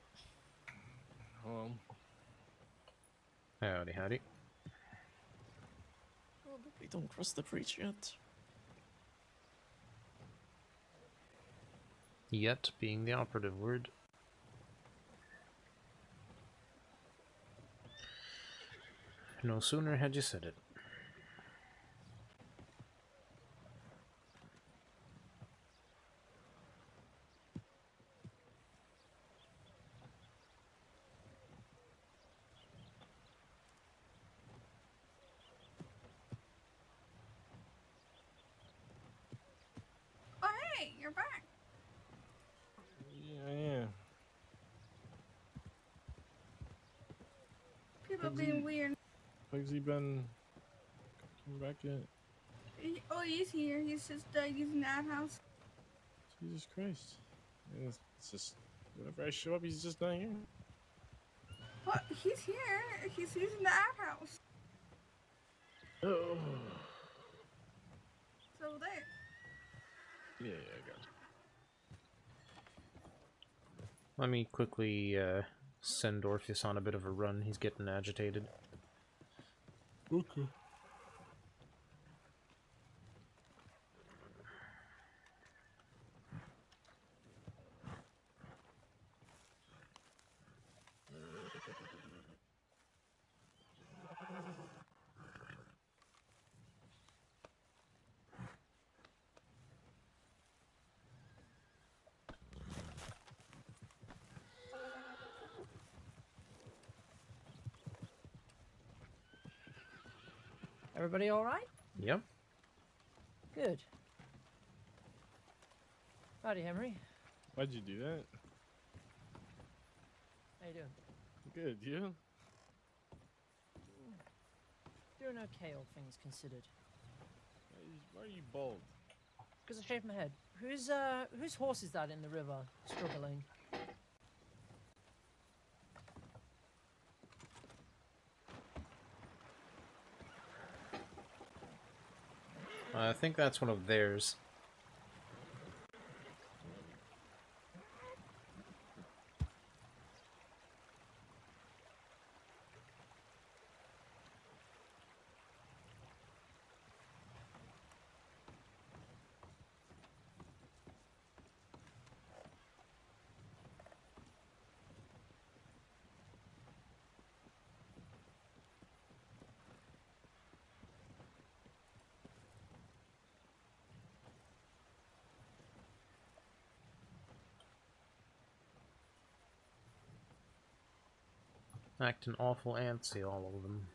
Howdy, howdy. Oh, but we don't cross the bridge yet. Yet being the operative word. No sooner had you said it. Oh, hey, you're back. Yeah. People Pugsy. being weird. Pugsy been coming back yet? Oh, he's here. He's just using the outhouse. Jesus Christ. Yeah, it's just, whenever I show up, he's just not here. What? He's here. He's using the outhouse. Oh. So there. Yeah, I got Let me quickly send Orpheus on a bit of a run. He's getting agitated. you. Okay. Everybody all right? Yep. Good. Howdy, Henry. Why'd you do that? How you doing? Good, you? Doing okay, all things considered. Why are you bald? Because I shaved my head. Whose horse is that in the river, struggling? I think that's one of theirs. Acting awful antsy, all of them.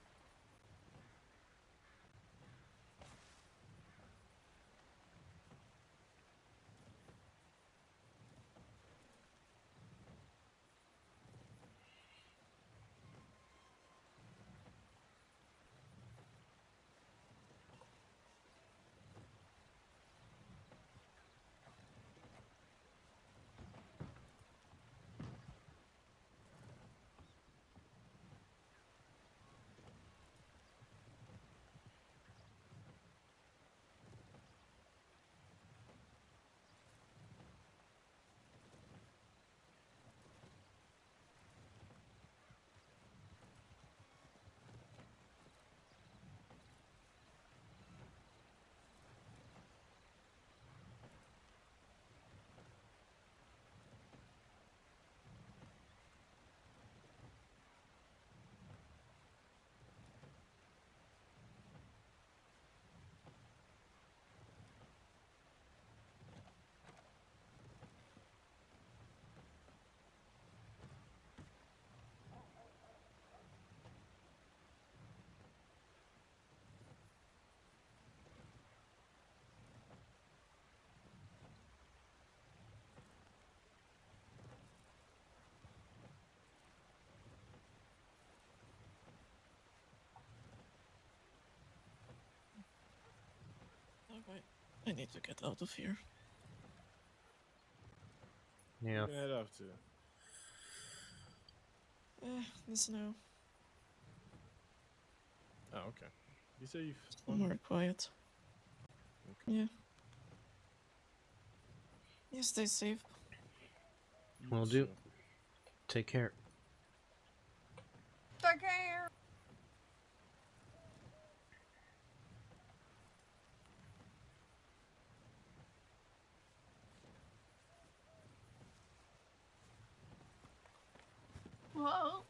I need to get out of here. Yeah. Where you head off to? The snow. Oh, okay. You say you've Somewhere quiet. Okay. Yeah. You stay safe. Will do. Take care. Take care. Whoa.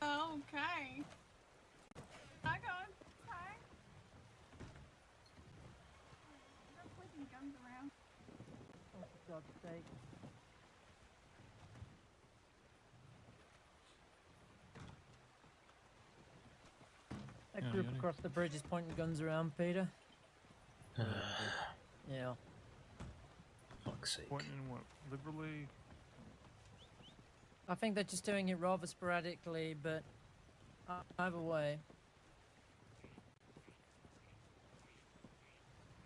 Okay. I got okay. Stop pointing guns around. Oh, for God's sake. That group across the bridge is pointing guns around, Peter. Yeah. Fuck's sake. Pointing what? Liberally? I think they're just doing it rather sporadically, but either way.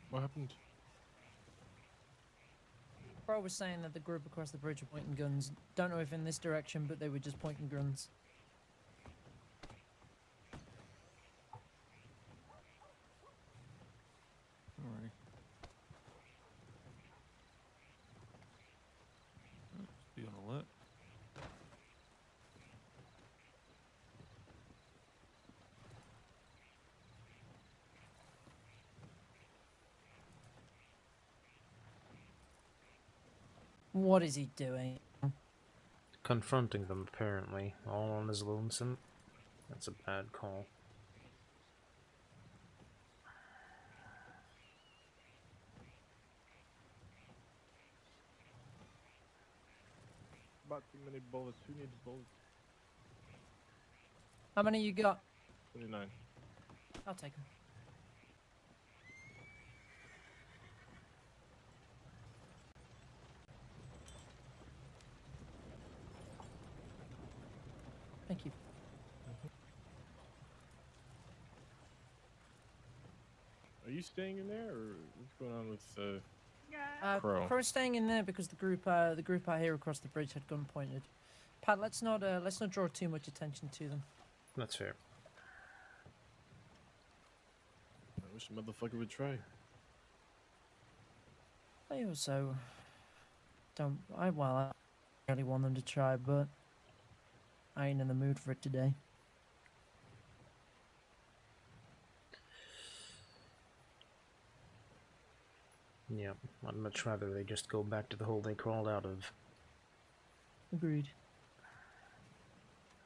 What happened? Bro was saying that the group across the bridge were pointing guns. Don't know if in this direction, but they were just pointing guns. Alright. Just be on alert. What is he doing? Confronting them, apparently. All on his lonesome. That's a bad call. bought too many bullets. Who needs bullets? How many you got? 29. I'll take them. Thank you. Are you staying in there, or what's going on with Yeah. Crow? Crow's staying in there because the group out here across the bridge had gun pointed. Pat, let's not draw too much attention to them. That's fair. I wish the motherfucker would try. I also I really want them to try, but I ain't in the mood for it today. Yeah, I'd much rather they just go back to the hole they crawled out of. Agreed.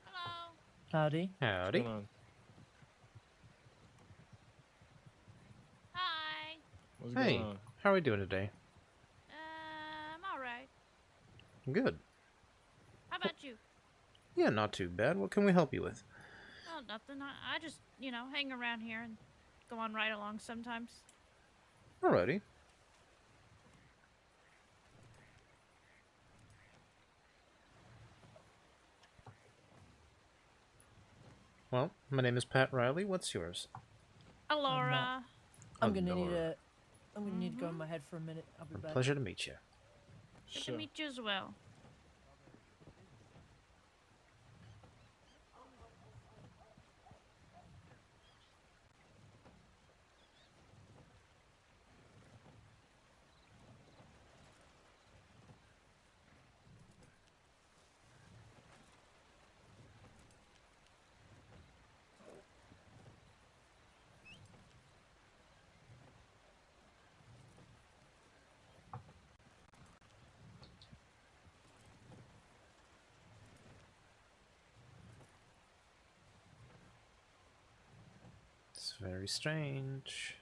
Hello. Howdy. What's Howdy. going on? Hi. What's Hey, going on? how are we doing today? I'm alright. Good. How about you? Yeah, not too bad. What can we help you with? Oh, nothing. I just, hang around here and go on right along sometimes. Alrighty. Well, my name is Pat Riley. What's yours? Alora. I'm gonna need Allura. to go in my head for a minute. I'll be back. Pleasure to meet you. Good to meet you as well. It's very strange.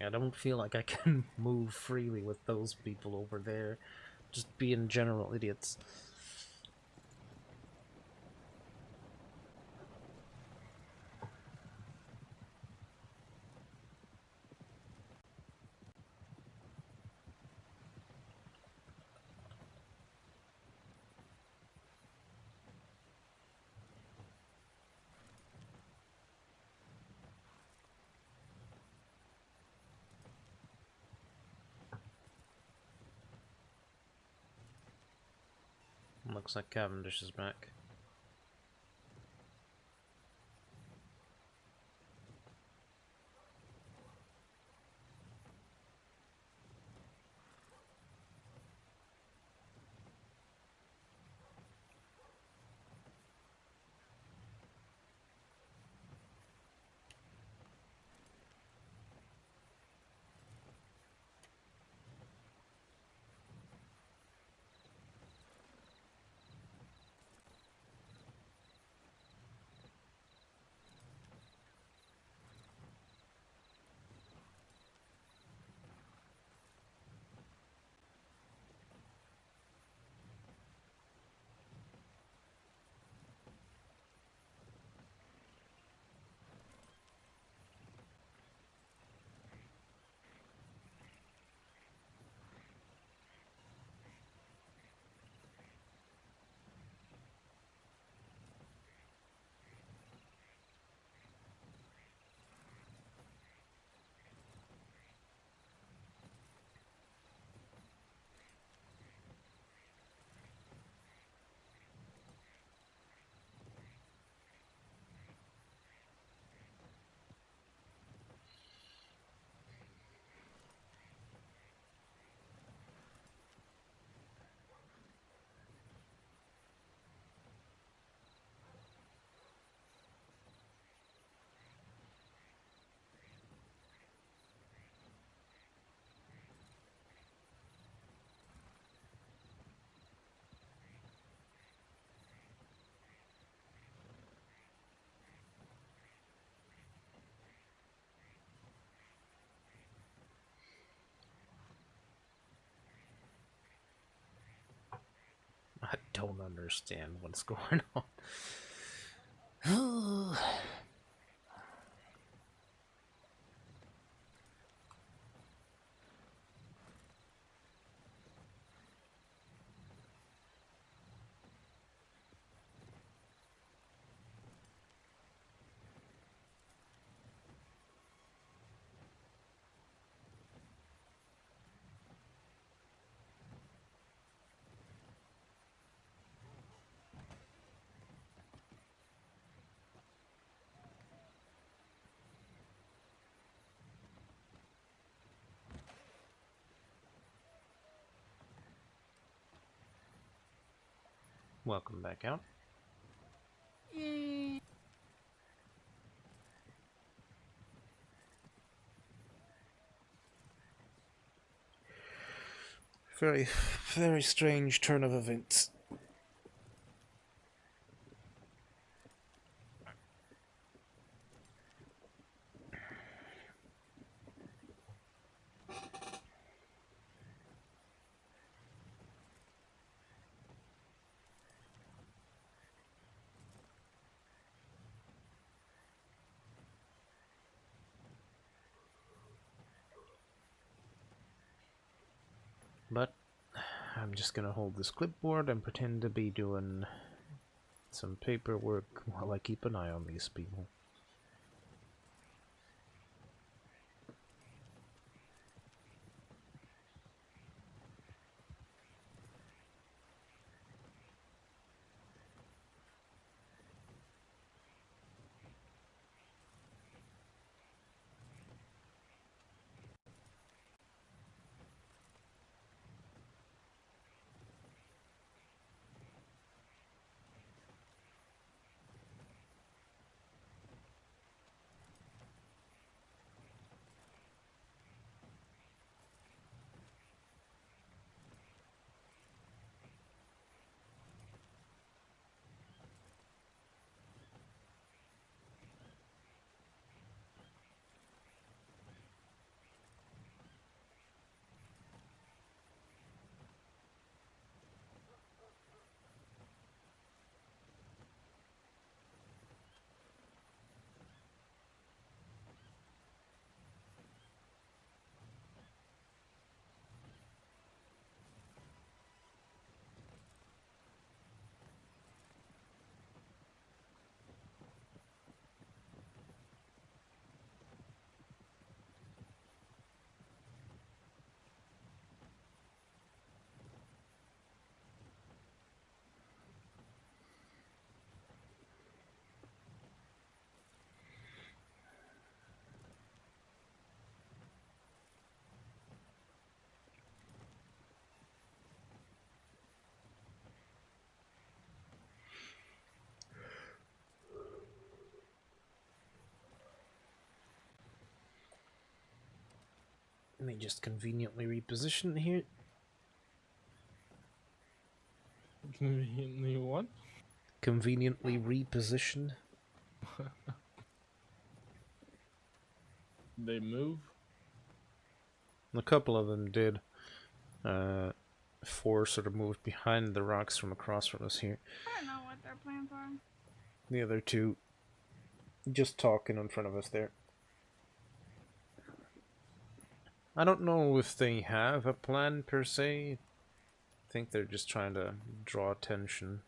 I don't feel like I can move freely with those people over there. Just being general idiots. Looks like Cavendish is back. don't understand what's going on. Welcome back out. Yeah. Very, very strange turn of events. But I'm just gonna hold this clipboard and pretend to be doing some paperwork while I keep an eye on these people. Let me just conveniently reposition here. Conveniently what? Conveniently reposition. They move? A couple of them did. 4 sort of moved behind the rocks from across from us here. I don't know what their plans are. The other 2 just talking in front of us there. I don't know if they have a plan per se. I think they're just trying to draw attention.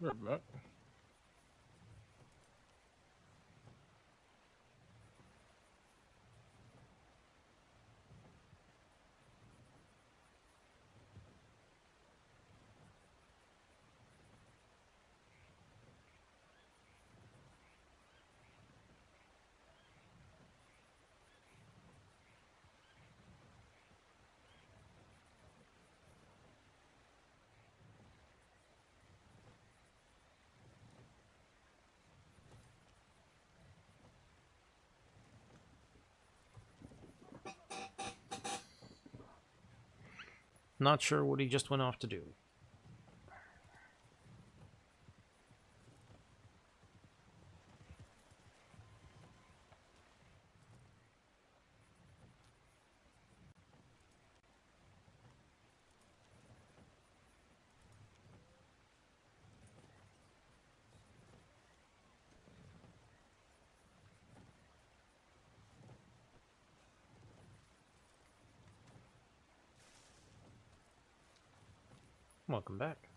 Right back. Not sure what he just went off to do. Welcome back.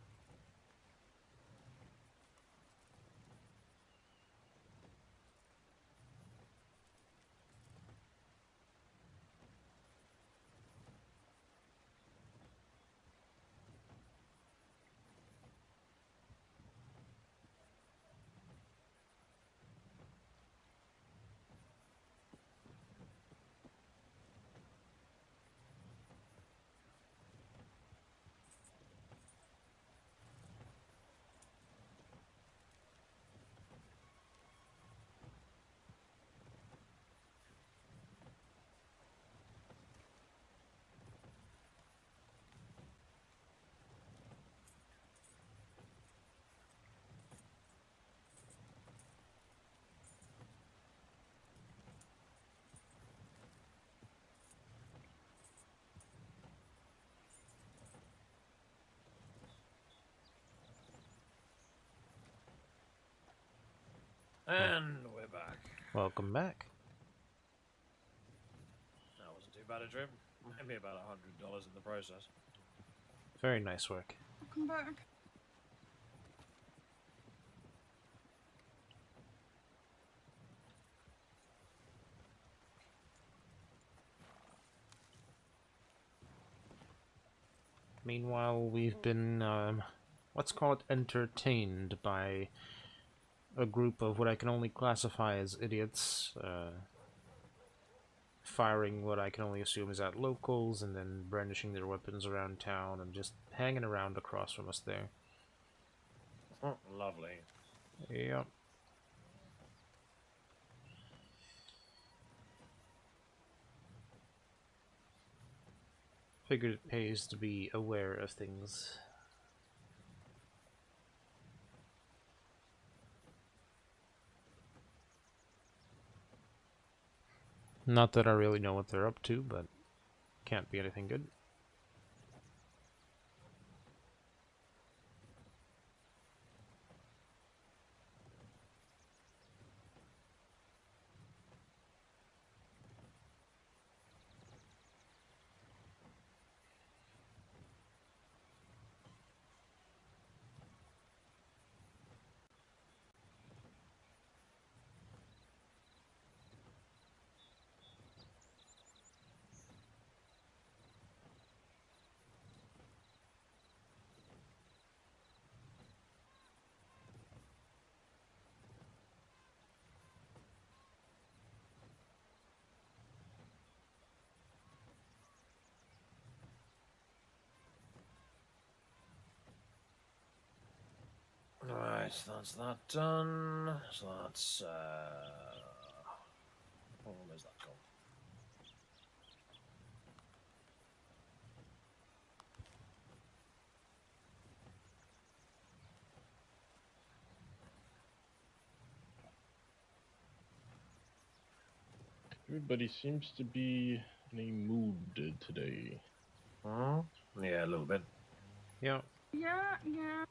And we're back. Welcome back. That wasn't too bad a trip. Maybe about $100 in the process. Very nice work. Come back. Meanwhile, we've been, let's call it entertained by a group of what I can only classify as idiots, firing what I can only assume is at locals, and then brandishing their weapons around town, and just hanging around across from us there. Lovely. Yep. Figured it pays to be aware of things. Not that I really know what they're up to, but can't be anything good. Right, that's that done. So that's, where's that gone? Everybody seems to be in a mood today. Hmm? Yeah, a little bit. Yeah. Yeah, yeah.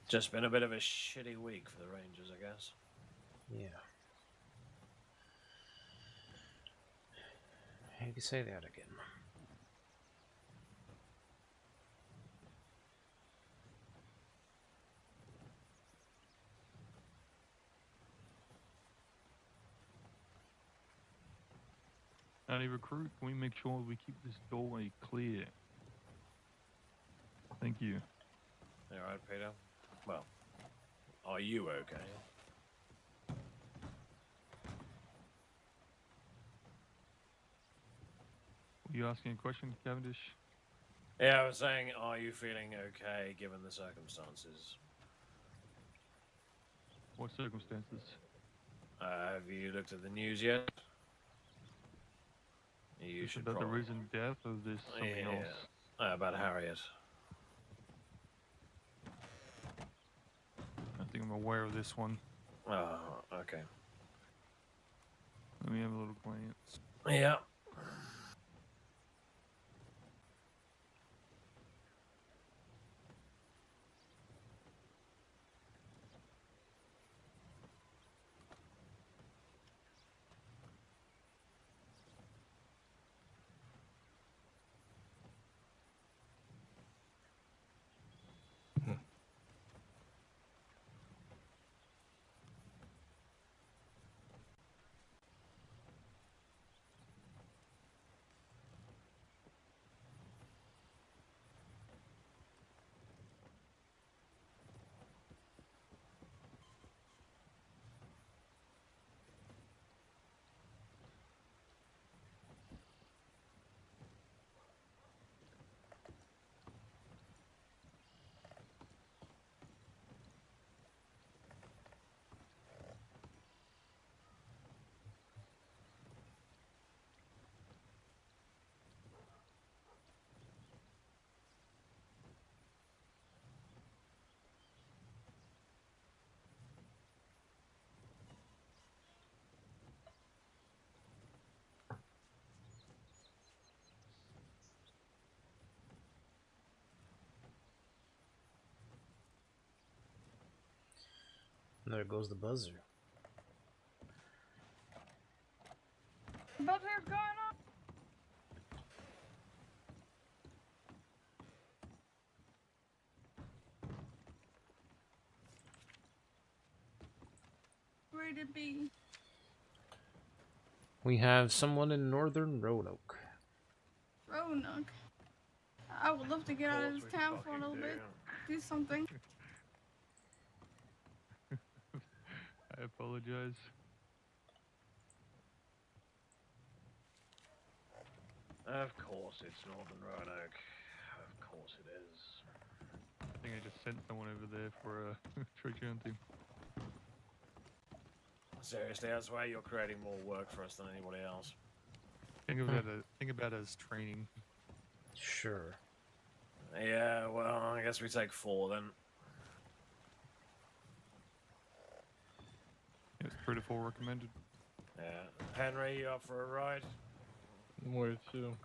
Just been a bit of a shitty week for the Rangers, I guess. Yeah. You can say that again. Howdy, recruit. Can we make sure we keep this doorway clear? Thank you. You alright, Peter? Well, are you okay? Were you asking a question, Cavendish? Yeah, I was saying, are you feeling okay given the circumstances? What circumstances? Have you looked at the news yet? You Is should it about the probably. recent death or this something Yeah, else? about Harriet. I think I'm aware of this one. Oh, okay. Let me have a little glance. Yeah. There goes the buzzer. Buzzer's going on. Rated B. We have someone in northern Roanoke. Roanoke. I would love to get out of this town for a little bit. Do something. I apologize. Of course it's Northern Roanoke. Of course it is. I think I just sent someone over there for treasure hunting. Seriously, that's why you're creating more work for us than anybody else. Think about it as training. Sure. Yeah, well, I guess we take 4 then. It's 3 to 4 recommended. Yeah. Henry, you up for a ride? Where to?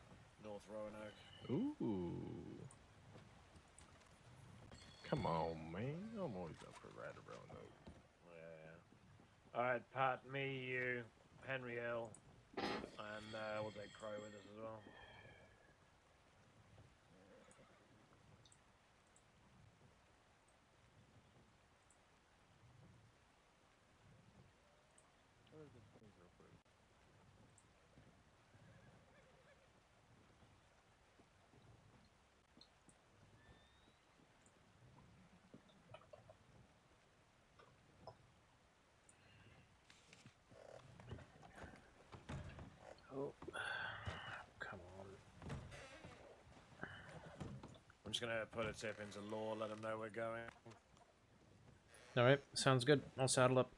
North Roanoke. Ooh. Come on, man. I'm always up for a ride around though. Yeah. Alright, Pat, me, you, Henry L. And we'll take Crow with us as well. Oh, come on. I'm just gonna put a tip into Law, let him know we're going. All right, sounds good. I'll saddle up.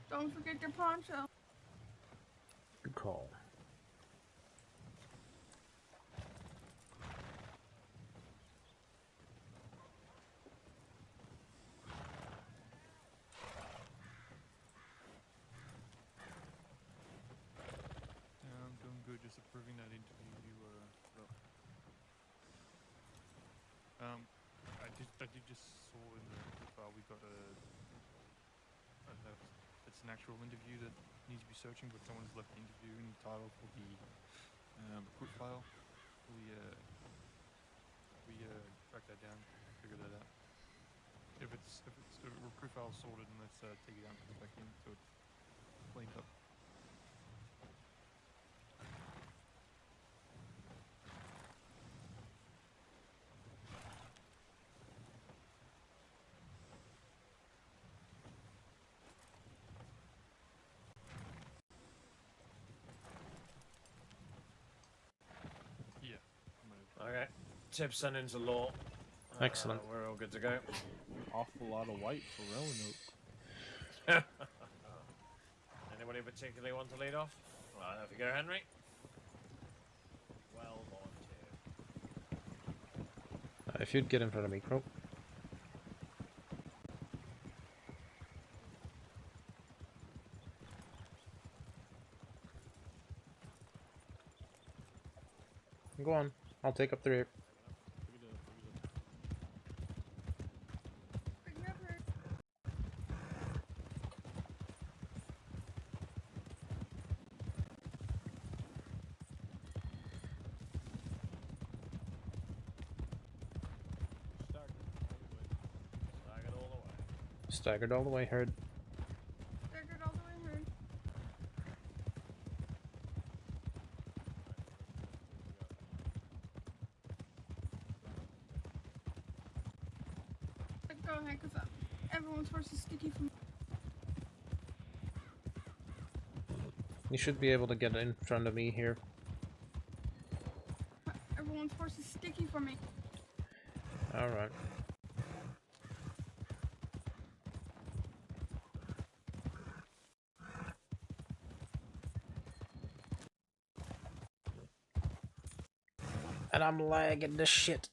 Don't forget your poncho. Good call. Yeah, I'm doing good. Just approving that interview you got. I did just saw in the file we got a it's an actual interview that needs to be searching, but someone's left the interviewing title for the recruit file. We track that down, figure that out. If the recruit file is sorted, and let's take it out and put it back in so it's cleaned up. Yeah. Okay. Tips sent into law. Excellent. We're all good to go. Awful lot of white for Roanoke. Anybody particularly want to lead off? Right, off you go, Henry. Well volunteered. If you'd get in front of me, Crow. Go on. I'll take up the rear. Pick me up here. Staggered all the way. Staggered all the way, heard. Staggered all the way here. Go ahead, cause everyone's horse is sticky from. You should be able to get in front of me here. Everyone's horse is sticky for me. Alright. And I'm lagging the shit.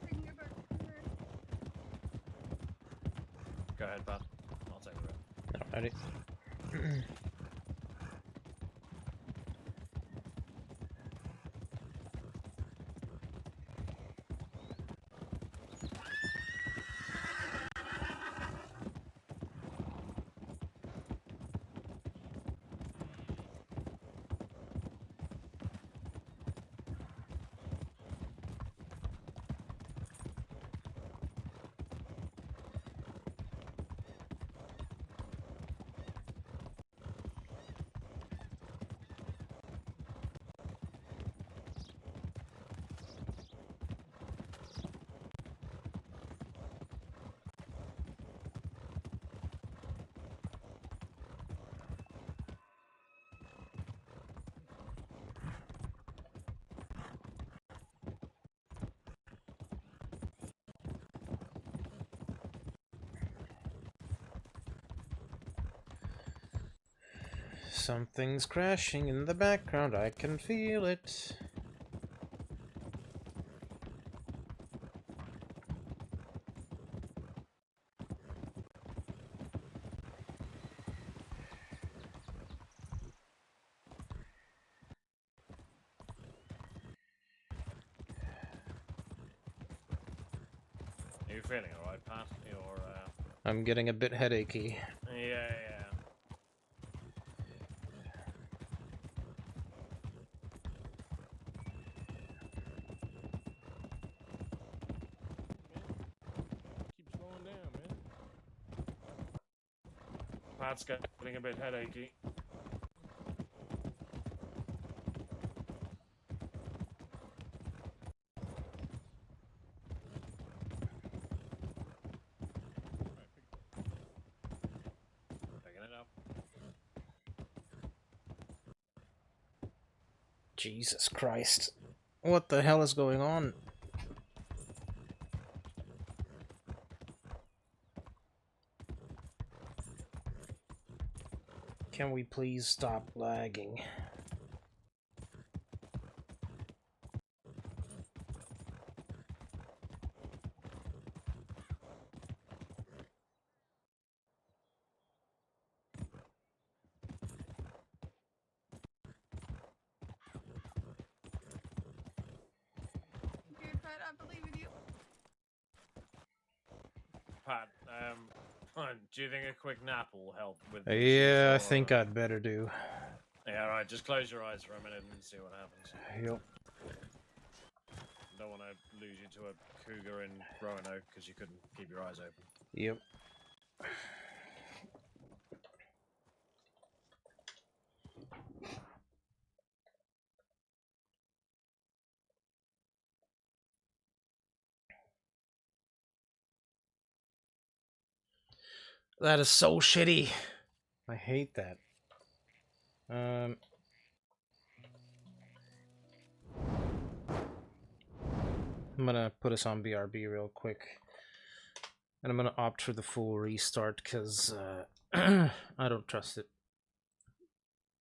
Taking it back here. Go ahead, Pat. I'll take the rear. Alrighty. Something's crashing in the background, I can feel it. Are you feeling alright, Pat? You're, I'm getting a bit headachy. yeah. Keep slowing down, man. Pat's getting a bit headachy. Picking it up. Jesus Christ. What the hell is going on? Can we please stop lagging? Okay, Fred, I believe in you. Pat, do you think a quick nap will help with the Yeah, I issues, think or- I'd better do. Yeah, alright, just close your eyes for a minute and see what happens. Yep. Don't want to lose you to a cougar in Roanoke because you couldn't keep your eyes open. Yep. That is so shitty. I hate that. I'm gonna put us on BRB real quick. And I'm gonna opt for the full restart because I don't trust it.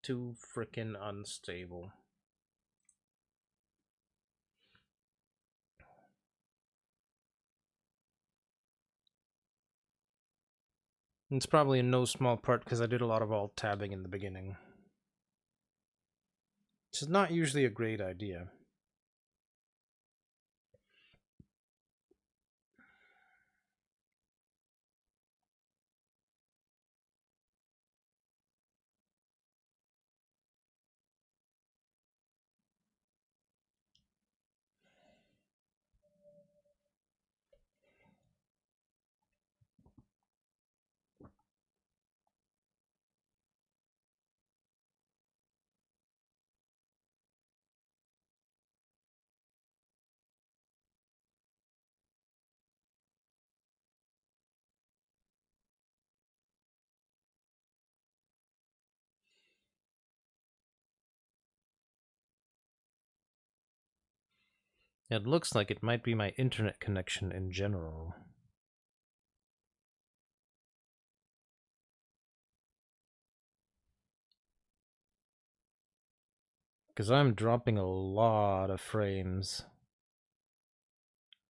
Too freaking unstable. It's probably in no small part because I did a lot of alt tabbing in the beginning. Which is not usually a great idea. It looks like it might be my internet connection in general. Because I'm dropping a lot of frames.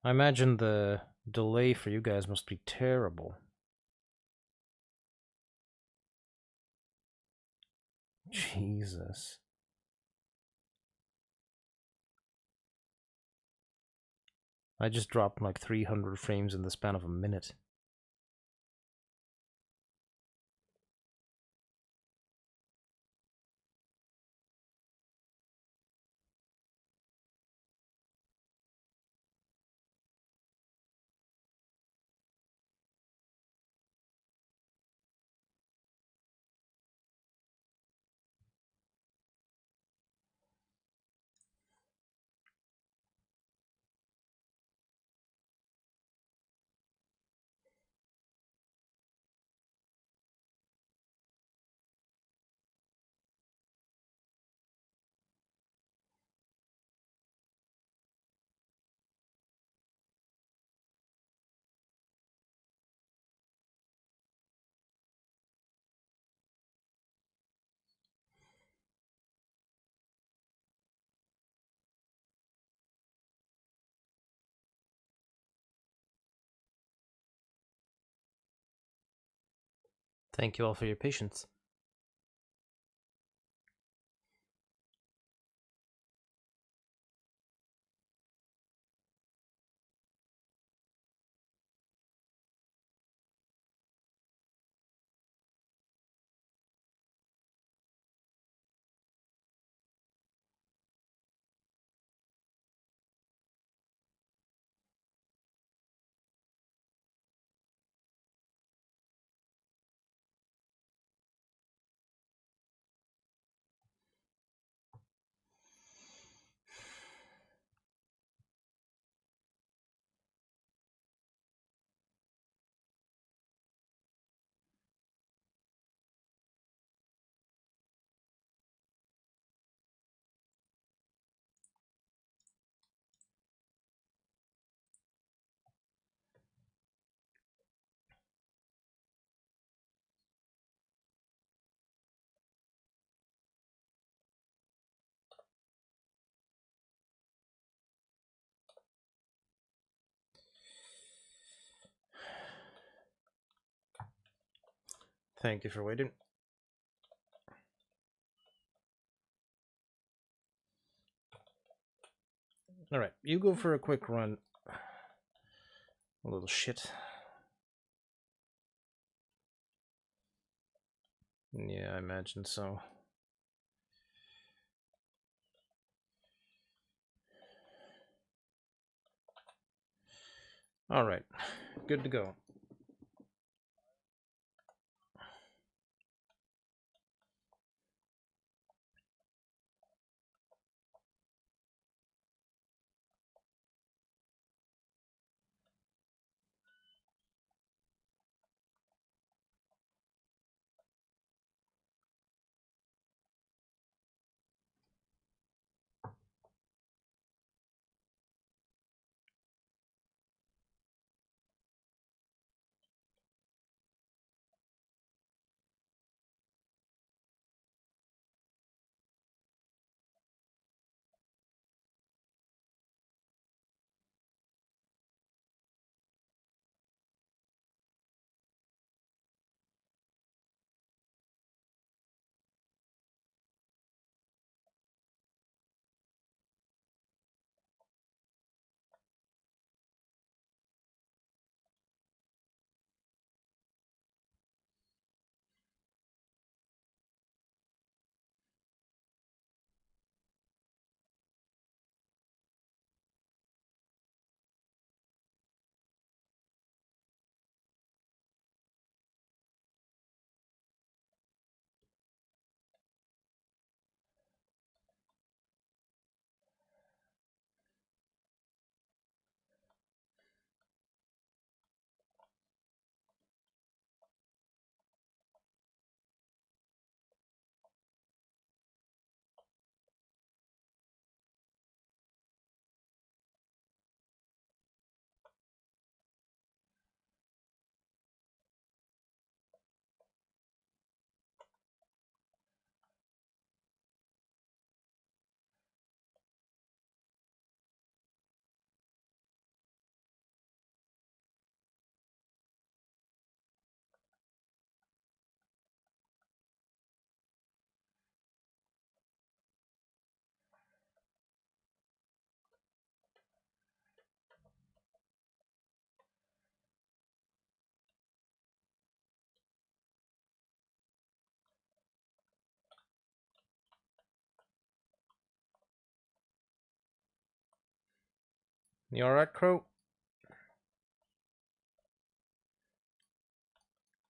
I imagine the delay for you guys must be terrible. Jesus. I just dropped like 300 frames in the span of a minute. Thank you all for your patience. Thank you for waiting. Alright, you go for a quick run. A little shit. Yeah, I imagine so. Alright, good to go. You alright, Crow?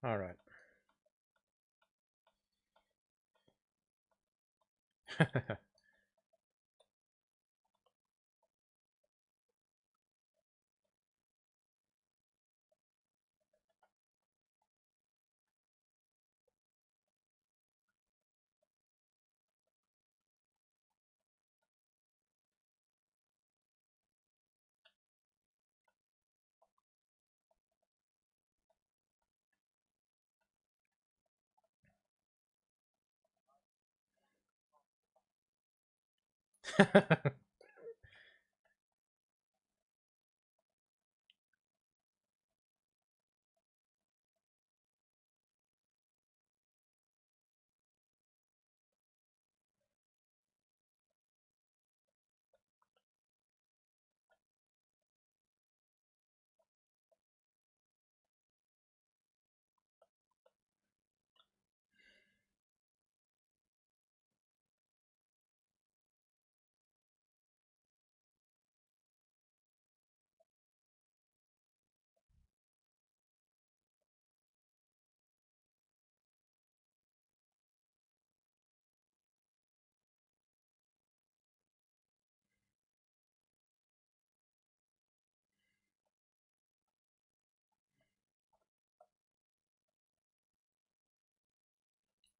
Alright.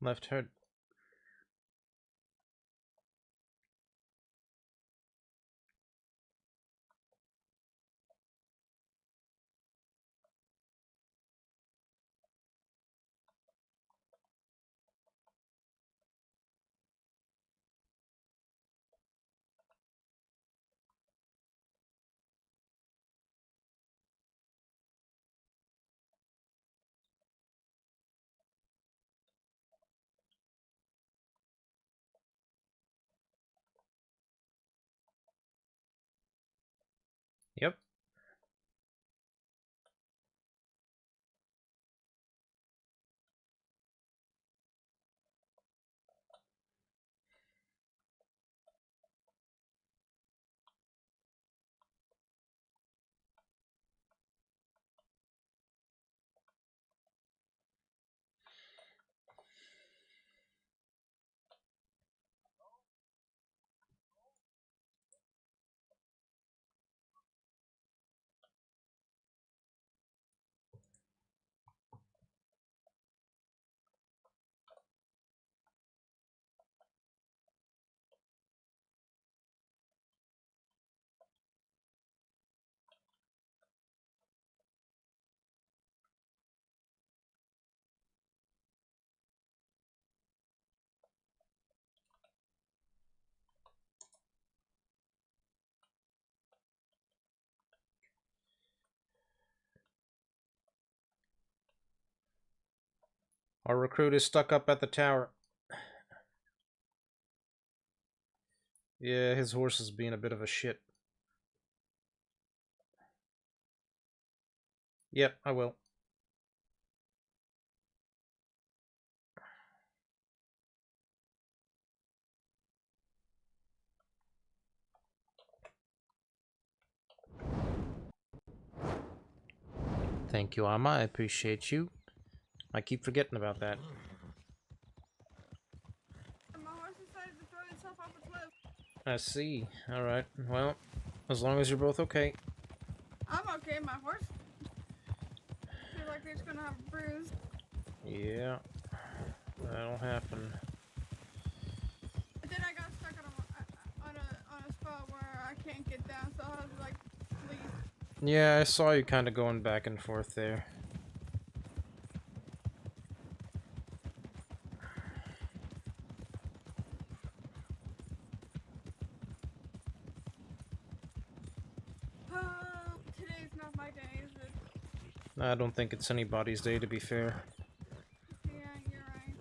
Left heard. Yep. Our recruit is stuck up at the tower. Yeah, his horse is being a bit of a shit. Yep, I will. Thank you, Amma. I appreciate you. I keep forgetting about that. And my horse decided to throw itself off a cliff. I see. Alright. Well, as long as you're both okay. I'm okay. My horse feel like it's gonna have a bruise. Yeah. That'll happen. But then I got stuck on a spot where I can't get down, so I was like, please. Yeah, I saw you kind of going back and forth there. Today's not my day, is it? I don't think it's anybody's day, to be fair. Yeah, you're right.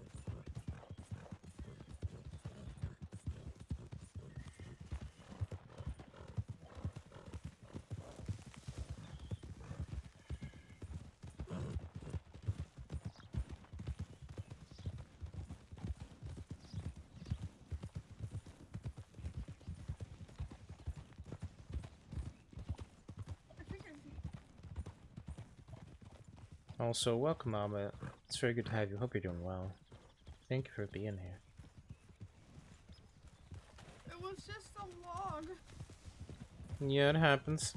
I think Also, welcome, Amma. It's very good to have you. Hope you're doing well. Thank you for being here. it was just a log. Yeah, it happens.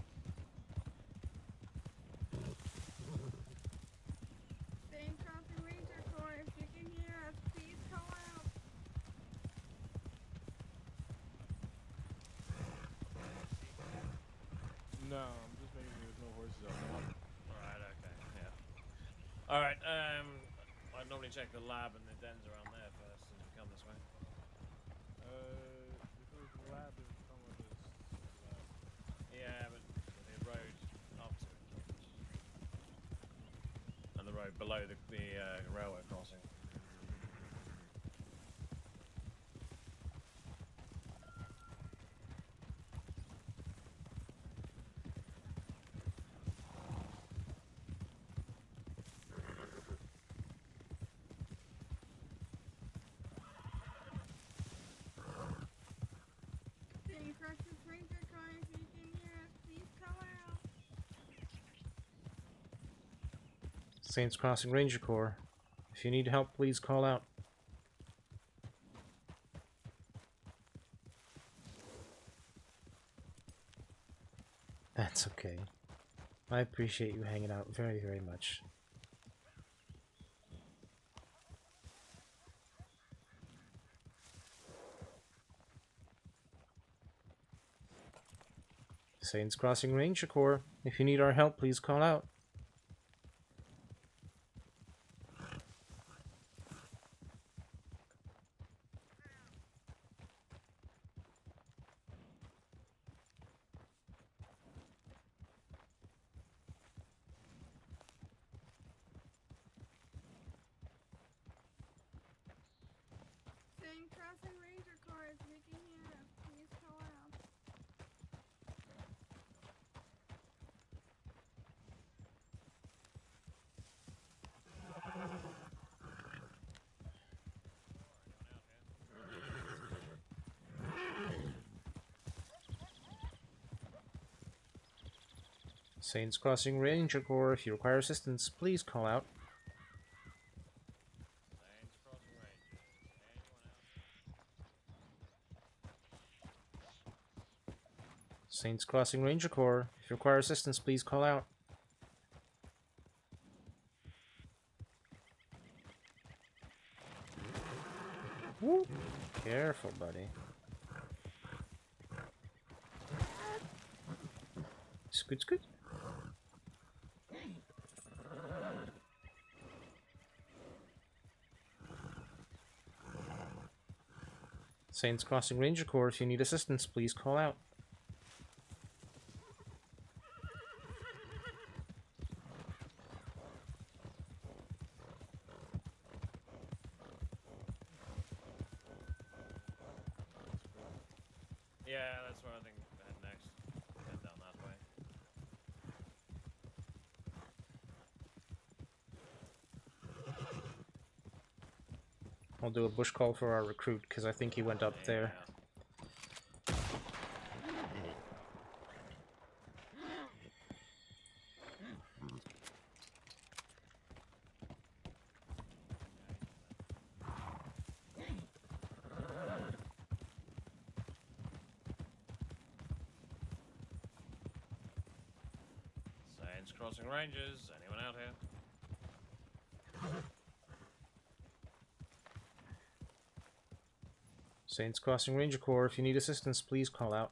Same Crossing Ranger Corps, if you can hear us, please call out. No, I'm just making sure there's no horses out there. Alright, okay, yeah. Alright, I'd normally check the lab and the dens around there first as we come this way. If it was the lab, it would come with this lab. Yeah, but the road up to it. And the road below the railway crossing. Same Crossing Ranger Corps, if you can hear us, please call out. Saints Crossing Ranger Corps. If you need help, please call out. That's okay. I appreciate you hanging out very, very much. Saints Crossing Ranger Corps. If you need our help, please call out. Same Crossing Ranger Corps, if you can hear us, please call out. Saints Crossing Ranger Corps, if you require assistance, please call out. Saints Crossing Rangers. Anyone out? Saints Crossing Ranger Corps, if you require assistance, please call out. Woo. Careful, buddy. Scoot, scoot. Saints Crossing Ranger Corps, if you need assistance, please call out. Yeah, that's where I think I head next. Head down that way. I'll do a bush call for our recruit, because I think he went up there. Saints Crossing Rangers. Anyone out here? Saints Crossing Ranger Corps, if you need assistance, please call out.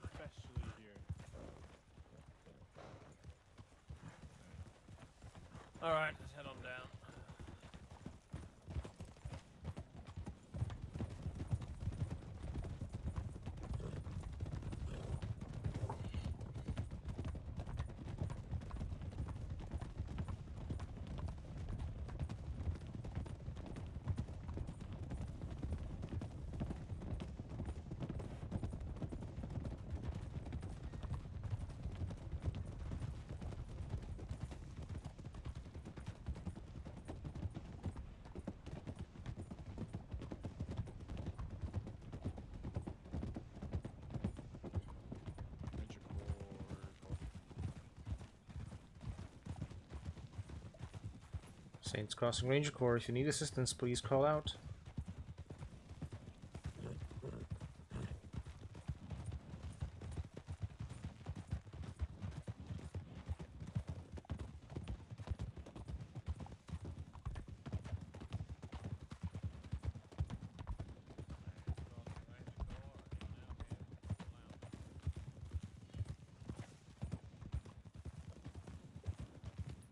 Especially here. Alright, let's head on down. Ranger Corps. Saints Crossing Ranger Corps, if you need assistance, please call out.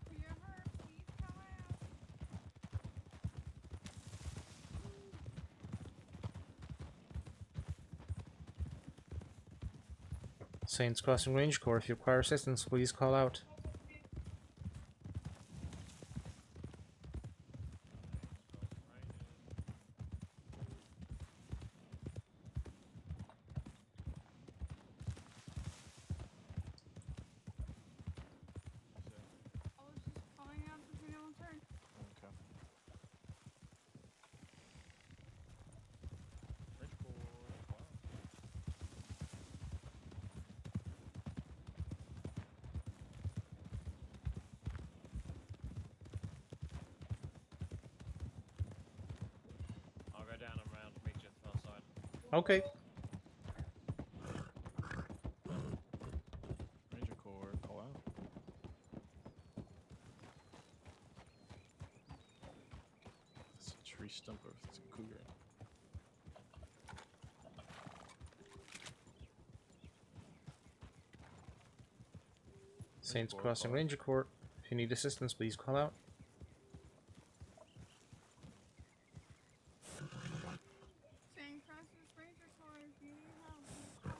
If you're hurt, please come out. Saints Crossing Ranger Corps, if you require assistance, please call out. I was just calling out to see no one's hurt. Okay. Ranger Corps. Wow. I'll go down and round, meet you at the far side. Okay. Ranger Corps, call out. It's a tree stump or it's a cougar. Saints Corps, Crossing call out. Ranger Corps, if you need assistance, please call out. Saying Crosses Ranger Corps, if you need help, please call out.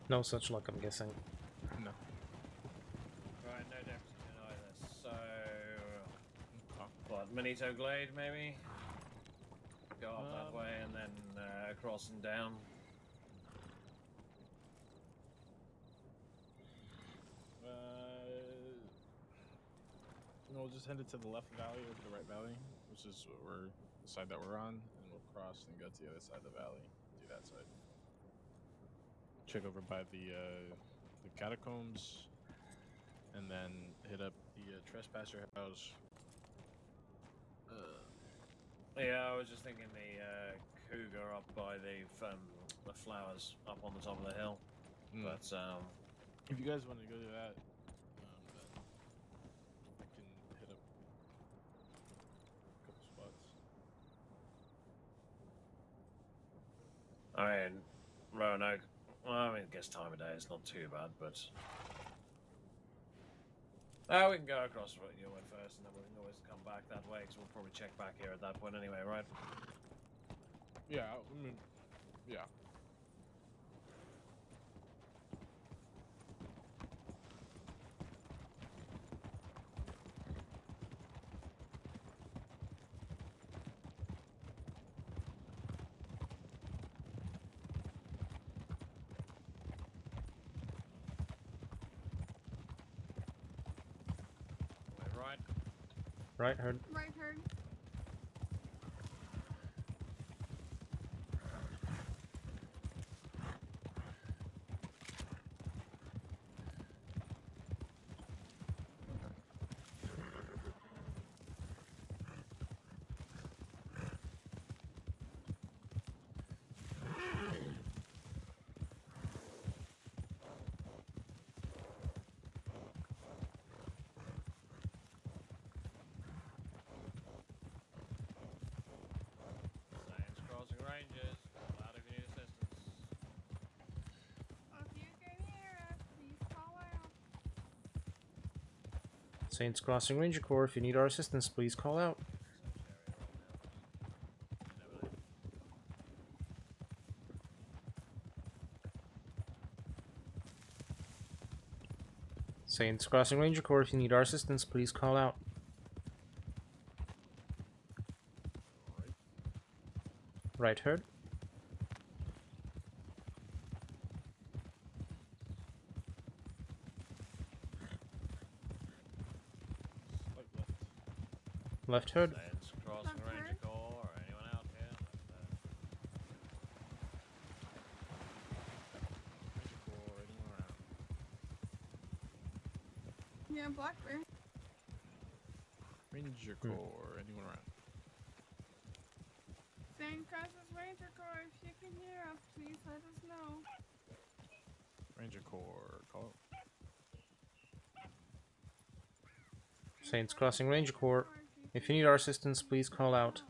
No such luck, I'm guessing. No. Right, no Jefferson either. So, what? Manito Glade, maybe? Go up that way and then across and down. We'll just head it to the left valley or the right valley, which is the side that we're on, and we'll cross and go to the other side of the valley. Do that side. Check over by the catacombs, and then hit up the trespasser house. Yeah, I was just thinking the cougar up by the flowers up on the top of the hill. But if you guys want to go to that, then I can hit up a couple spots. I mean, Roanoke. Well, I mean, I guess time of day is not too bad, but we can go across your way first, and then we can always come back that way, because we'll probably check back here at that point anyway, right? Yeah, I mean, yeah. Right. Right, heard. Right, heard. Saints crossing ranges. Call out if you need assistance. If you can hear us, please call out. Saints Crossing Ranger Corps, if you need our assistance, please call out. Saints Crossing Ranger Corps, if you need our assistance, please call out. Right, heard. Left, heard. Saints crossing Ranger Corps, or anyone out here? Ranger Corps, anyone around? Yeah, Blackbear. Ranger Corps, anyone around? St. Francis Ranger Corps, if you can hear us, please let us know. Ranger Corps, call. Saints Crossing Ranger Corps, if you need our assistance, please call out.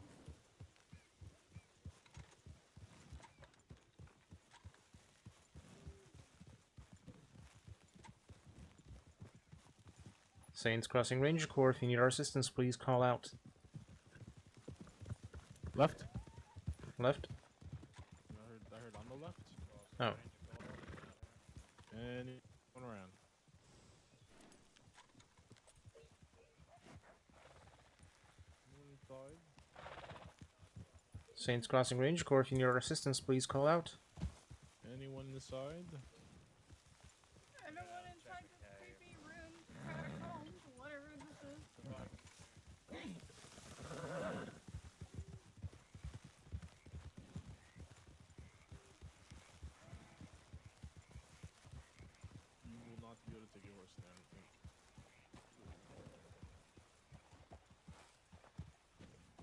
Saints Crossing Ranger Corps, if you need our assistance, please call out. Left. Left. I heard on the left. Oh. Anyone around? Anyone inside? Saints Crossing Ranger Corps, if you need our assistance, please call out. Anyone inside? Anyone inside this creepy room, catacombs, whatever this is. You will not be able to take your horse there, I don't think.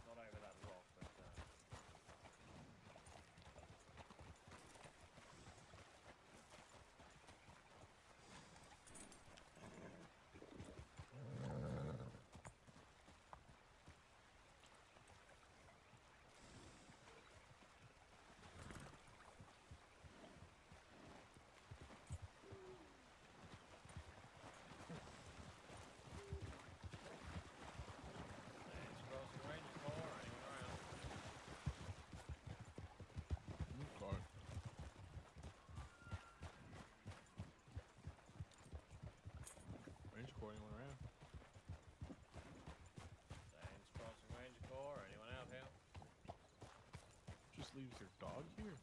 Not over that rock, but dog here?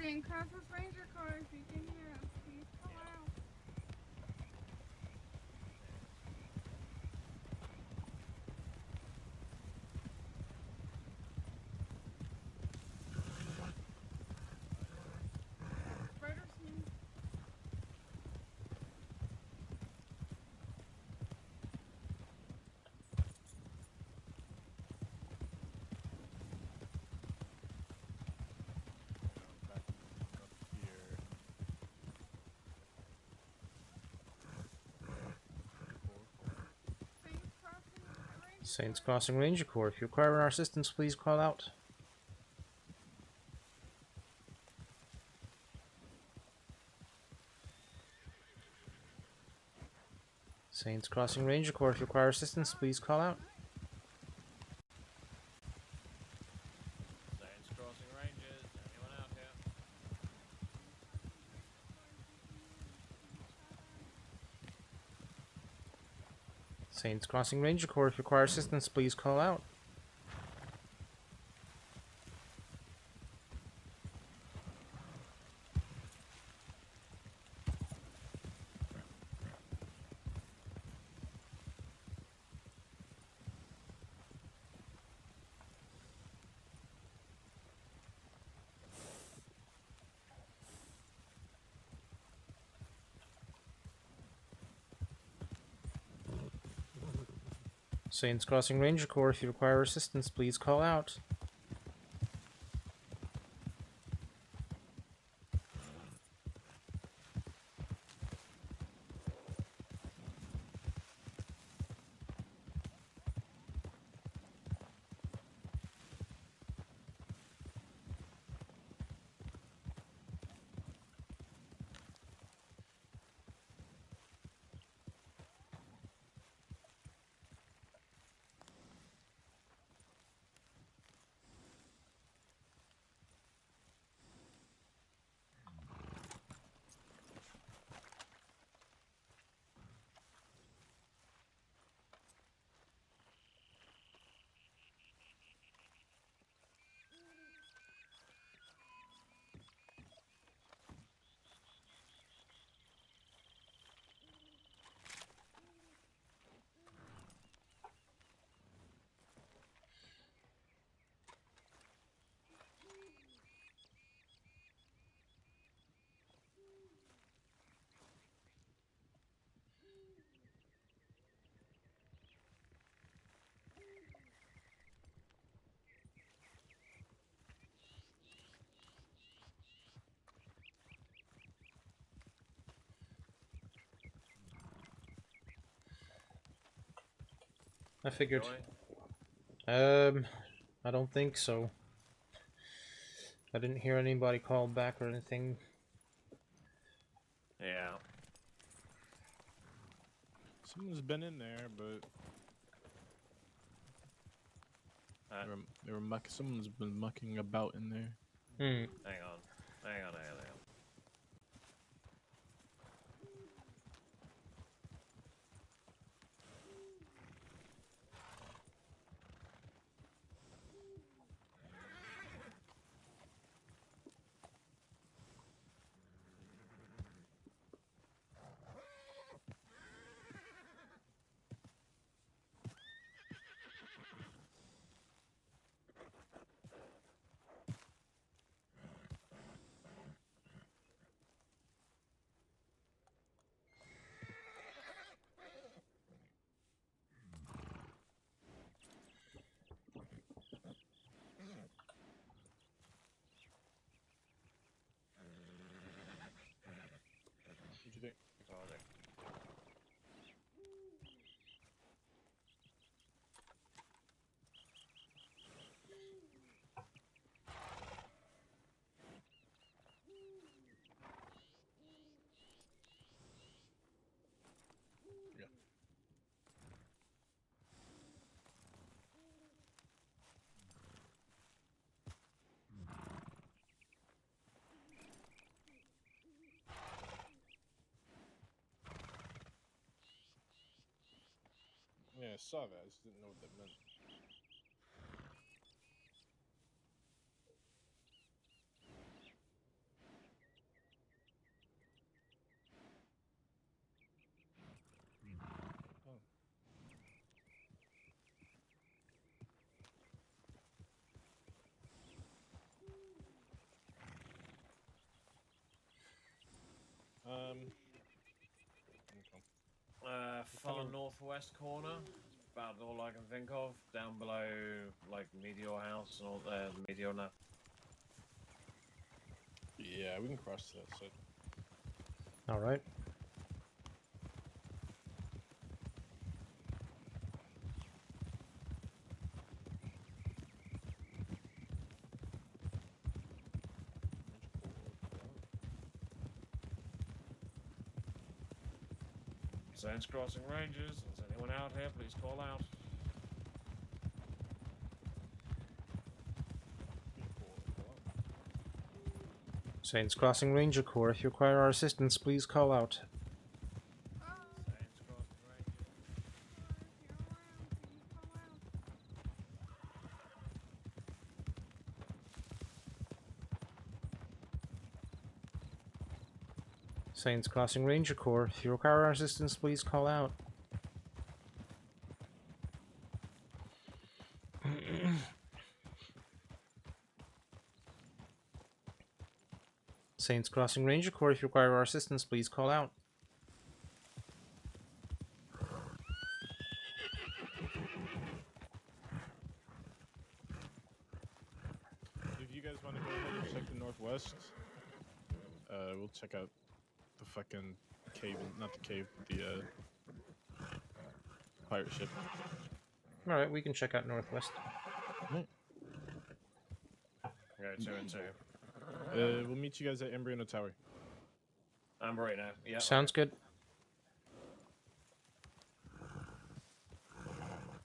Seeing Crafters Ranger car if you can hear us, please come out. Spider scene. Back up here. Saints Crossing Ranger. Saints Crossing Ranger Corps. If you require our assistance, please call out. Saints Crossing Ranger Corps. If you require assistance, please call out. Saints Crossing Rangers. Anyone out here? Saints Crossing Ranger Corps. If you require assistance, please call out. Saints Crossing Ranger Corps. If you require assistance, please call out. I figured. I don't think so. I didn't hear anybody call back or anything. Yeah. Someone's been in there, but someone's been mucking about in there. Hmm. Hang on. Hang on. I saw that. I just didn't know what that meant. Oh. Okay. Far northwest corner. About all I can think of. Down below, like Meteor House and all the Meteor now. Yeah, we can cross to that side. All right. Saints Crossing Rangers. Is anyone out here? Please call out. Saints Crossing Ranger Corps, if you require our assistance, please call out. Saints Crossing Rangers. Saints Crossing Ranger Corps, if you require our assistance, please call out. Saints Crossing Ranger Corps, if you require our assistance, please call out. If you guys want to go ahead and check the northwest, we'll check out the fucking cave, not the cave, the pirate ship. All right, we can check out northwest. Right. Okay, 2 and 2. We'll meet you guys at Embryo Tower. I'm right now. Yeah. Sounds good.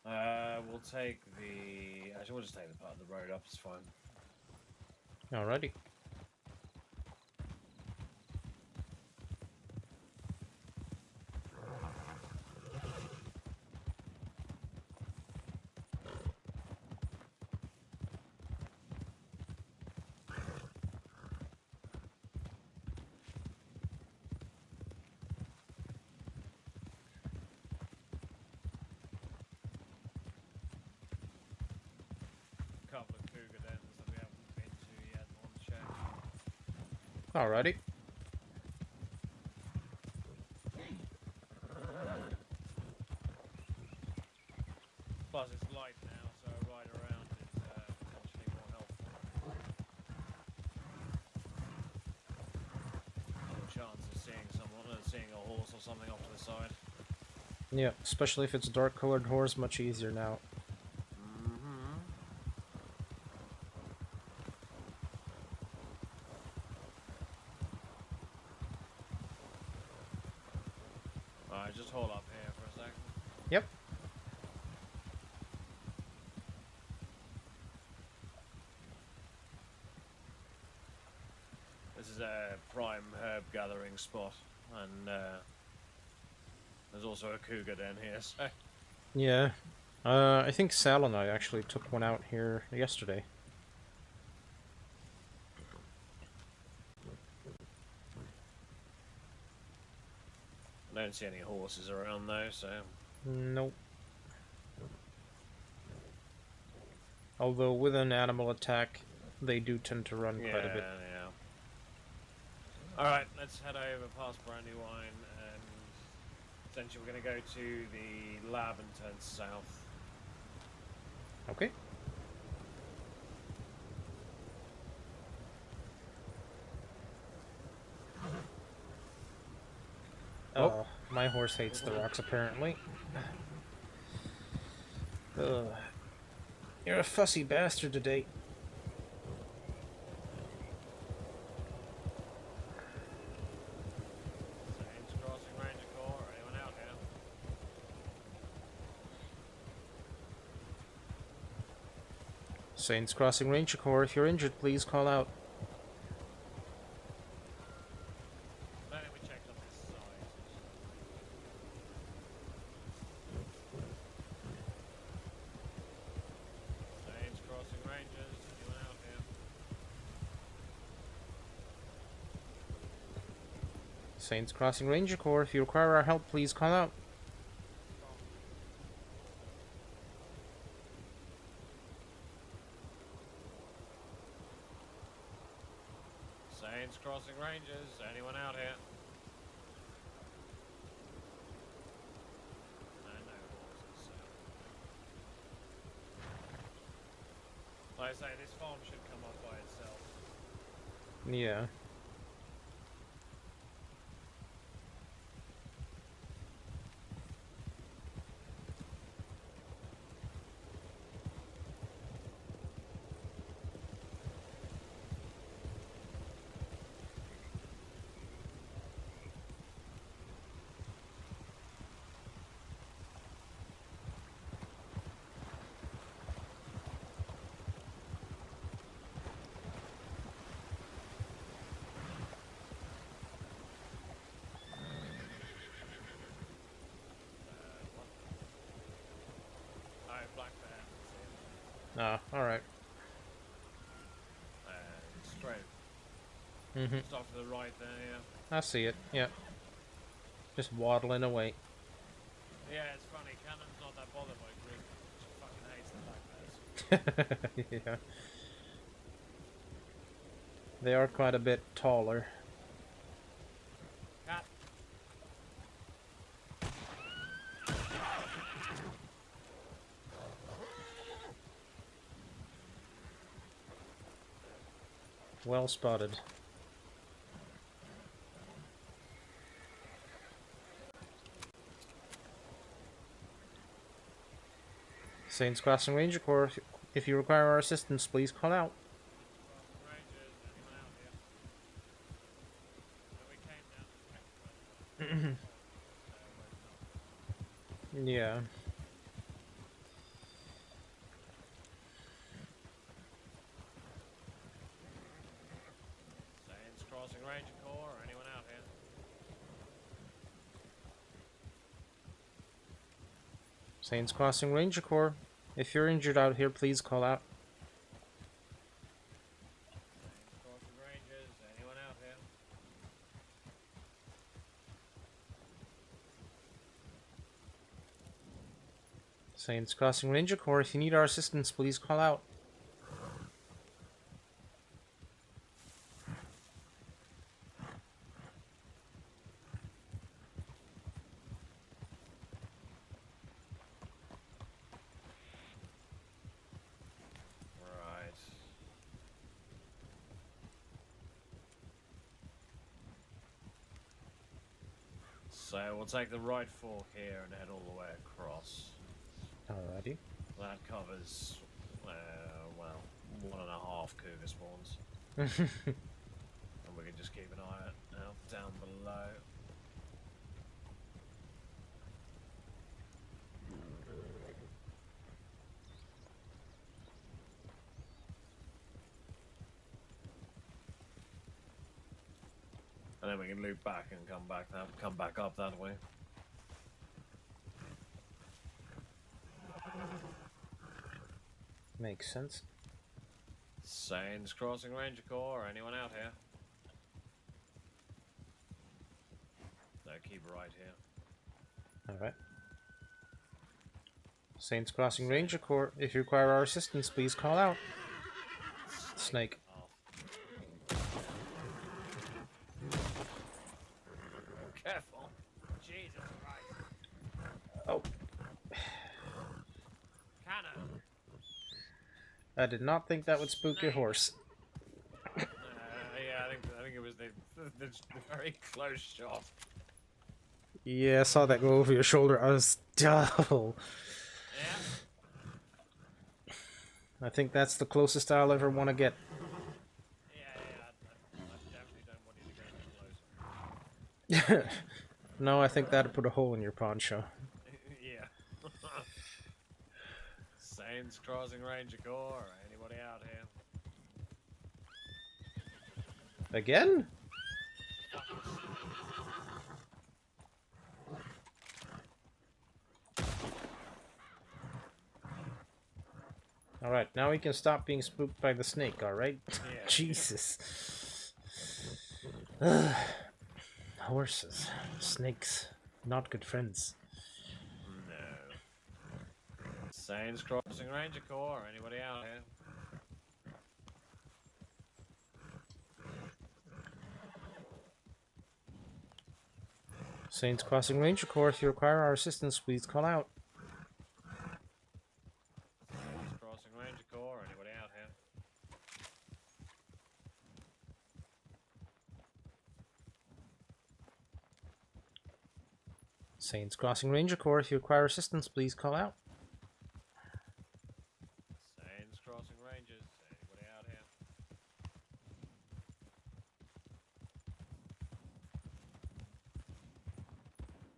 We'll take the. Actually, we'll just take the part of the road up. It's fine. Alrighty. Couple of cougar dens that we haven't been to yet on check. Alrighty. Plus, it's light now, so a ride around is potentially more helpful. More chance of seeing someone, seeing a horse or something off to the side. Yeah, especially if it's a dark-colored horse, much easier now. Alright, just hold up here for a second. Yep. This is a prime herb gathering spot, and there's also a cougar den here, so... Yeah. I think Sal and I actually took one out here yesterday. I don't see any horses around though, so... Nope. Although with an animal attack, they do tend to run quite a bit. Yeah. Alright, let's head over past Brandywine, and essentially we're going to go to the lab and turn south. Okay. Oh, my horse hates the rocks, apparently. You're a fussy bastard today. Saints Crossing Ranger Corps, anyone out here? Saints Crossing Ranger Corps, if you're injured, please call out. I think we checked on this side. Saints Crossing Ranger Corps, if you require our help, please call out. Saints Crossing Rangers, anyone out here? No horses. Like I say, this farm should come up by itself. Yeah. Alright, Black Bear. Ah, alright. Straight. Mm-hmm. Just off to the right there, yeah. I see it, yep. Just waddling away. Yeah, it's funny, Cannon's not that bothered by Grig. She fucking hates the Black Bears. Yeah. They are quite a bit taller. Cat. Well spotted. Saints Crossing Ranger Corps, if you require our assistance, please call out. Rangers, anyone out here? So we came down this way. Yeah. Saints Crossing Ranger Corps, anyone out here? Saints Crossing Ranger Corps, if you're injured out here, please call out. Saints Crossing Rangers, anyone out here? Saints Crossing Ranger Corps, if you need our assistance, please call out. Right. So we'll take the right fork here and head all the way across. Alrighty. That covers, well, 1.5 cougar spawns. And we can just keep an eye out down below. And then we can loop back and come back up that way. Makes sense. Saints Crossing Ranger Corps, anyone out here? No, keep right here. Alright. Saints Crossing Ranger Corps, if you require our assistance, please call out. Snake. Careful. Jesus Christ. Oh. Cannon. I did not think that would spook your horse. Yeah, I think it was the very close shot. Yeah, I saw that go over your shoulder. I was... Oh. Yeah. I think that's the closest I'll ever want to get. Yeah, I definitely don't want you to go any closer. No, I think that'd put a hole in your poncho. Yeah. Saints Crossing Ranger Corps, anybody out here? Again? Alright, now we can stop being spooked by the snake, alright? Yeah. Jesus. Horses. Snakes. Not good friends. No. Saints Crossing Ranger Corps. Anybody out here? Saints Crossing Ranger Corps, if you require our assistance, please call out. Saints Crossing Ranger Corps. Anybody out here? Saints Crossing Ranger Corps, if you require assistance, please call out. Saints Crossing Rangers. Anybody out here?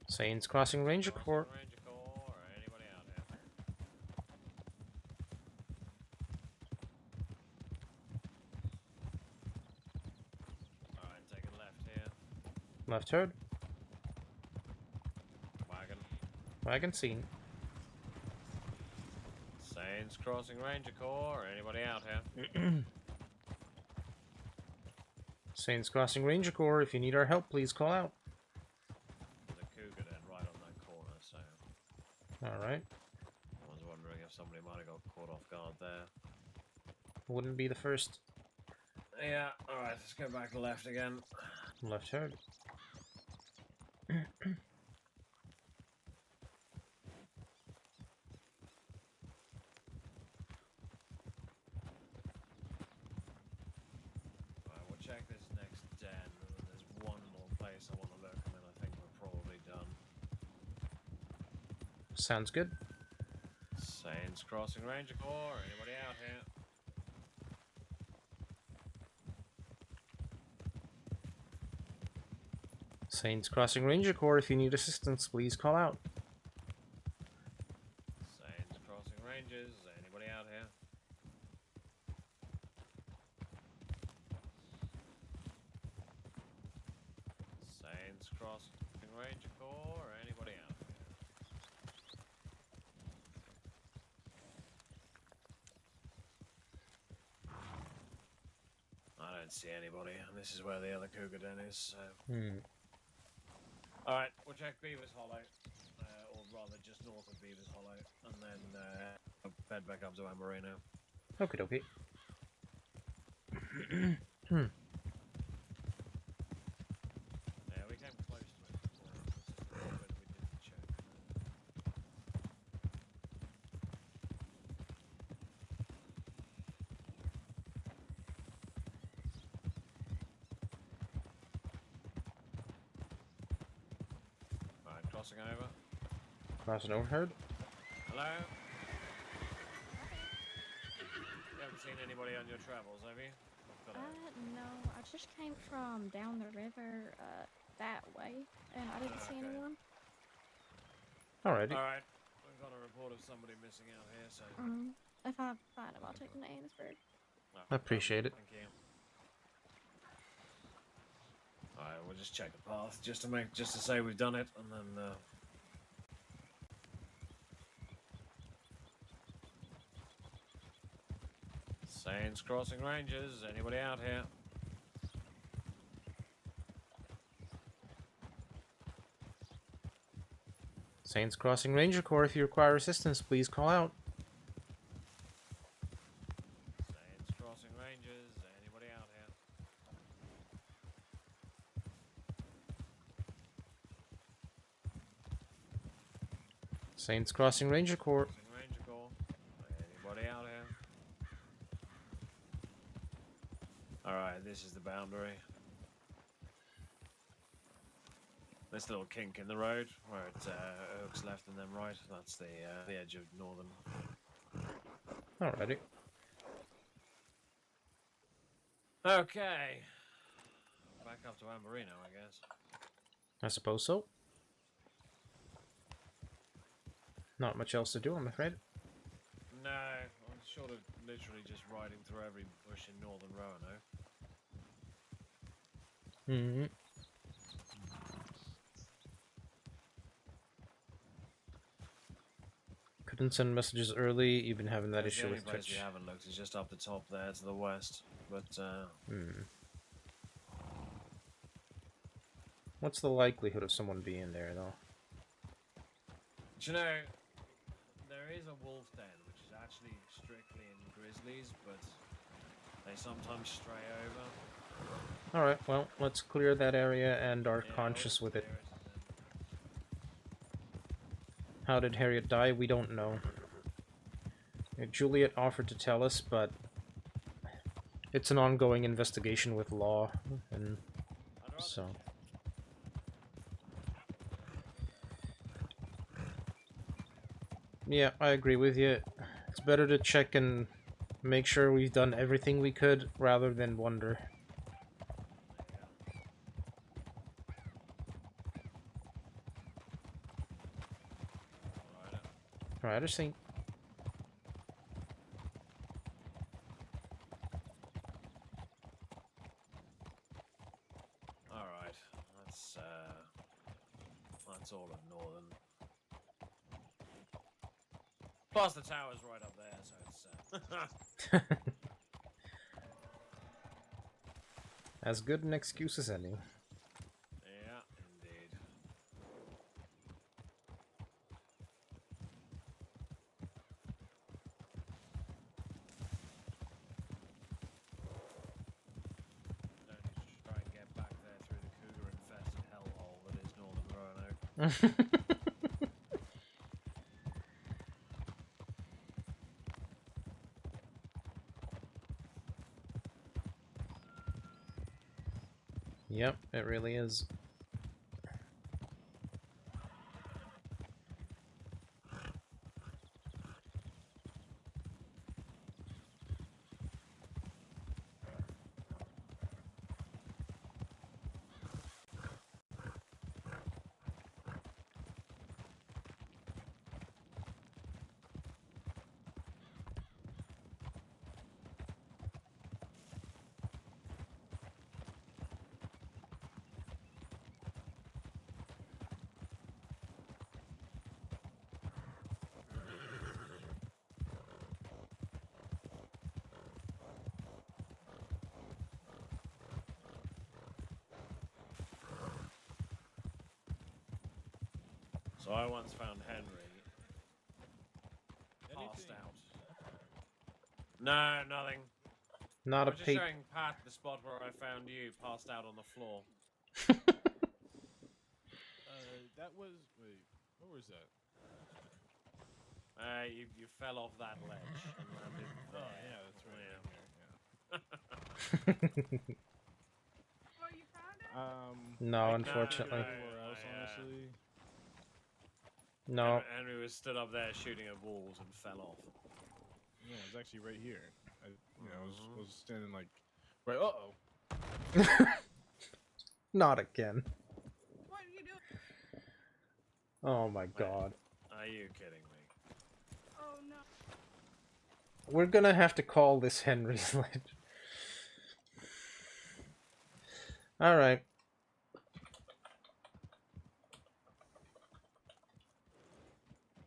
Saints Crossing Ranger Corps. Crossing Ranger Corps. Anybody out here? Alright, taking left here. Left heard. Wagon. Wagon seen. Saints Crossing Ranger Corps. Anybody out here? Saints Crossing Ranger Corps, if you need our help, please call out. There's a cougar then right on that corner, so Alright. I was wondering if somebody might have got caught off guard there. Wouldn't be the first. Yeah, alright, let's go back left again. Left heard. Alright, we'll check this next den, and then there's one more place I want to look, and then I think we're probably done. Sounds good. Saints Crossing Ranger Corps. Anybody out here? Saints Crossing Ranger Corps, if you need assistance, please call out. Saints Crossing Rangers. Anybody out here? Saints Crossing Ranger Corps. Anybody out here? I don't see anybody, and this is where the other cougar den is, so... Alright, we'll check Beaver's Hollow, or rather just north of Beaver's Hollow, and then head back up to Amorino. Okie dokie. Yeah, we came close to it before, but we didn't check. Alright, crossing over. Crossing over heard. Hello? You haven't seen anybody on your travels, have you? I've got a- No, I just came from down the river, that way, and I didn't see Okay. anyone. Alrighty. Alright, we've got a report of somebody missing out here, so... If I find him, I'll take him to Annesburg. No, I appreciate it. Thank you. Alright, we'll just check the path just to say we've done it, and then Saints Crossing Rangers, anybody out here? Saints Crossing Ranger Corps, if you require assistance, please call out. Saints Crossing Rangers, anybody out here? Saints Crossing Ranger Corps. Crossing Ranger Corps, anybody out here? Alright, this is the boundary. This little kink in the road where it hooks left and then right, that's the edge of northern. Alrighty. Okay. Back up to Amorino, I guess. I suppose so. Not much else to do, I'm afraid. No, I'm sort of literally just riding through every bush in northern Roanoke. Mm-hmm. Couldn't send messages early. You've been having that That's issue the only with place Twitch. we haven't looked is just up the top there to the west, but What's the likelihood of someone being there, though? Do you know, there is a wolf den, which is actually strictly in grizzlies, but they sometimes stray over. Alright, well, let's clear that area and are Yeah, conscious we'll with it. clear and then- How did Harriet die? We don't know. Juliet offered to tell us, but it's an ongoing investigation with law, and so... Yeah, I agree with you. It's better to check and make sure we've done everything we could, rather than wonder. Alright, I just think... Alright, that's all of Northern. Plus the tower's right up there, so it's as good an excuse as any. yeah, indeed. Don't need to try and get back there through the cougar-infested hellhole that is Northern Roanoke. Yep, it really is. So I once found Henry passed out. No, nothing. Not I a was just paper. showing Pat the spot where I found you passed out on the floor. That was... Wait, where was that? You fell off that ledge and landed there. Oh, yeah, that's right. Yeah. Well, you found it? No, unfortunately. Anywhere else, honestly. No. Henry was stood up there shooting at walls and fell off. Yeah, it was actually right here. I was standing like... Right, uh-oh. Not again. What are you doing? Oh my god. Are you kidding me? Oh no. We're gonna have to call this Henry's ledge. Alright.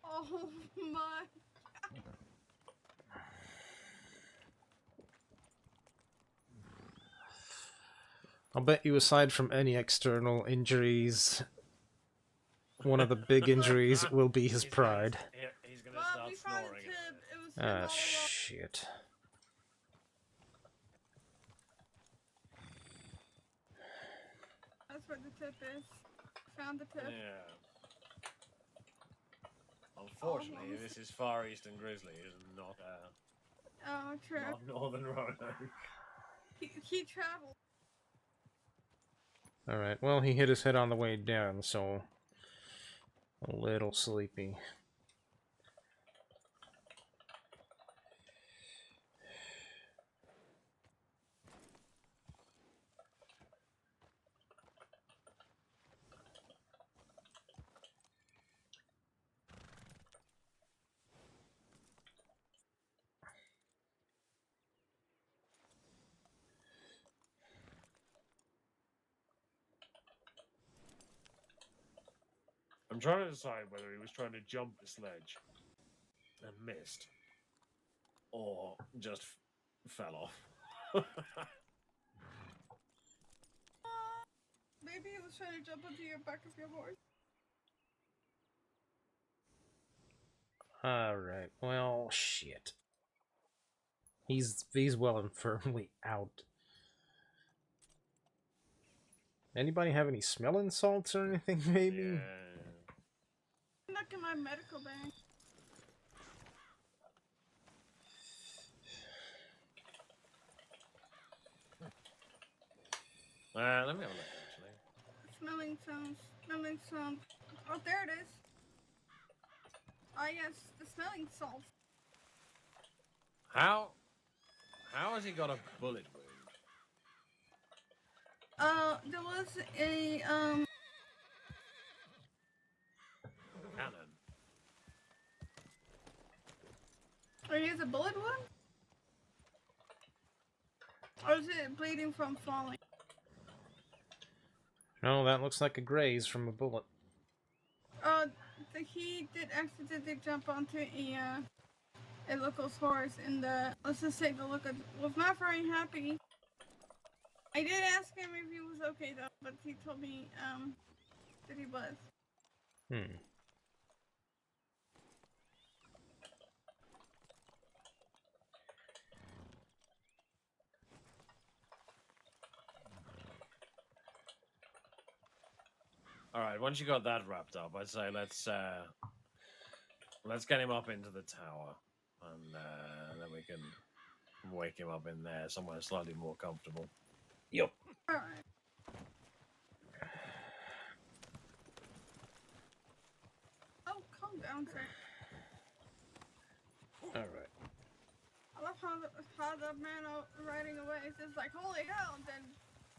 Oh my. I'll bet you, aside from any external injuries, one of the big injuries will be his pride. He's gonna start snoring. Ah, shit. That's where the tip is. Found the tip. Yeah. Unfortunately, this is Far Eastern Grizzly, not Oh, true. not Northern Roanoke. He traveled. Alright, well, he hit his head on the way down, so... a little sleepy. I'm trying to decide whether he was trying to jump this ledge and missed, or just fell off. Maybe maybe he was trying to jump onto your back of your horse. Alright, well, shit. He's well and firmly out. Anybody have any smelling salts or anything, maybe? Look in my medical bag. Let me have a look, actually. Smelling sounds. Oh, there it is. Ah, yes, the smelling salts. How has he got a bullet wound? There was a, Cannon. or he has a bullet wound? Or is it bleeding from falling? No, that looks like a graze from a bullet. He did accidentally jump onto a local's horse, and let's just say the local was not very happy. I did ask him if he was okay though, but he told me that he was. All right, once you got that wrapped up, I'd say let's get him up into the tower, and then we can wake him up in there somewhere slightly more comfortable. Yep. All right. Oh, calm down, sir. All right. I love how the man riding away is just like, holy hell, and then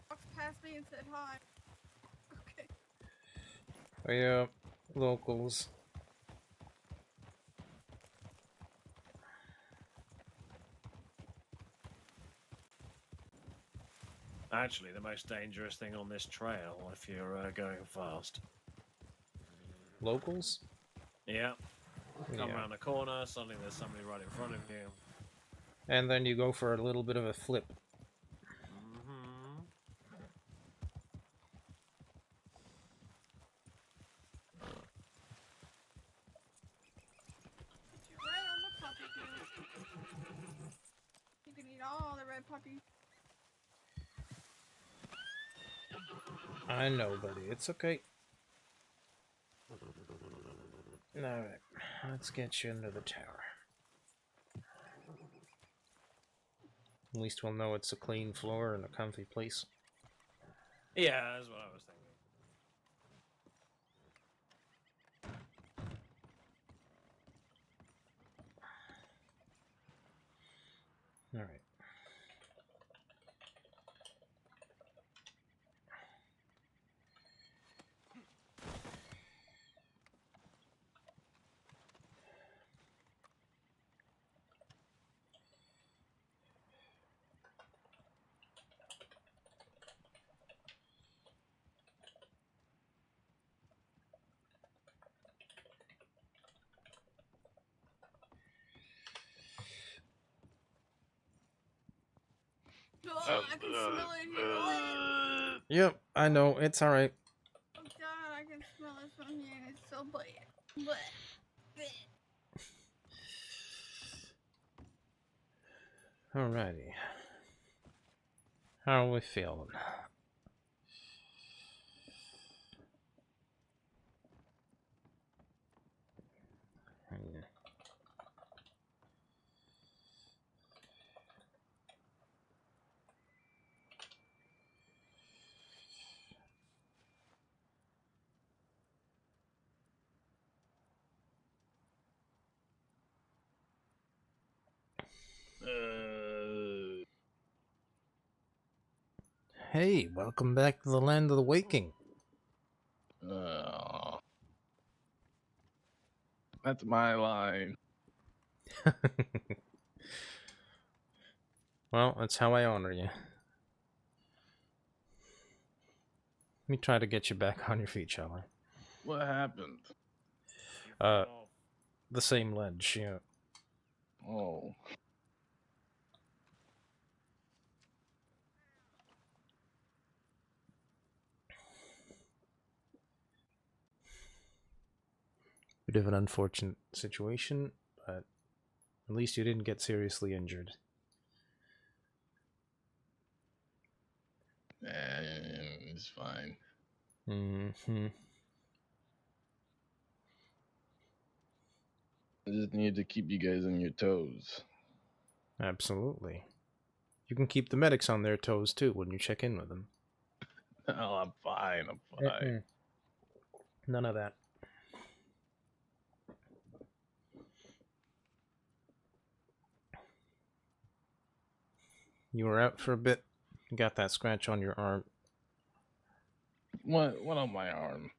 walks past me and said hi. Okay. Oh, yeah, locals. Actually, the most dangerous thing on this trail, if you're going fast. Locals? Yeah. Come Yeah. around the corner, suddenly there's somebody right in front of you. And then you go for a little bit of a flip. Right on the puppy field. You can eat all the red puppies. I know, buddy. It's okay. Alright, let's get you into the tower. At least we'll know it's a clean floor and a comfy place. Yeah, that's what I was thinking. Alright. Oh, I can smell it here. Oh, Yep, I know. It's alright. oh God, I can smell it from here. It's so bad. But Alrighty. How are we feeling? Hey, welcome back to the land of the waking. That's my line. Well, that's how I honor you. Let me try to get you back on your feet, shall I? What happened? The same ledge, yeah. Oh. Bit of an unfortunate situation, but at least you didn't get seriously injured. It's fine. Mm-hmm. I just need to keep you guys on your toes. Absolutely. You can keep the medics on their toes too when you check in with them. Oh, I'm fine. I'm fine. None of that. You were out for a bit. You got that scratch on your arm. What on my arm?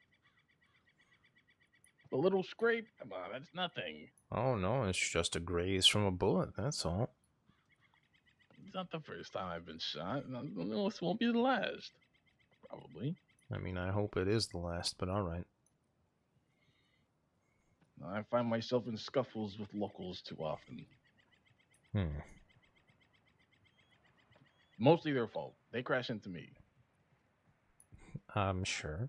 A little scrape? Come on, that's nothing. Oh no, it's just a graze from a bullet, that's all. It's not the first time I've been shot. This won't be the last. Probably. I mean, I hope it is the last, but alright. I find myself in scuffles with locals too often. Mostly their fault. They crash into me. I'm sure.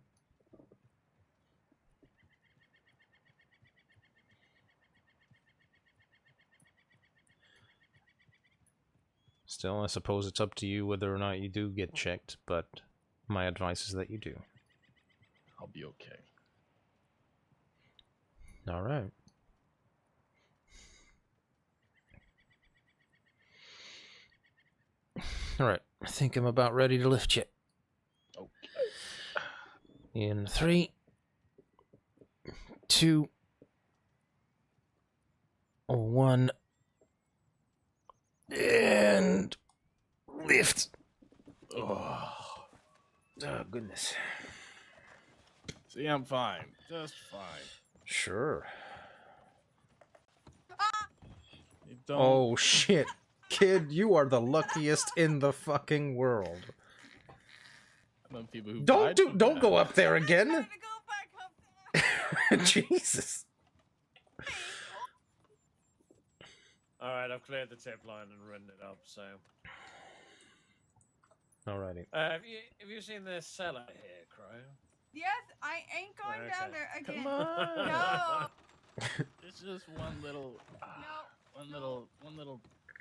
Still, I suppose it's up to you whether or not you do get checked, but my advice is that you do. I'll be okay. Alright. Alright, I think I'm about ready to lift you. Okay. In 3, 2, 1, and lift. Oh, goodness. See, I'm fine. Just fine. Sure. You don't... Oh, shit. Kid, you are the luckiest in the fucking world. People who Don't go up there again. Jesus. Alright, I've cleared the tip line and written it up, so... Alrighty. Have you seen this cellar here, Crow? Yes, I ain't going down there again. Come on. No. It's just one little... One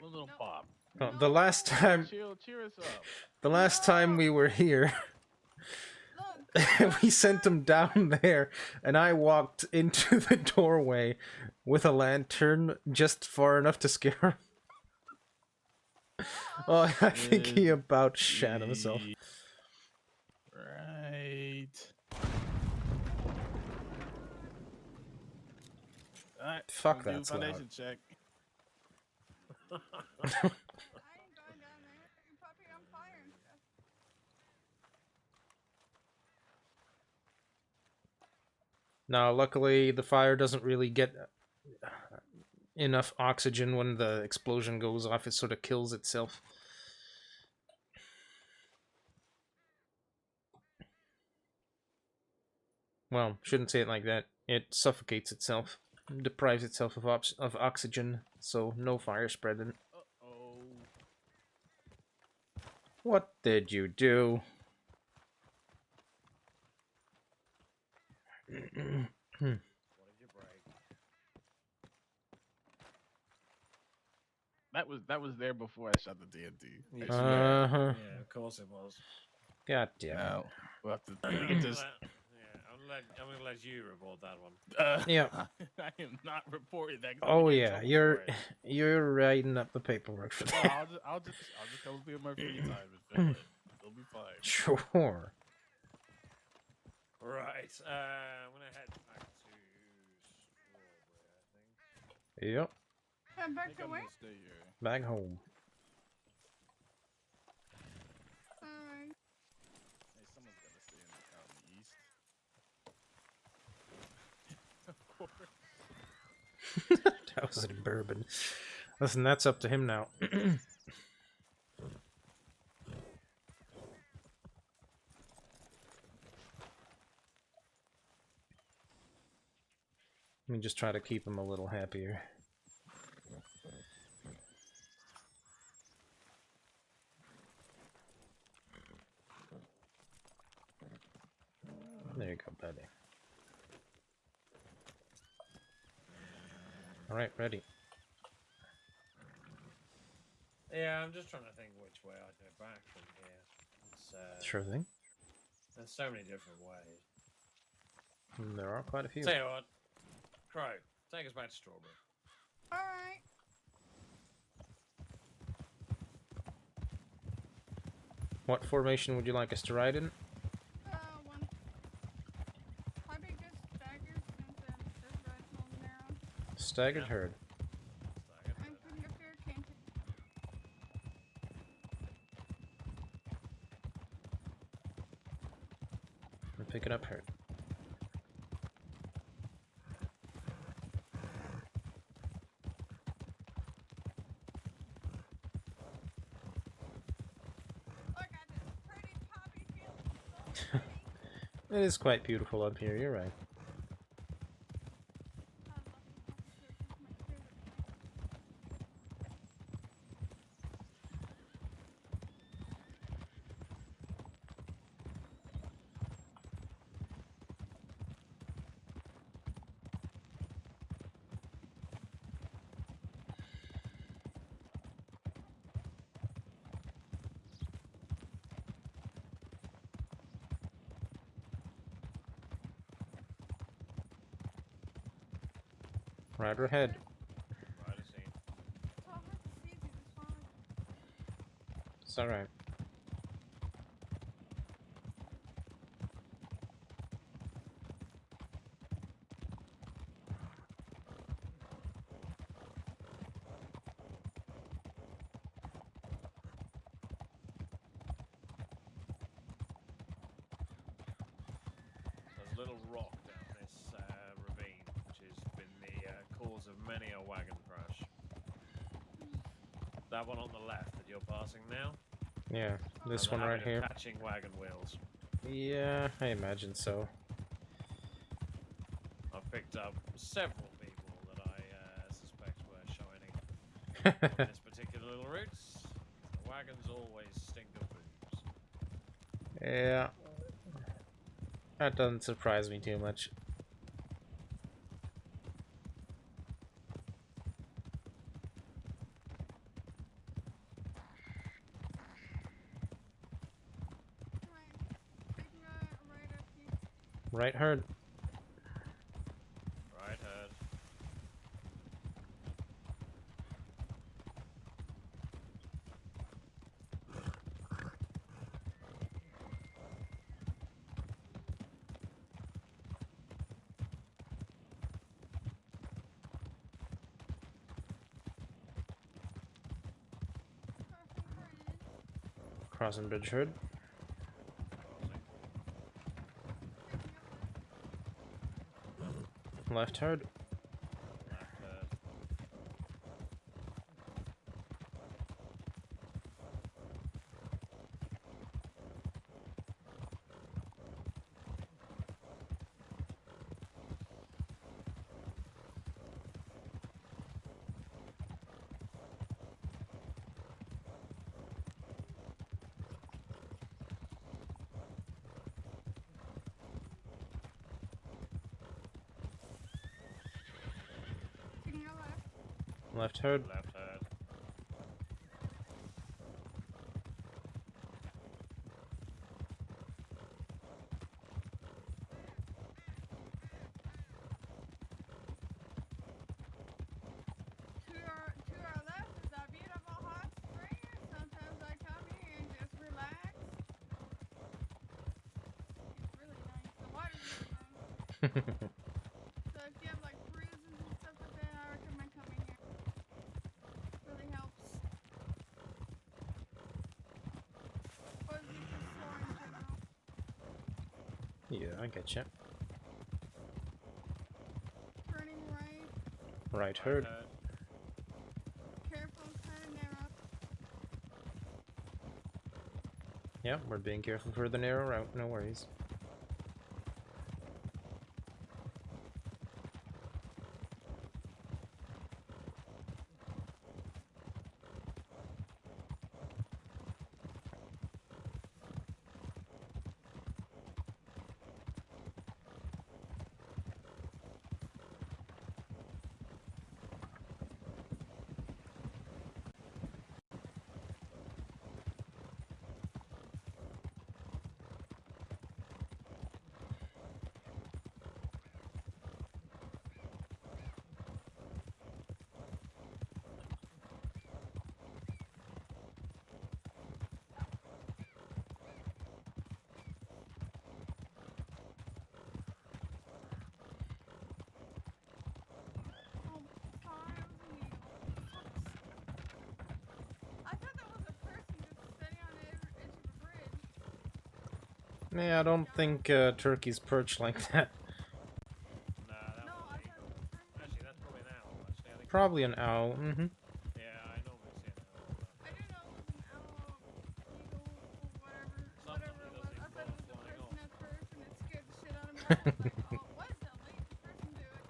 little pop. Oh, the last time... Cheer us up. The last time we were here... we sent him down there, and I walked into the doorway with a lantern just far enough to scare him. Oh, I think he about shat himself. Right. Alright. Fuck, do that's foundation loud. check. I ain't going down there. You're probably on fire and stuff. Now, luckily, the fire doesn't really get enough oxygen when the explosion goes off. It sort of kills itself. Well, shouldn't say it like that. It suffocates itself. Deprives itself of oxygen, so no fire spreading. Uh-oh. What did you do? What did you break? That was there before I shot the TNT. Uh-huh. Yeah, of course it was. God damn it. Now, we'll have to get this... I'm gonna let you report that one. Yeah. I am not reporting that. Oh yeah, you're writing up the paperwork for that. I'll just come up here in my free time and fill it. It'll be fine. Sure. Right. I'm gonna head back to Strawberry, I think. Yep. Come back to I'm where? gonna stay here. Back home. Alright. Hey, someone's gotta stay out in the east. Of course. That was in bourbon. Listen, that's up to him now. Let me just try to keep him a little happier. There you go, buddy. Alright, ready. Yeah, I'm just trying to think which way I go back from here. It's, Sure thing. there's so many different ways. There are quite a few. Tell you what, Crow, take us back to Strawberry. Alright. What formation would you like us to ride in? One. Probably just staggered since this road's a little narrow. Staggered herd. I'm putting up here, can't I'm picking up herd. Look at this pretty poppy field. So pretty. It is quite beautiful up here, you're right. I love the poppy fields. It's my favorite thing. Rider ahead. Right, I see. It's all hard to see through this fog. It's alright. There's a little rock down this ravine, which has been the cause of many a wagon crash. That one on the left that you're passing now? Yeah, this And the one right habit of here. Catching wagon wheels. Yeah, I imagine so. I've picked up several people that I suspect were shining on this particular little route. The wagons always stink of booze. Yeah. That doesn't surprise me too much. Right herd. Right, heard. Crossing bridge herd. Left herd. Left heard. Left herd. Left heard. To our left is a beautiful hot spring. Sometimes I come here and just relax. It's really nice. The water's really nice. So if you have like bruises and stuff like that, I recommend coming here. Really helps. Or if you're just sore in general. Yeah, I get you. Turning right. Right herd. Heard. Careful, kind of narrow. Yeah, we're being careful for the narrow route, no worries. Yeah, I don't think turkeys perch like that. Nah, that would be. Actually, that's probably an owl. Actually, I think. Probably an owl. Yeah, I normally see an owl. I didn't know it was an owl, eagle, or whatever it Sometimes was. it does I seem thought it was a flying person off. at first, and it scared the shit out of me. I was like, oh, what is that lazy person doing?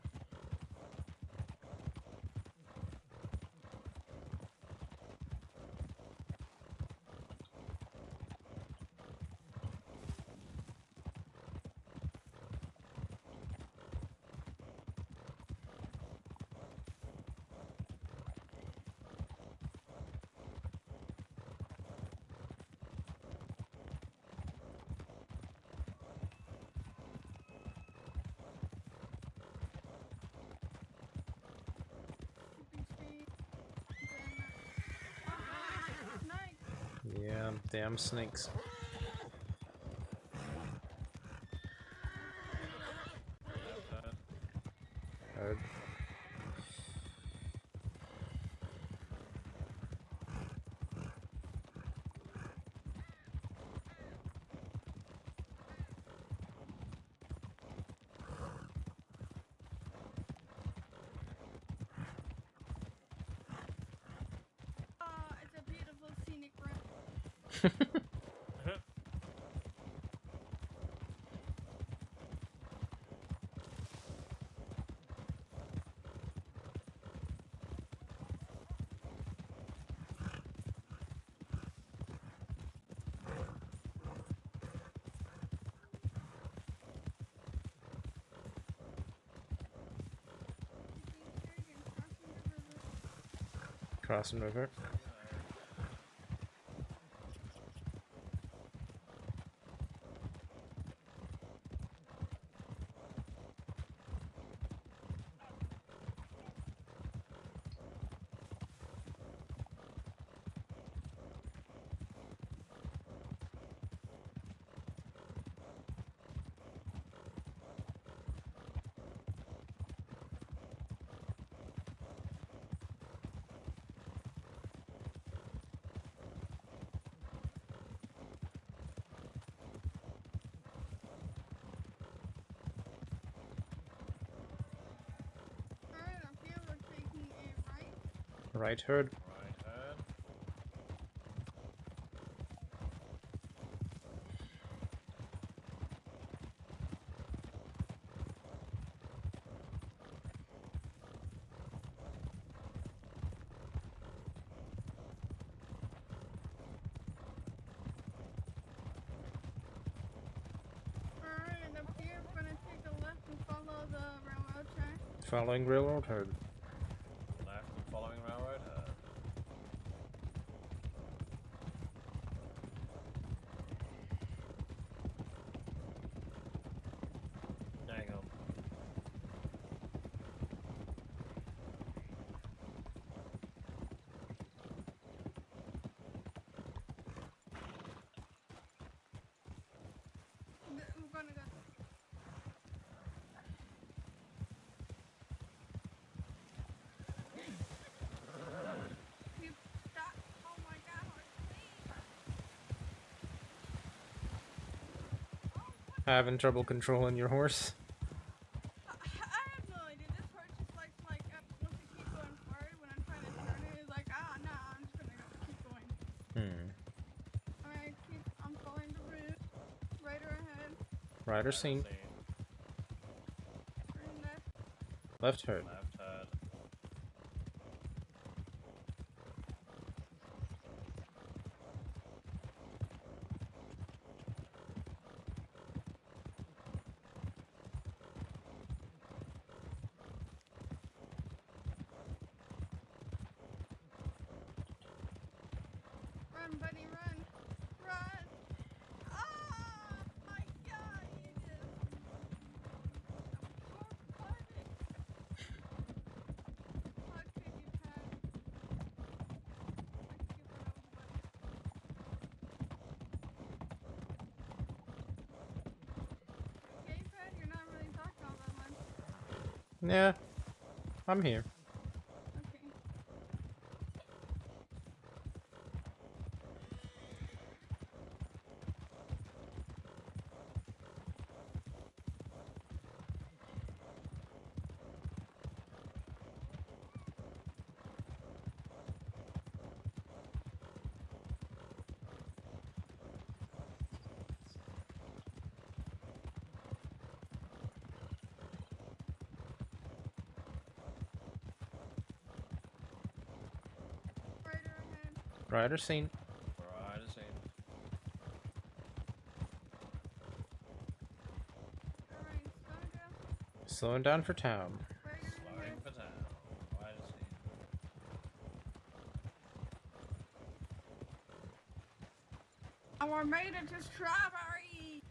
Yeah, damn snakes. Heard. It's a beautiful scenic route. Crossing river. Alright, up here we're taking a right. Right, heard. Right, heard. Alright, and up here we're gonna take a left and follow the railroad track. Following railroad, heard. Left and following railroad. Heard. Hang on. We're gonna go. You stop. Oh my god, Having trouble controlling your horse? I have no idea. This horse just likes wants to keep going forward when I'm trying to turn it. It's like, no, I'm just gonna keep going. Alright, I'm following the route. Right or ahead. Rider seen. Turn left. Left, heard. Left, heard. Run, buddy, run. Run. Oh my god, you just. How could you, Pat? Okay, Pat, you're not really talking all that much. Yeah, I'm here. Okay. Rider seen. Rider seen. Alright, slow down. Slowing down for town. Slowing for town. Rider seen. Our made it to strawberry.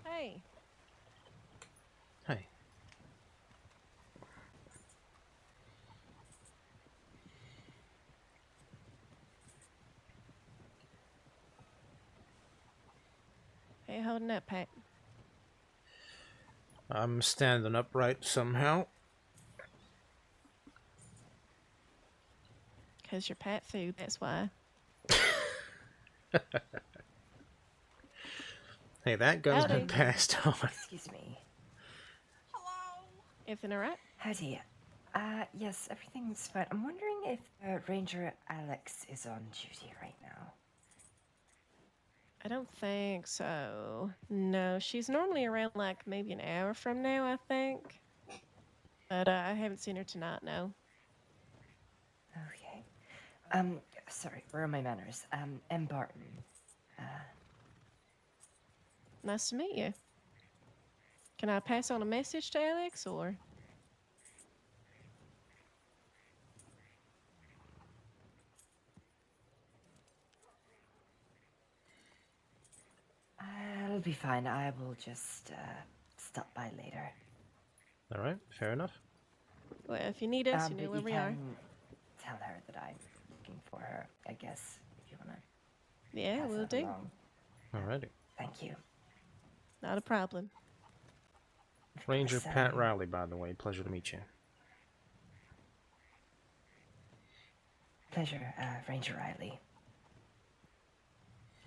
Hey. Hey. How you holding up, Pat? I'm standing upright somehow. Because you're pet food, that's why. Hey, that gun's Howdy. been passed on. Excuse me. Everything alright? Howdy. Yes, everything's fine. I'm wondering if Ranger Alex is on duty right now. I don't think so. No, she's normally around like maybe an hour from now, I think. But I haven't seen her tonight, no. Okay. Sorry, where are my manners? M. Barton. Nice to meet you. Can I pass on a message to Alex, or? It'll be fine. I will just, stop by later. Alright, fair enough. Well, if you need us, you know But where we are. tell her that I'm looking for her, I guess, if you wanna Yeah, pass we'll that do. along. Alrighty. Thank you. Not a problem. Ranger course, Pat Riley, by the way. Pleasure to meet you. Pleasure, Ranger Riley.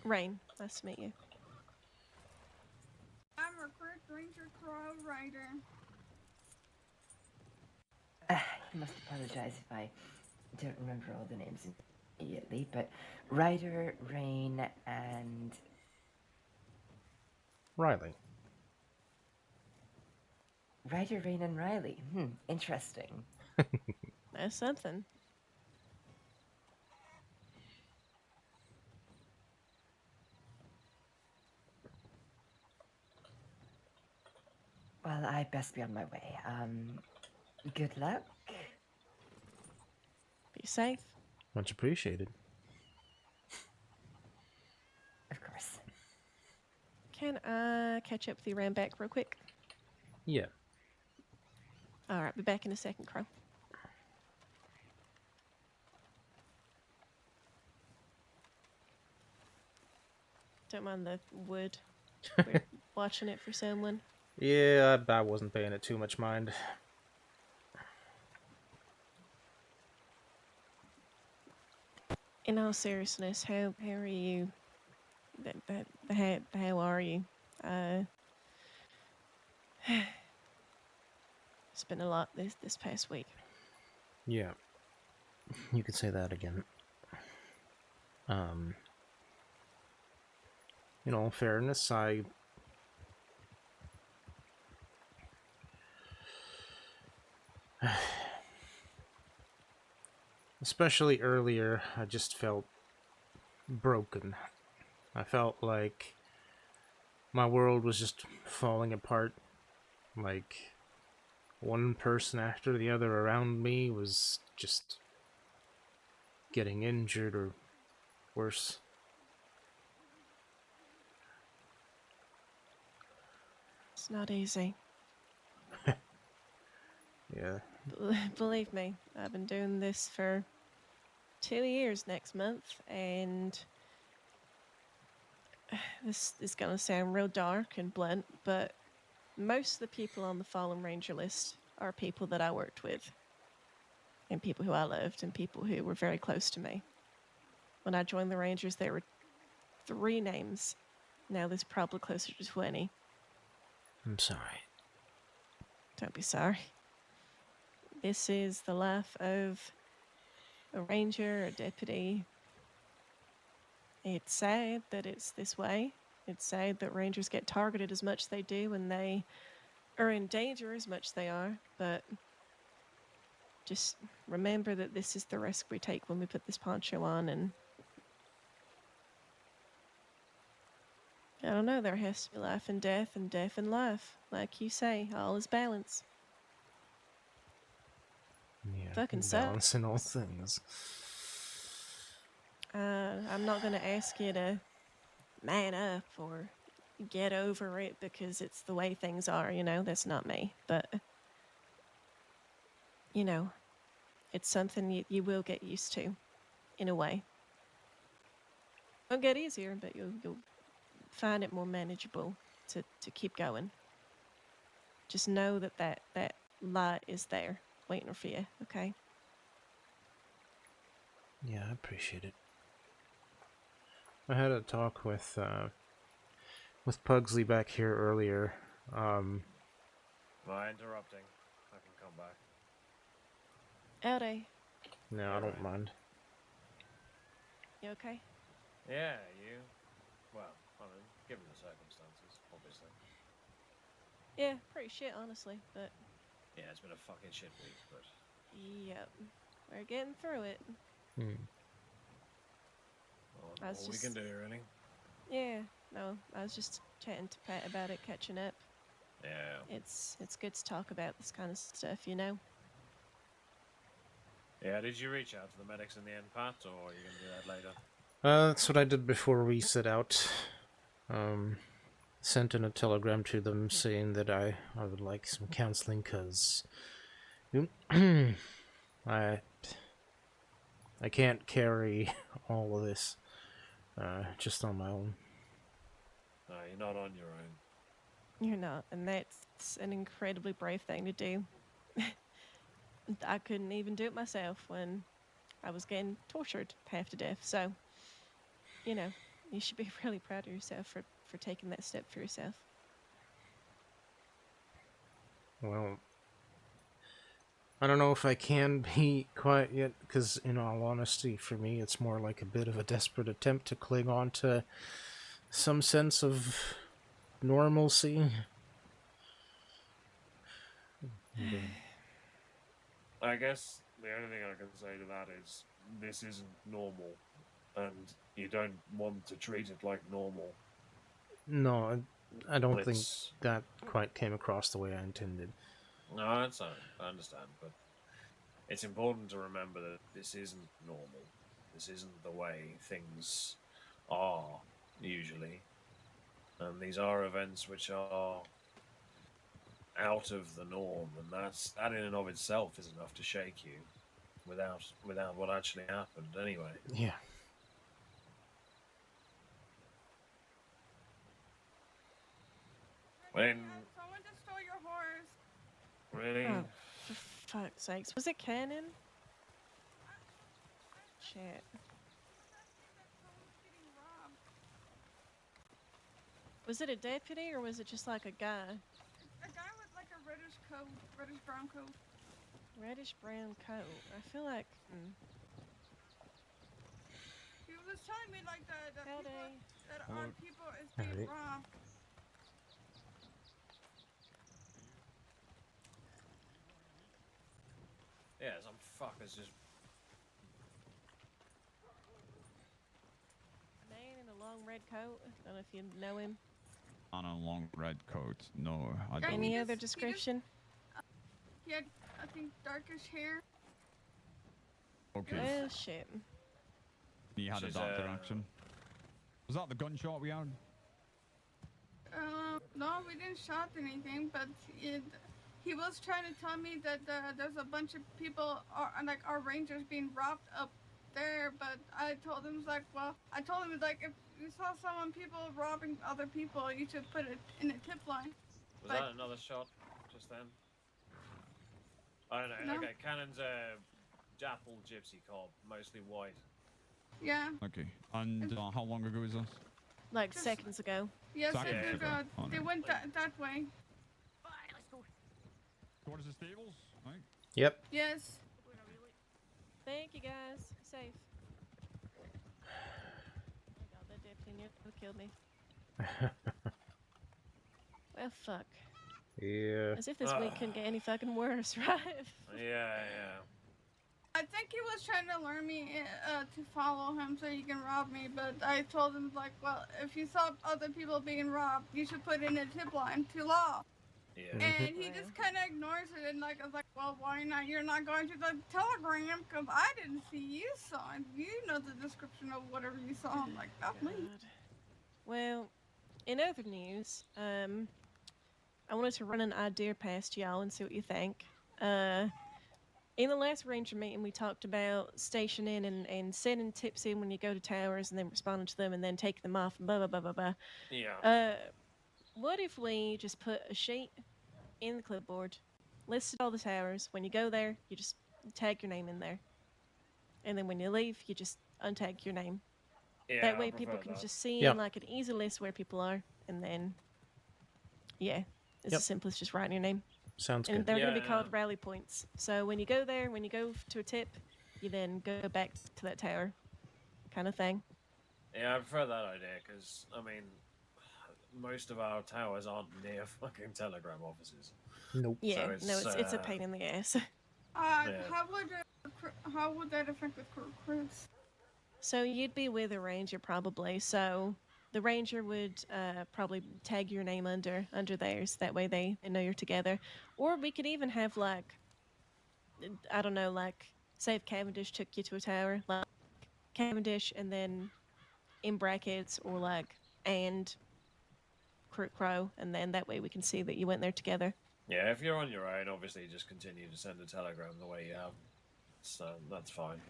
Rain, nice to meet you. I'm Recruit Ranger Crow Rider. You must apologize if I don't remember all the names immediately, but Ryder, Rain, and... Riley. Ryder, Rain, and Riley. Interesting. That's something. Well, I best be on my way. Good luck. Be safe. Much appreciated. Of course. Can I catch up with you around back real quick? Yeah. Alright, be back in a second, Crow. Don't mind the wood. We're watching it for someone. Yeah, I wasn't paying it too much mind. In all seriousness, how are you? How are you? It's been a lot this past week. Yeah. You could say that again. In all fairness, especially earlier, I just felt broken. I felt like my world was just falling apart. Like one person after the other around me was just getting injured or worse. It's not easy. Yeah, Believe me, I've been doing this for 2 years next month, and this is gonna sound real dark and blunt, but most of the people on the Fallen Ranger list are people that I worked with, and people who I loved, and people who were very close to me. When I joined the Rangers, there were 3 names. Now there's probably closer to 20. I'm sorry. Don't be sorry. This is the life of a ranger, a deputy. It's sad that it's this way. It's sad that rangers get targeted as much as they do and they are in danger as much as they are, but just remember that this is the risk we take when we put this poncho on, and I don't know, there has to be life and death and life. Like you say, all is balance. Yeah, Fucking sucks. balancing all things. I'm not going to ask you to man up or get over it because it's the way things are, you know? That's not me. But, you know, it's something you will get used to, in a way. Won't get easier, but you'll find it more manageable to keep going. Just know that light is there, waiting for you, okay? Yeah, I appreciate it. I had a talk with Pugsley back here earlier. Am I interrupting? I can come back. Howdy. No, I don't mind. You okay? Yeah, you. Well, I mean, given the circumstances, obviously. Yeah, pretty shit, honestly, but... Yeah, it's been a fucking shit week, but... Yep. We're getting through it. All we can do, really. Yeah, no, I was just chatting to Pat about it, catching up. Yeah. It's good to talk about this kind of stuff, you know? Yeah, did you reach out to the medics in the end, Pat, or are you going to do that later? That's what I did before we set out. Sent in a telegram to them saying that I would like some counseling because I can't carry all of this just on my own. No, you're not on your own. You're not, and that's an incredibly brave thing to do. I couldn't even do it myself when I was getting tortured half to death, so, you know, you should be really proud of yourself for taking that step for yourself. Well, I don't know if I can be quite yet, because in all honesty, for me, it's more like a bit of a desperate attempt to cling on to some sense of normalcy. I guess the only thing I can say to that is this isn't normal, and you don't want to treat it like normal. No, I don't think that quite came across the way I intended. No, that's fine. I understand, but it's important to remember that this isn't normal. This isn't the way things are usually, and these are events which are out of the norm, and that in and of itself is enough to shake you, without what actually happened. Anyway. Yeah. When Someone just stole your horse. really? Oh, for fuck's sakes. Was it Cannon? Shit. Was it a deputy or was it just like a guy? A guy with like a reddish coat, reddish brown coat. Reddish brown coat. I feel like. He was telling me like that people that Hello. our people is being robbed. Yeah, some fuckers just. Man in a long red coat. I don't know if you know him. On a long red coat. No, I Yeah, don't. Any other description? He had, I think, darkish hair. Okay. Well, shit. He had a dark direction. Was that the gunshot we had? No, we didn't shot anything, but he was trying to tell me that there's a bunch of people, like our rangers, being robbed up there. But I told him, like, well, I told him, like, if you saw people robbing other people, you should put it in a tip line. Was that another shot just then? I don't know. No. Okay, Cannon's a dapple gypsy cob, mostly white. Yeah. Okay. And how long ago is this? Like seconds ago. Yes, Seconds they, ago. Oh, they no. went that way. Alright, let's go. Towards the stables, right? Yep. Yes. Thank you guys. Safe. Oh my god, that definitely nearly killed me. Well, fuck. Yeah. As if this week couldn't get any fucking worse, right? Yeah. I think he was trying to lure me to follow him so he can rob me, but I told him, like, well, if you saw other people being robbed, you should put in a tip line to law. Yeah. And he just kind of ignores it, and like I was like, well, why not? You're not going to the telegram because I didn't see you saw it. You know the description of whatever you saw. I'm like, not me. Well, in other news, I wanted to run an idea past y'all and see what you think. In the last ranger meeting, we talked about stationing and sending tips in when you go to towers and then responding to them and then taking them off and blah, blah, blah, blah, blah. Yeah. What if we just put a sheet in the clipboard, listed all the towers. When you go there, you just tag your name in there. And then when you leave, you just untag your name. Yeah, That way I people prefer can that. just see Yeah. in like an easy list where people are. And then, yeah, it's Yep. as simple as just writing your name. Sounds And good. they're going to be called rally points. So when you go there, when you go to a tip, you then go back to that tower kind of thing. Yeah, I prefer that idea because, I mean, most of our towers aren't near fucking telegram offices. Nope. Yeah, So it's a pain in the ass. Yeah. How would that affect with recruits? So you'd be with a ranger probably. So the ranger would probably tag your name under theirs. That way they know you're together. Or we could even have like, I don't know, like say if Cavendish took you to a tower, like Cavendish and then in brackets or like and Crow, and then that way we can see that you went there together. Yeah, if you're on your own, obviously just continue to send a telegram the way you have. So that's fine.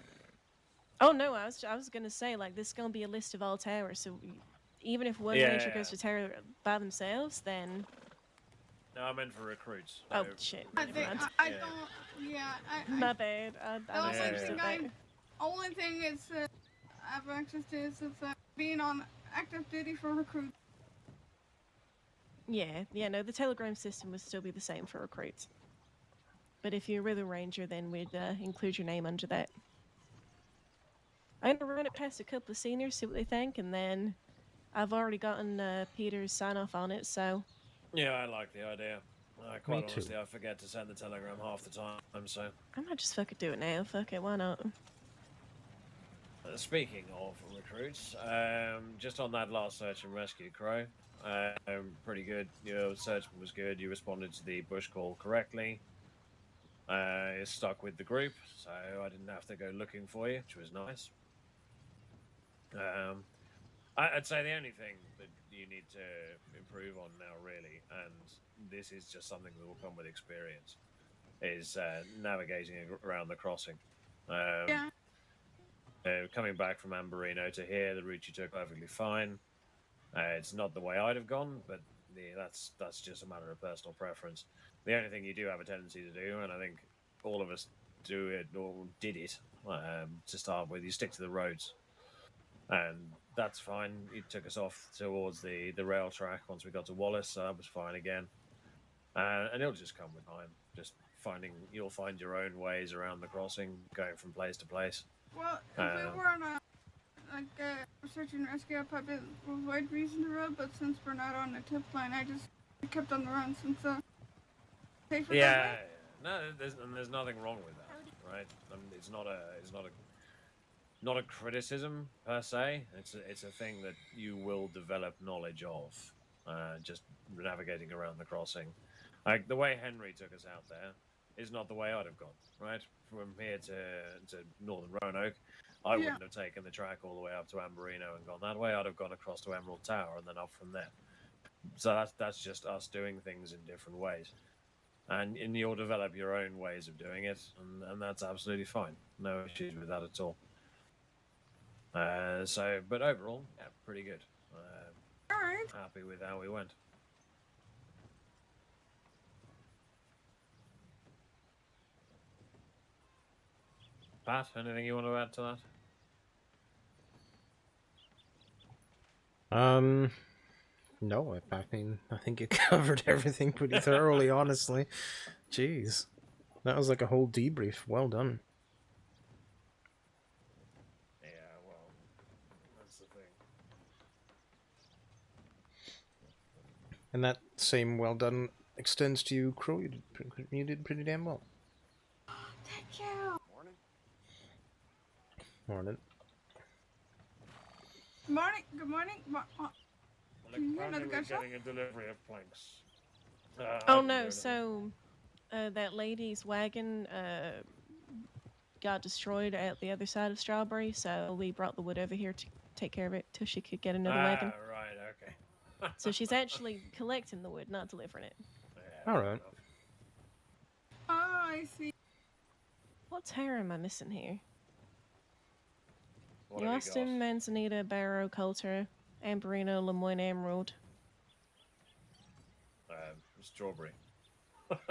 Oh no, I was gonna say like this is gonna be a list of all towers. So even if one ranger goes to tower by themselves, then No, I meant for recruits. oh So- shit. I never think mind. I don't. Yeah, My bad. I misunderstood that. Only thing is I have access to is being on active duty for recruits. Yeah, no, the telegram system would still be the same for recruits. But if you're with a ranger, then we'd include your name under that. I'm gonna run it past a couple of seniors, see what they think, and then I've already gotten Peter's sign off on it, so. Yeah, I like the idea. Quite too. honestly, I forget to send the telegram half the time, so... I might just fucking do it now. Fuck it, why not? Speaking of recruits, just on that last search and rescue, Crow, pretty good. Your search was good. You responded to the bush call correctly. You're stuck with the group, so I didn't have to go looking for you, which was nice. I'd say the only thing that you need to improve on now, really, and this is just something that will come with experience, is navigating around the crossing. Coming back from Amberino to here, the route you took perfectly fine. It's not the way I'd have gone, but that's just a matter of personal preference. The only thing you do have a tendency to do, and I think all of us do it or did it to start with, you stick to the roads, and that's fine. It took us off towards the rail track once we got to Wallace, so that was fine again. And it'll just come with time. Just you'll find your own ways around the crossing, going from place to place. Well, if we were on a search and rescue, I probably avoid Reason Road, but since we're not on the tip line, I just kept on the run since safer. Yeah, no, there's nothing wrong with that, right? It's not a criticism per se. It's a thing that you will develop knowledge of, just navigating around the crossing. Like the way Henry took us out there is not the way I'd have gone, right? From here to Northern Roanoke, I wouldn't have taken the track all the way up to Amberino and gone that way. I'd have gone across to Emerald Tower and then up from there. So that's just us doing things in different ways. and you'll develop your own ways of doing it, and that's absolutely fine. No issues with that at all. But overall, yeah, pretty good. All right. Happy with how we went. Pat, anything you want to add to that? No, I think you covered everything pretty thoroughly, honestly. Jeez. That was like a whole debrief. Well done. Yeah, well, that's the thing. And that same well done extends to you, Crow. You did pretty damn well. Thank you. Morning. Morning. Good morning. Good morning. Well, apparently we're getting a delivery of planks. Oh no, so that lady's wagon got destroyed at the other side of Strawberry, so we brought the wood over here to take care of it till she could get another wagon. Right, okay. So she's actually collecting the wood, not delivering it. Yeah, alright. Oh, I see. What tower am I missing here? What have you Austin, Manzanita, Barrow, Coulter, Amberino, Lemoyne, Emerald. Strawberry.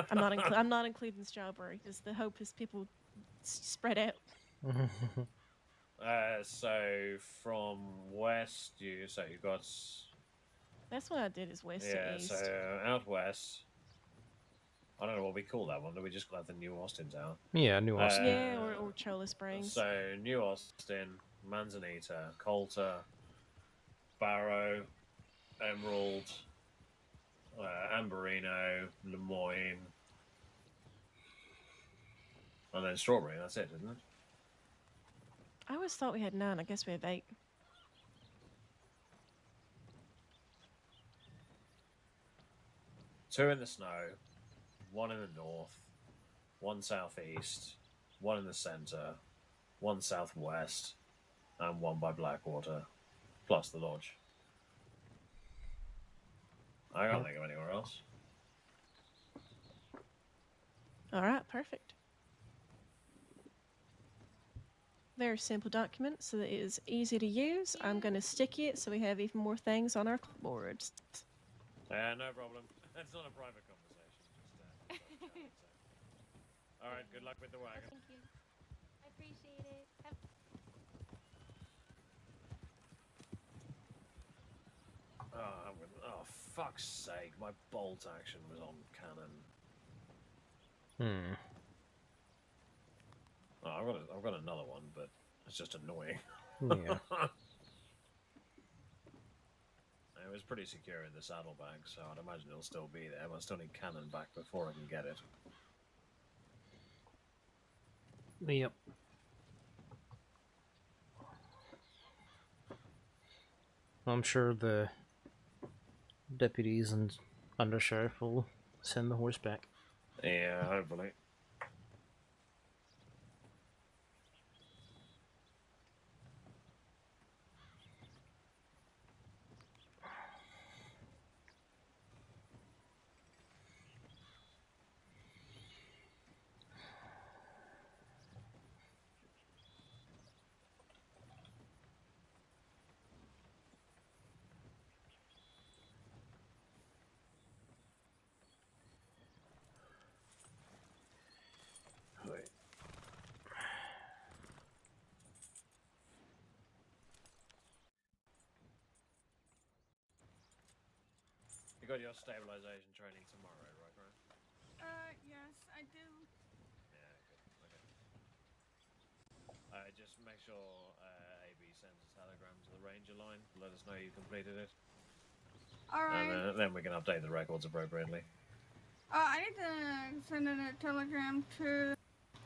I'm not including Strawberry, because the hope is people spread out. So from west, you got. That's what I did, is west to east. So out west. I don't know what we call that one. Do we just call that the New Austin town? Yeah, New Austin. Yeah, or Cholla Springs. So New Austin, Manzanita, Coulter, Barrow, Emerald, Amberino, Lemoyne, and then Strawberry. That's it, isn't it? I always thought we had 9. I guess we have 8. Two in the snow, 1 in the north, 1 southeast, 1 in the center, 1 southwest, and 1 by Blackwater, plus the lodge. I can't think of anywhere else. Alright, perfect. Very simple document, so that it is easy to use. I'm going to stick it so we have even more things on our clipboards. No problem. It's not a private conversation. All right, good luck with the wagon. Thank you. I appreciate it. Oh, fuck's sake! My bolt action was on cannon. Oh, I've got another one, but it's just annoying. Yeah. It was pretty secure in the saddlebag, so I'd imagine it'll still be there, but I still need cannon back before I can get it. Yep. I'm sure the deputies and undersheriff will send the horse back. Yeah, hopefully. You got your stabilization training tomorrow, right, Ryan? Yes, I do. Yeah, good. Okay. Just make sure AB sends a telegram to the ranger line. Let us know you completed it. All right. And then we can update the records appropriately. I need to send in a telegram to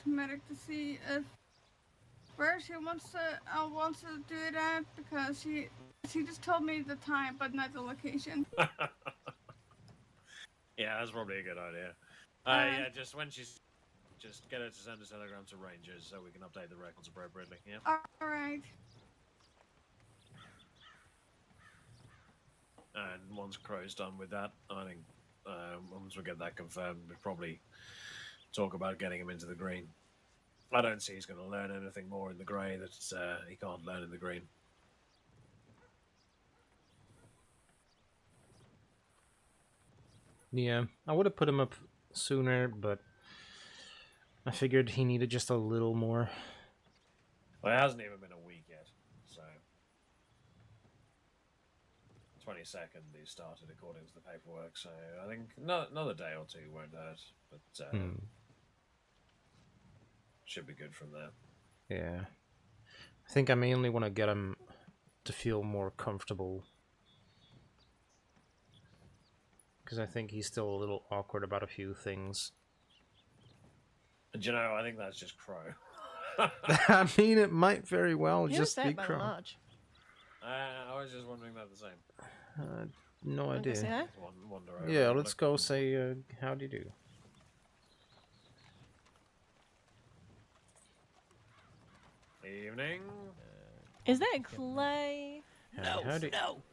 medic to see if where she wants to do it at, because she just told me the time but not the location. Yeah, that's probably a good idea. Yeah, just when she's just get her to send a telegram to rangers so we can update the records appropriately. Yeah. All right. And once Crow's done with that, I think Once we get that confirmed, we'll probably talk about getting him into the green. I don't see he's going to learn anything more in the grey that he can't learn in the green. Yeah, I would have put him up sooner, but I figured he needed just a little more. Well, it hasn't even been a week yet, so 22nd he started according to the paperwork. So I think another day or two won't hurt, but should be good from there. Yeah, I think I mainly want to get him to feel more comfortable, because I think he's still a little awkward about a few things. And you know, I think that's just Crow. I mean, it might very well Who's just that be by Crow. large? I was just wondering that the same. No Wanna go idea. say hi? Wander over Yeah, and let's look. go say how do you do. Evening. Is that Clay? Howdy.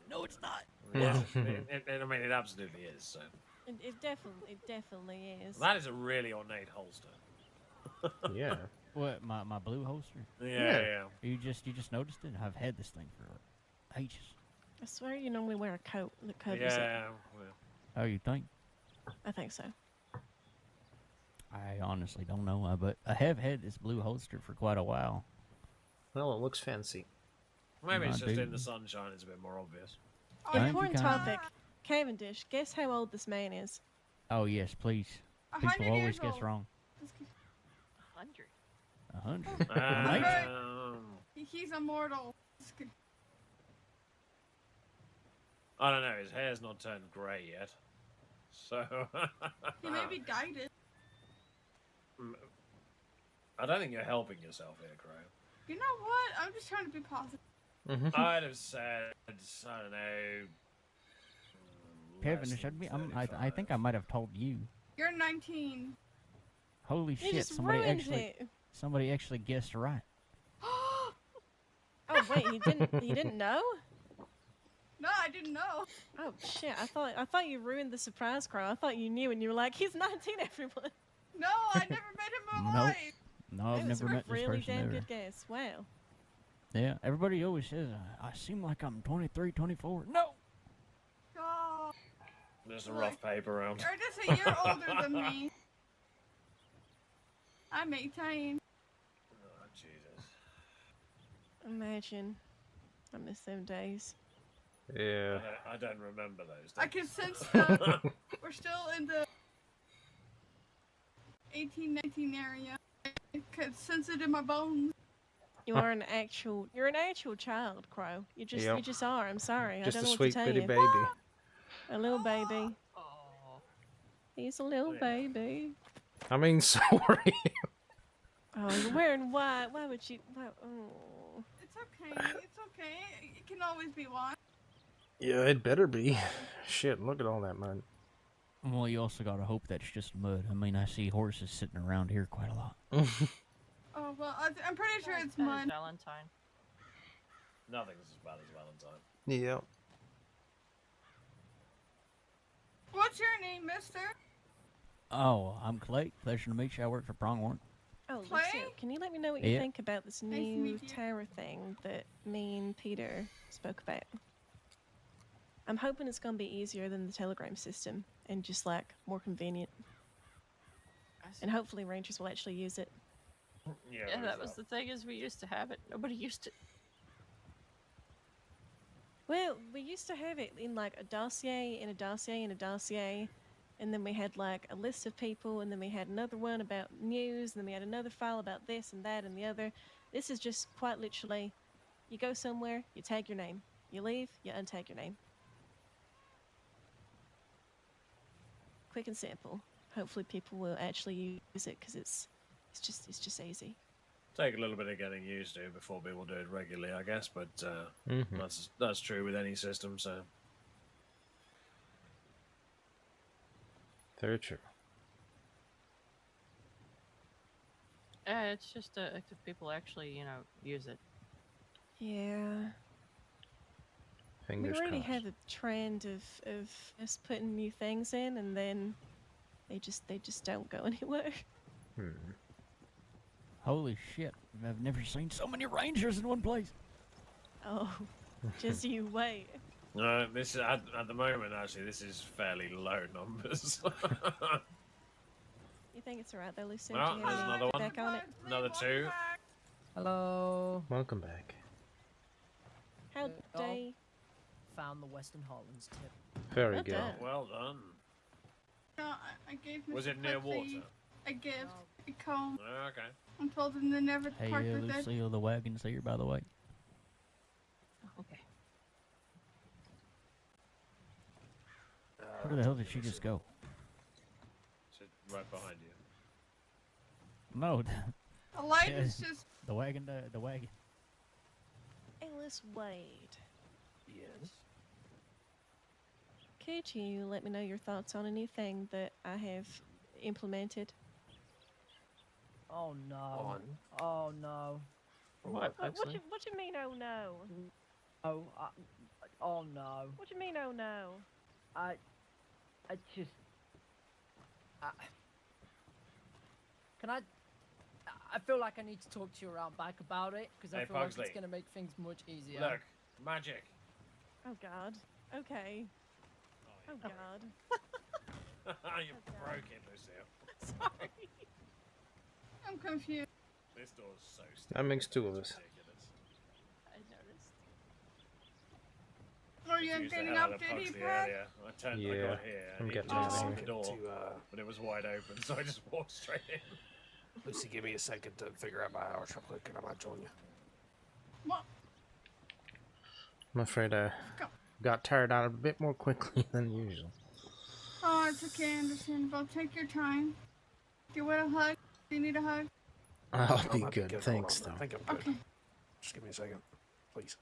No, it's not. Yeah, I mean, it absolutely is. So It definitely is. that is a really ornate holster. Yeah. What, my blue holster? Yeah. You just noticed it? I've had this thing for ages. I swear you normally wear a coat that covers it. Yeah. Well. Oh, you think? I think so. I honestly don't know, but I have had this blue holster for quite a while. Well, it looks fancy. Maybe it's I just do. in the sunshine. It's a bit more obvious. Important topic. Cavendish, guess how old this man is? Oh yes, please. 100 People always years guess old. wrong. 100. 100. He's immortal. I don't know. His hair's not turned grey yet, so He may be guided. I don't think you're helping yourself here, Crow. You know what? I'm just trying to be positive. I'd have said, I don't know. Kevin, I think I might have told you. You're 19. Holy You shit! just ruined it. Somebody actually guessed right. Oh wait, he didn't know? No, I didn't know. Oh shit! I thought you ruined the surprise, Crow. I thought you knew, and you were like, "He's 19, everyone." No, I never met him in my Nope. life. No, I've never met this really person damn ever. good guess. Wow. Yeah, everybody always says I seem like I'm 23, 24. No. Oh, There's a rough paper round. you're just a year older than me. I'm 18. Oh, Jesus. Imagine. I miss them days. Yeah. I don't remember those. I can sense that we're still in the 18, 19 area. I can sense it in my bones. You're an actual child, Crow. You just are. I'm sorry. Just I a don't know sweet what to tell bitty you. baby. A little baby. He's a little baby. I mean, so are you. Oh, you're wearing white. Why would you? Why, oh. It's okay. It's okay. It can always be one. Yeah, it better be. Shit, look at all that mud. Well, you also gotta hope that's just mud. I mean, I see horses sitting around here quite a lot. Oh well, I'm pretty sure it's That is mud. Valentine. Nothing's as bad as Valentine. Yeah. What's your name, mister? Oh, I'm Clay. Pleasure to meet you. I work for Pronghorn. Oh, Clay? Lucio, can you let me know what you Yeah. think about this Nice to new meet you. tower thing that me and Peter spoke about? I'm hoping it's going to be easier than the telegram system and just like more convenient. And hopefully rangers will actually use it. Yeah, that was the thing, is we used to have it. Nobody used it. Well, we used to have it in like a dossier, in a dossier, in a dossier. And then we had like a list of people, and then we had another one about news, and then we had another file about this and that and the other. This is just quite literally, you go somewhere, you tag your name. You leave, you untag your name. Quick and simple. Hopefully people will actually use it because it's just easy. Take a little bit of getting used to before people do it regularly, I guess. But that's true with any system. So Very true. It's just if people actually, use it. Yeah. Fingers we already crossed. have a trend of us putting new things in, and then they just don't go anywhere. Holy shit! I've never seen so many rangers in one place. Oh, just you wait. No, this is at the moment. Actually, this is fairly low numbers. You think it's alright though, Lucy? Well, Do you have there's any another one. feedback on it? Another 2. Hello. Welcome back. How'd they? Found the Western Highlands tip. Very Well good. done. Well done. No, I gave Mr. Was it near Pepsi water? a gift, a comb. Oh, okay. I told him to never Hey, part with it. Lucille, the wagon's here, by the way. Okay. Where the hell did she just go? It's right behind you. No. A light is just. The wagon. The wagon. Ellis Wade. Yes. Could you let me know your thoughts on anything that I have implemented? Oh no. On. Oh no. What do you mean? Oh no. Oh. Oh no. What do you mean? Oh no. I just. Can I feel like I need to talk to you around back about it because I Hey, feel like Pugsley. it's gonna make things much easier. Look, magic. Oh God. Okay. Oh God. You broke it, Lucille. Sorry. I'm confused. This door's so stupid. That makes 2 of us. Ridiculous. I noticed. Are you Used the getting hell up, out of Diddy Pugsley Pad? earlier. I got Yeah, here. I'm he getting just out of opened the door, To, but it was wide open, so I just walked straight in. Lucy, give me a second to figure out my hours real quick, and I might join you. What? I'm afraid I got tired out a bit more quickly than usual. Oh, it's okay, understandable. Take your time. Do you want a hug? Do you need a hug? I'll I be might good, Hold thanks, on. I though. think I'm good. Okay. Just give me a second, please.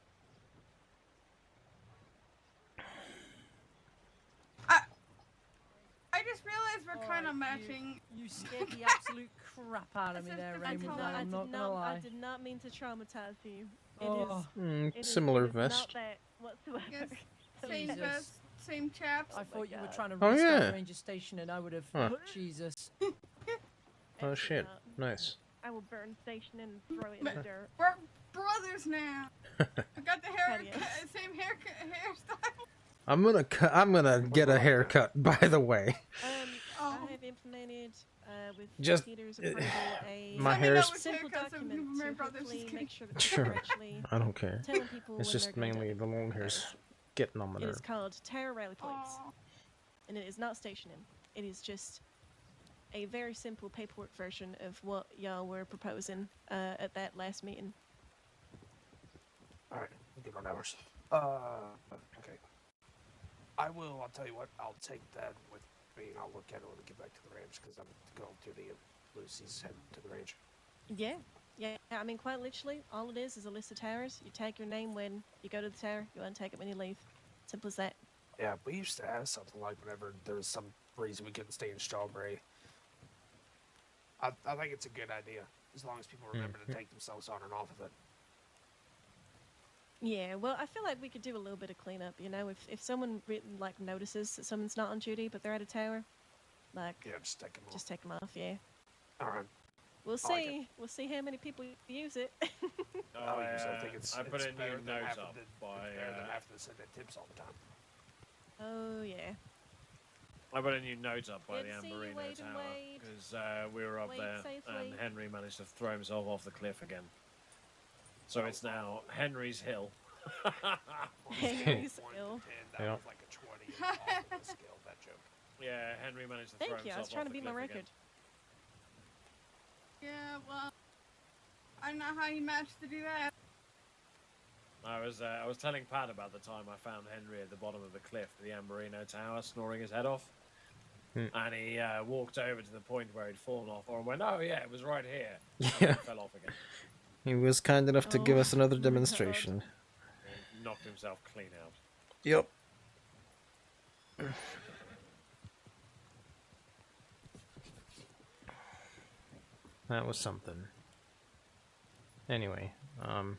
I just realized we're kind of matching. You scared the absolute crap out of me It's there, just Raymond. because I'm not gonna lie. I did not mean to traumatize you. Oh. It is Similar it is vest. not that whatsoever. Yes. Same Jesus. vest, same chaps. I thought you were God. trying to Oh, restart yeah. Ranger Station, and I would have. Huh. Jesus. Oh shit, nice. I will burn station and throw it in the dirt. We're brothers now. I got the Hell haircut, same hairstyle. I'm gonna get a haircut, by the way. I have implemented with Just, Peter's approval a my hair is- simple haircuts of document people married to brothers, just hopefully kidding. make sure that Sure. people are actually I don't care. telling people It's when just they're going mainly to. the long hairs getting on my It is nerve. called Terror Rally Points, and it is not stationing. It is just a very simple paperwork version of what y'all were proposing at that last meeting. All right, I'm good on hours. Okay. I'll tell you what, I'll take that with me, and I'll look at it when we get back to the ranch, because I'm going to Lucy's heading to the ranch. Yeah. I mean, quite literally, all it is a list of towers. You tag your name when you go to the tower. You untag it when you leave. Simple as that. Yeah, we used to have something like whenever there was some reason we couldn't stay in Strawberry. I think it's a good idea, as long as people remember to take themselves on and off of it. Yeah, well, I feel like we could do a little bit of cleanup, you know? If someone like notices that someone's not on duty but they're at a tower, like Yeah, just take them off. just take them off, yeah. All right. We'll I like see. We'll see how many people use it. I usually think it's I put it's a new better than note having up to, by. better than having to send in tips all the time. Oh, yeah. I put a new note up by Good the to see you, Amberino Wade and Tower Wade. because we were up Wade there safely. and Henry managed to throw himself off the cliff again. So it's now Henry's Hill. Henry's Hill. That Yeah. was like a 20 off of the scale, that joke. Yeah, Henry managed to Thank throw you. I himself was trying off to the beat my cliff record. again. Yeah, well, I don't know how you managed to do that. I was telling Pat about the time I found Henry at the bottom of the cliff, the Amberino Tower, snoring his head off. And he walked over to the point where he'd fallen off, and went, "Oh yeah, it was right here." And Yeah. he fell off again. He was kind enough to give Oh us another my demonstration. He knocked himself clean out. Yep. That was something. Anyway, I'm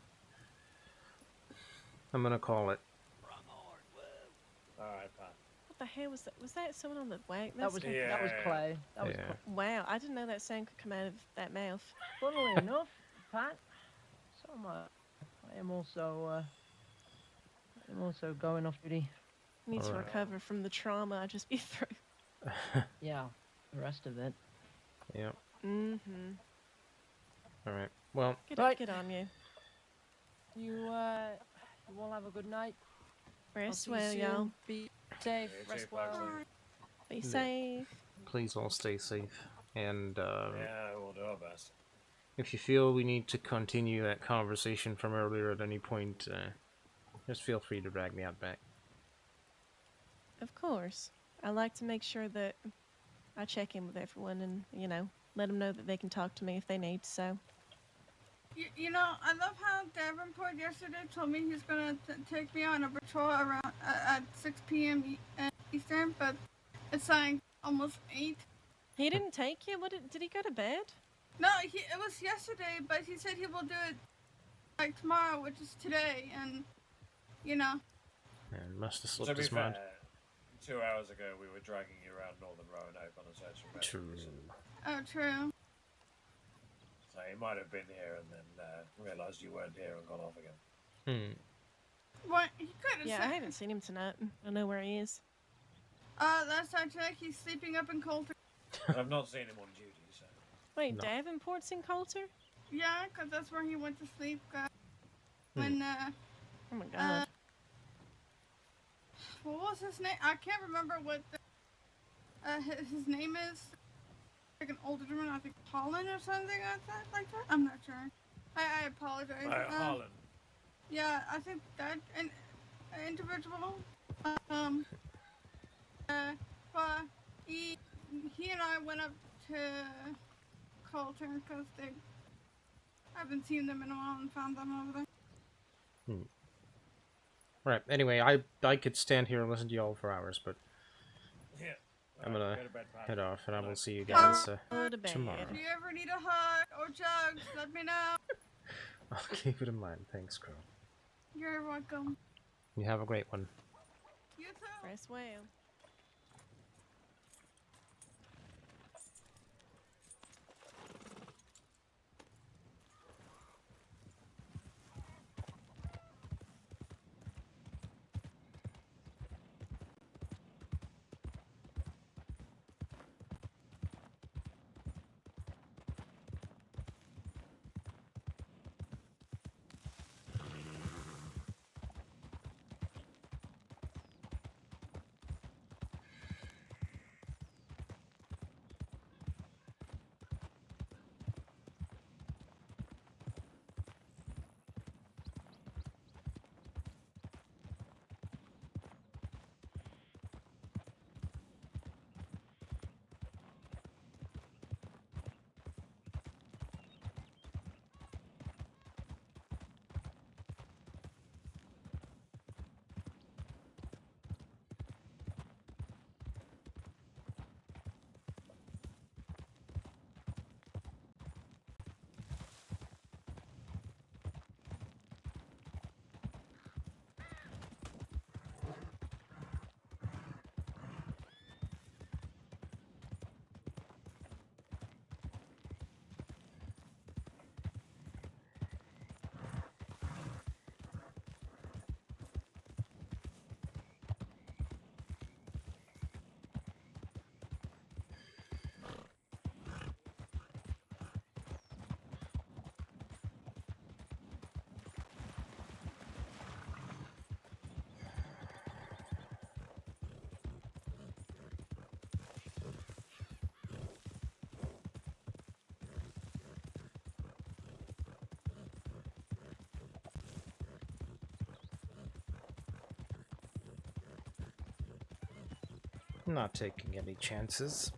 gonna call it the hell was that? Was that someone on the wagon? That was Clay. That was Clay. Wow, I didn't know that sound could come out of that mouth. Funnily enough, Pat, so I am also going off duty. Need to recover from the trauma I just been through. Yeah, the rest of it. Yeah. Mm-hmm. All right. Well. Good on you. You all have a good night. Rest well, y'all. Be safe. Rest well. Be safe. Please all stay safe. And yeah, we'll do our best. If you feel we need to continue that conversation from earlier at any point, just feel free to drag me out back. Of course. I like to make sure that I check in with everyone and, you know, let them know that they can talk to me if they need, so. You know, I love how Davenport yesterday told me he's going to take me on a patrol around at 6 p.m. Eastern, but it's like almost 8. He didn't take you? Did he go to bed? No, it was yesterday, but he said he will do it like tomorrow, which is today, and, you know. And must have To slipped be his fair, mind. 2 hours ago we were dragging you around Northern Roanoke on a search for True. Oh, true. So he might have been here and then realised you weren't here and gone off again. What? He could have Yeah, said. I haven't seen him tonight. I don't know where he is. Last I checked, he's sleeping up in Coulter. I've not seen him on duty, so. Wait, No. Davenport's in Coulter? Yeah, because that's where he went to sleep. When, Oh my god. what was his name? I can't remember what his name is. Like an older German, I think Holland or something like that. I'm not sure. I apologize. Holland. Yeah, I think that an individual. But he and I went up to Coulter because I haven't seen them in a while and found them over there. Right. Anyway, I could stand here and listen to y'all for hours, but Yeah. I'm gonna go to bed, Pat. head off, and I will see you guys tomorrow. If you ever need a hug or jugs, let me know. I'll keep it in mind. Thanks, Crow. You're welcome. You have a great one. You too. Rest well. I'm not taking any chances.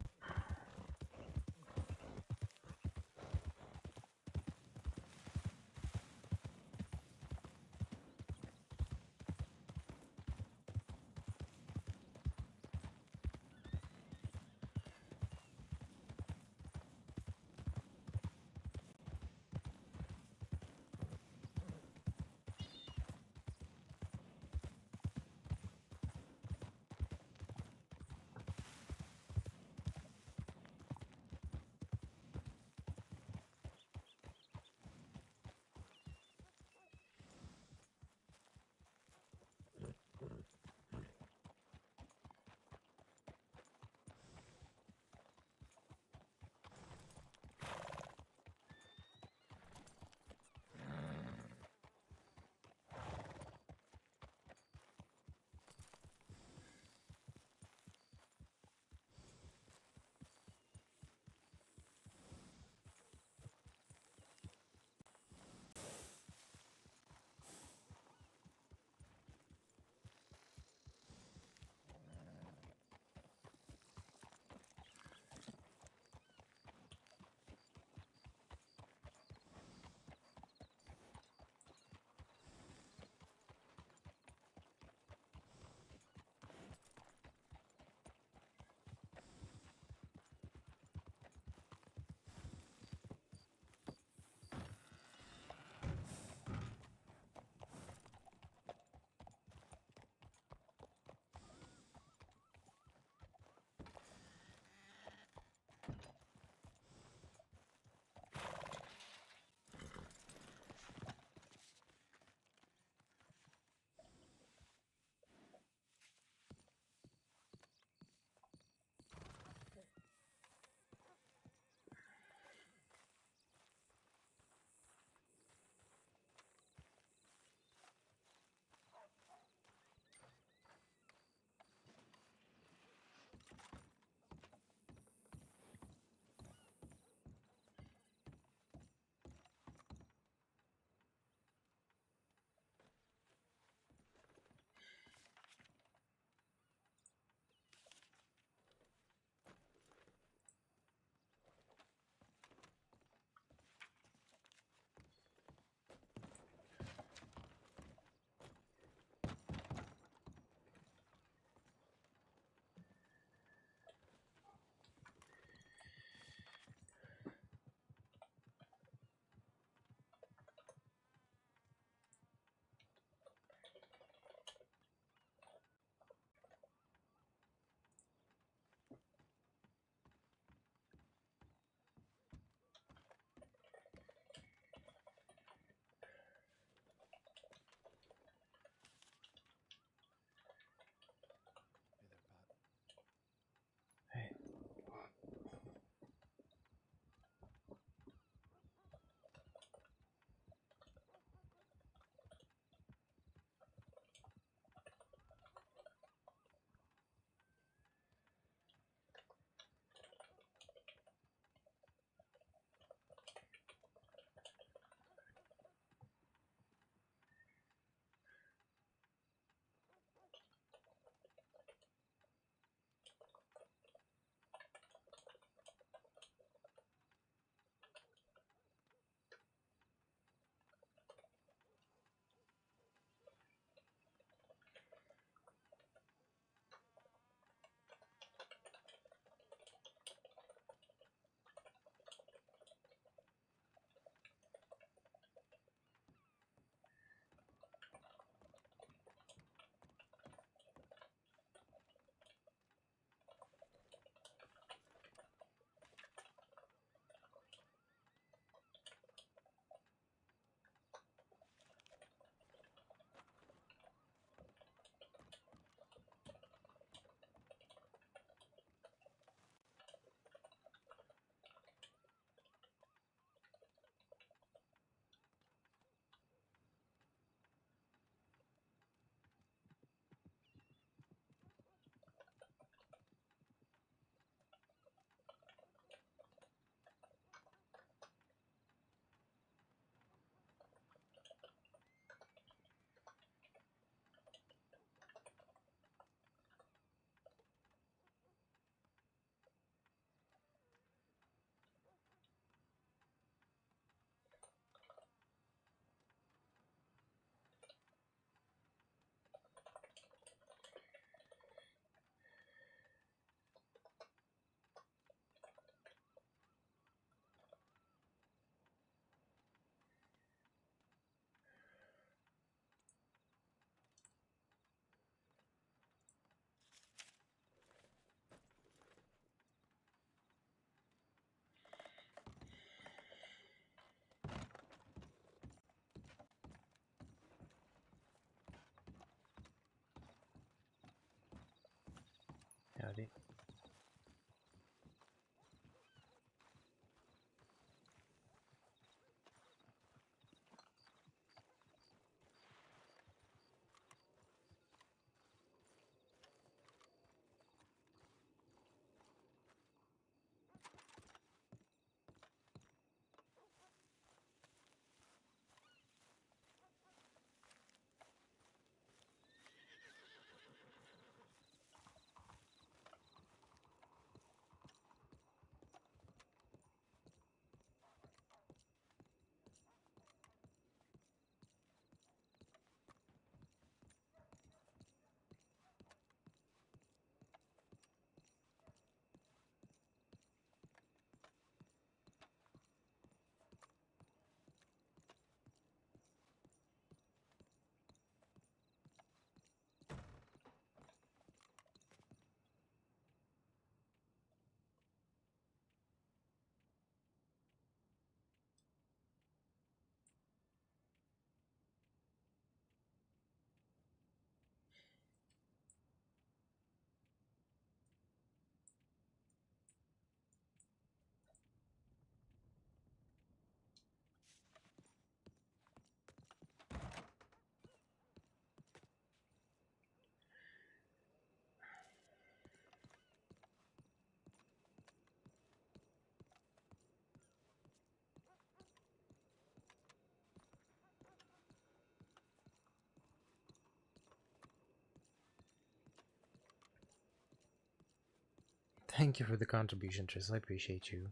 Thank you for the contribution, Tris. I appreciate you.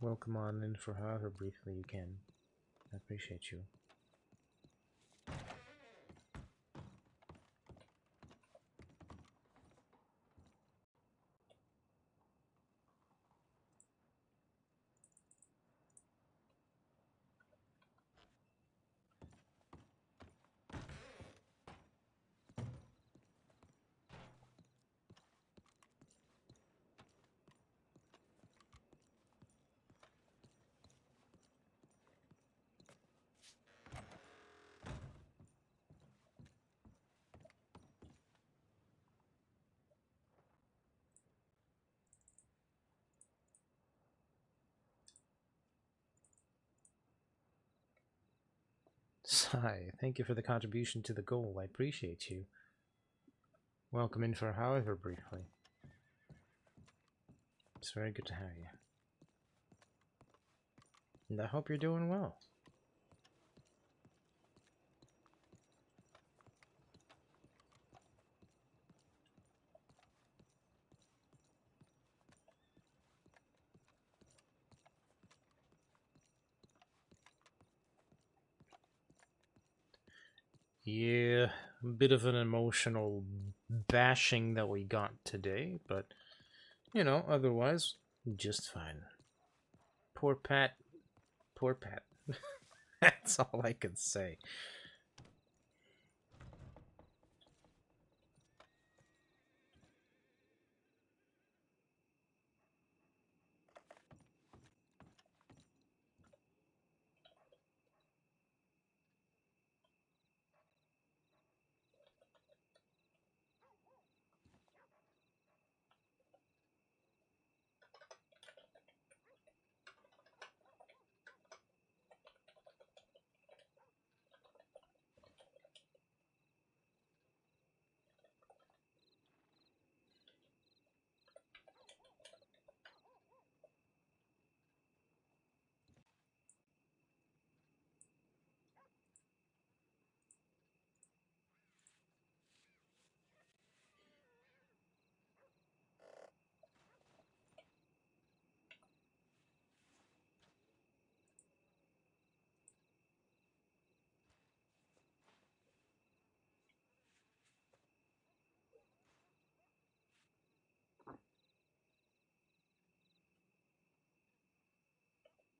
Welcome on in for however briefly you can. I appreciate you. Sigh, thank you for the contribution to the goal. I appreciate you. Welcome in for however briefly. It's very good to have you. And I hope you're doing well. Yeah, a bit of an emotional bashing that we got today, but, you know, otherwise, just fine. Poor Pat. Poor Pat. That's all I can say.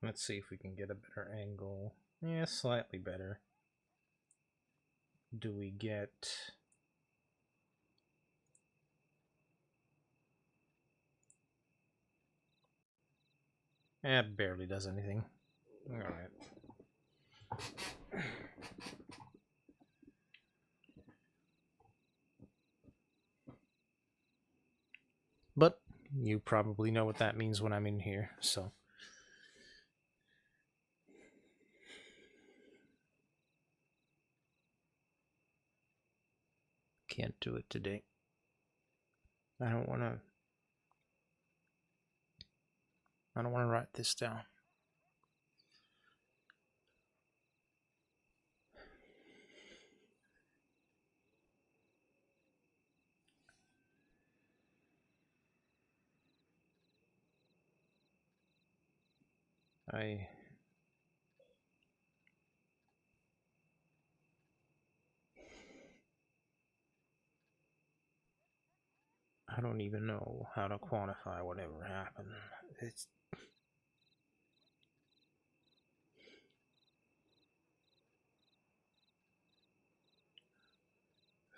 Let's see if we can get a better angle. Yeah, slightly better. Do we get... Eh, barely does anything. Alright. But you probably know what that means when I'm in here, so... Can't do it today. I don't want to write this down. I don't even know how to quantify whatever happened. It's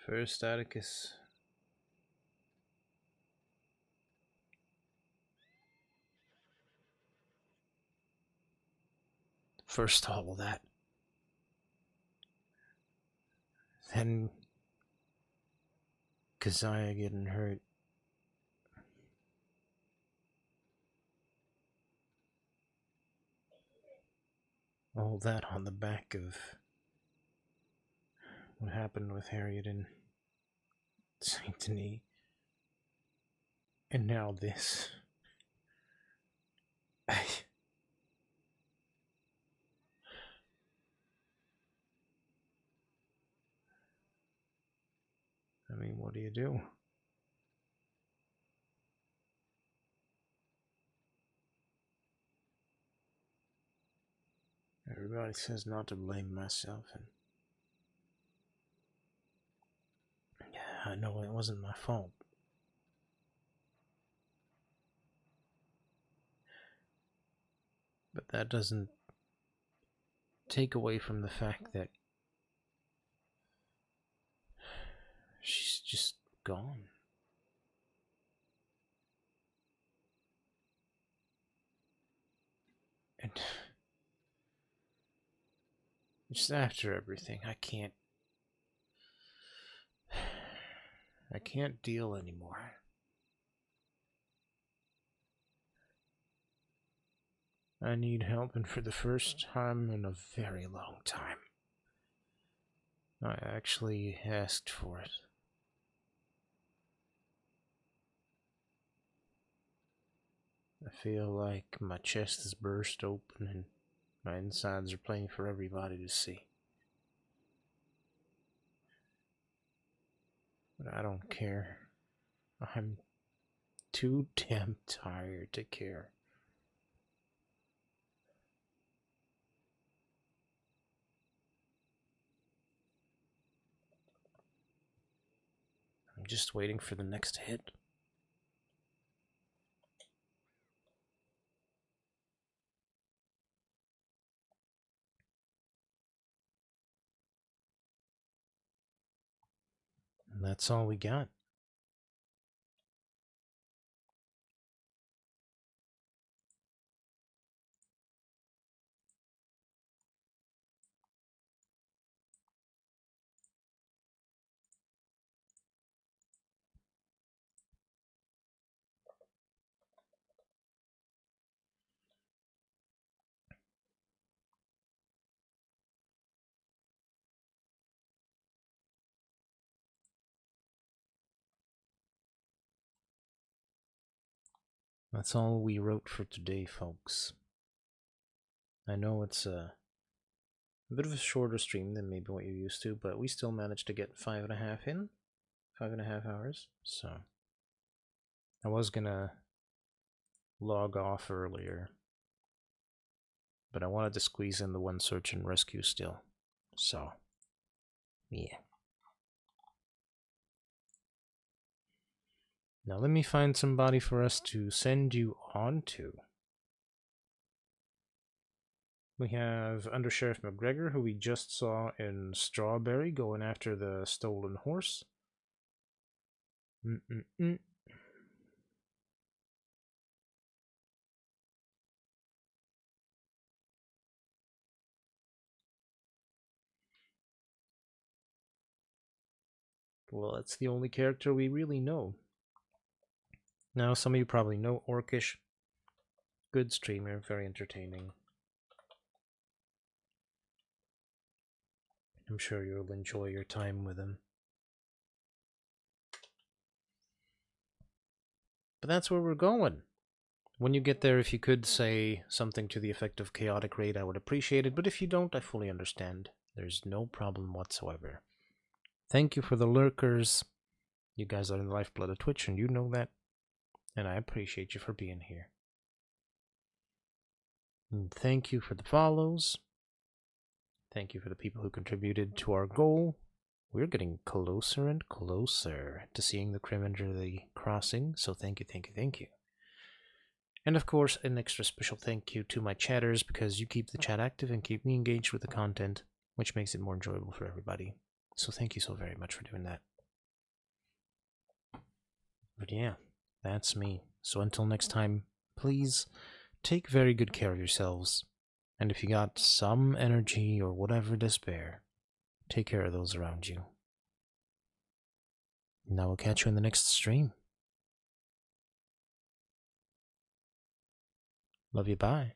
first Atticus. First all of that. Then Keziah getting hurt. All that on the back of what happened with Harriet and Saint Denis. And now this. I mean, what do you do? everybody says not to blame myself, and yeah, I know it wasn't my fault. But that doesn't take away from the fact that she's just gone. And just after everything, I can't deal anymore. I need help, and for the first time in a very long time, I actually asked for it. I feel like my chest is burst open and my insides are playing for everybody to see. But I don't care. I'm too damn tired to care. I'm just waiting for the next hit. And that's all we got. That's all we wrote for today, folks. I know it's a bit of a shorter stream than maybe what you're used to, but we still managed to get 5.5 in. 5.5 hours. So I was gonna log off earlier, but I wanted to squeeze in the one search and rescue still. So, yeah. Now let me find somebody for us to send you on to. We have Under Sheriff McGregor, who we just saw in Strawberry, going after the stolen horse. Well, that's the only character we really know. Now, some of you probably know Orcish. Good streamer, very entertaining. I'm sure you'll enjoy your time with him. But that's where we're going. When you get there, if you could say something to the effect of chaotic raid, I would appreciate it. But if you don't, I fully understand. There's no problem whatsoever. Thank you for the lurkers. You guys are in the lifeblood of Twitch, and you know that. And I appreciate you for being here. And thank you for the follows. Thank you for the people who contributed to our goal. We're getting closer and closer to seeing the Crim enter the crossing, so thank you, thank you, thank you. And of course, an extra special thank you to my chatters, because you keep the chat active and keep me engaged with the content, which makes it more enjoyable for everybody. So thank you so very much for doing that. But yeah, that's me. So until next time, please take very good care of yourselves. And if you got some energy or whatever to spare, take care of those around you. And I will catch you in the next stream. Love you, bye.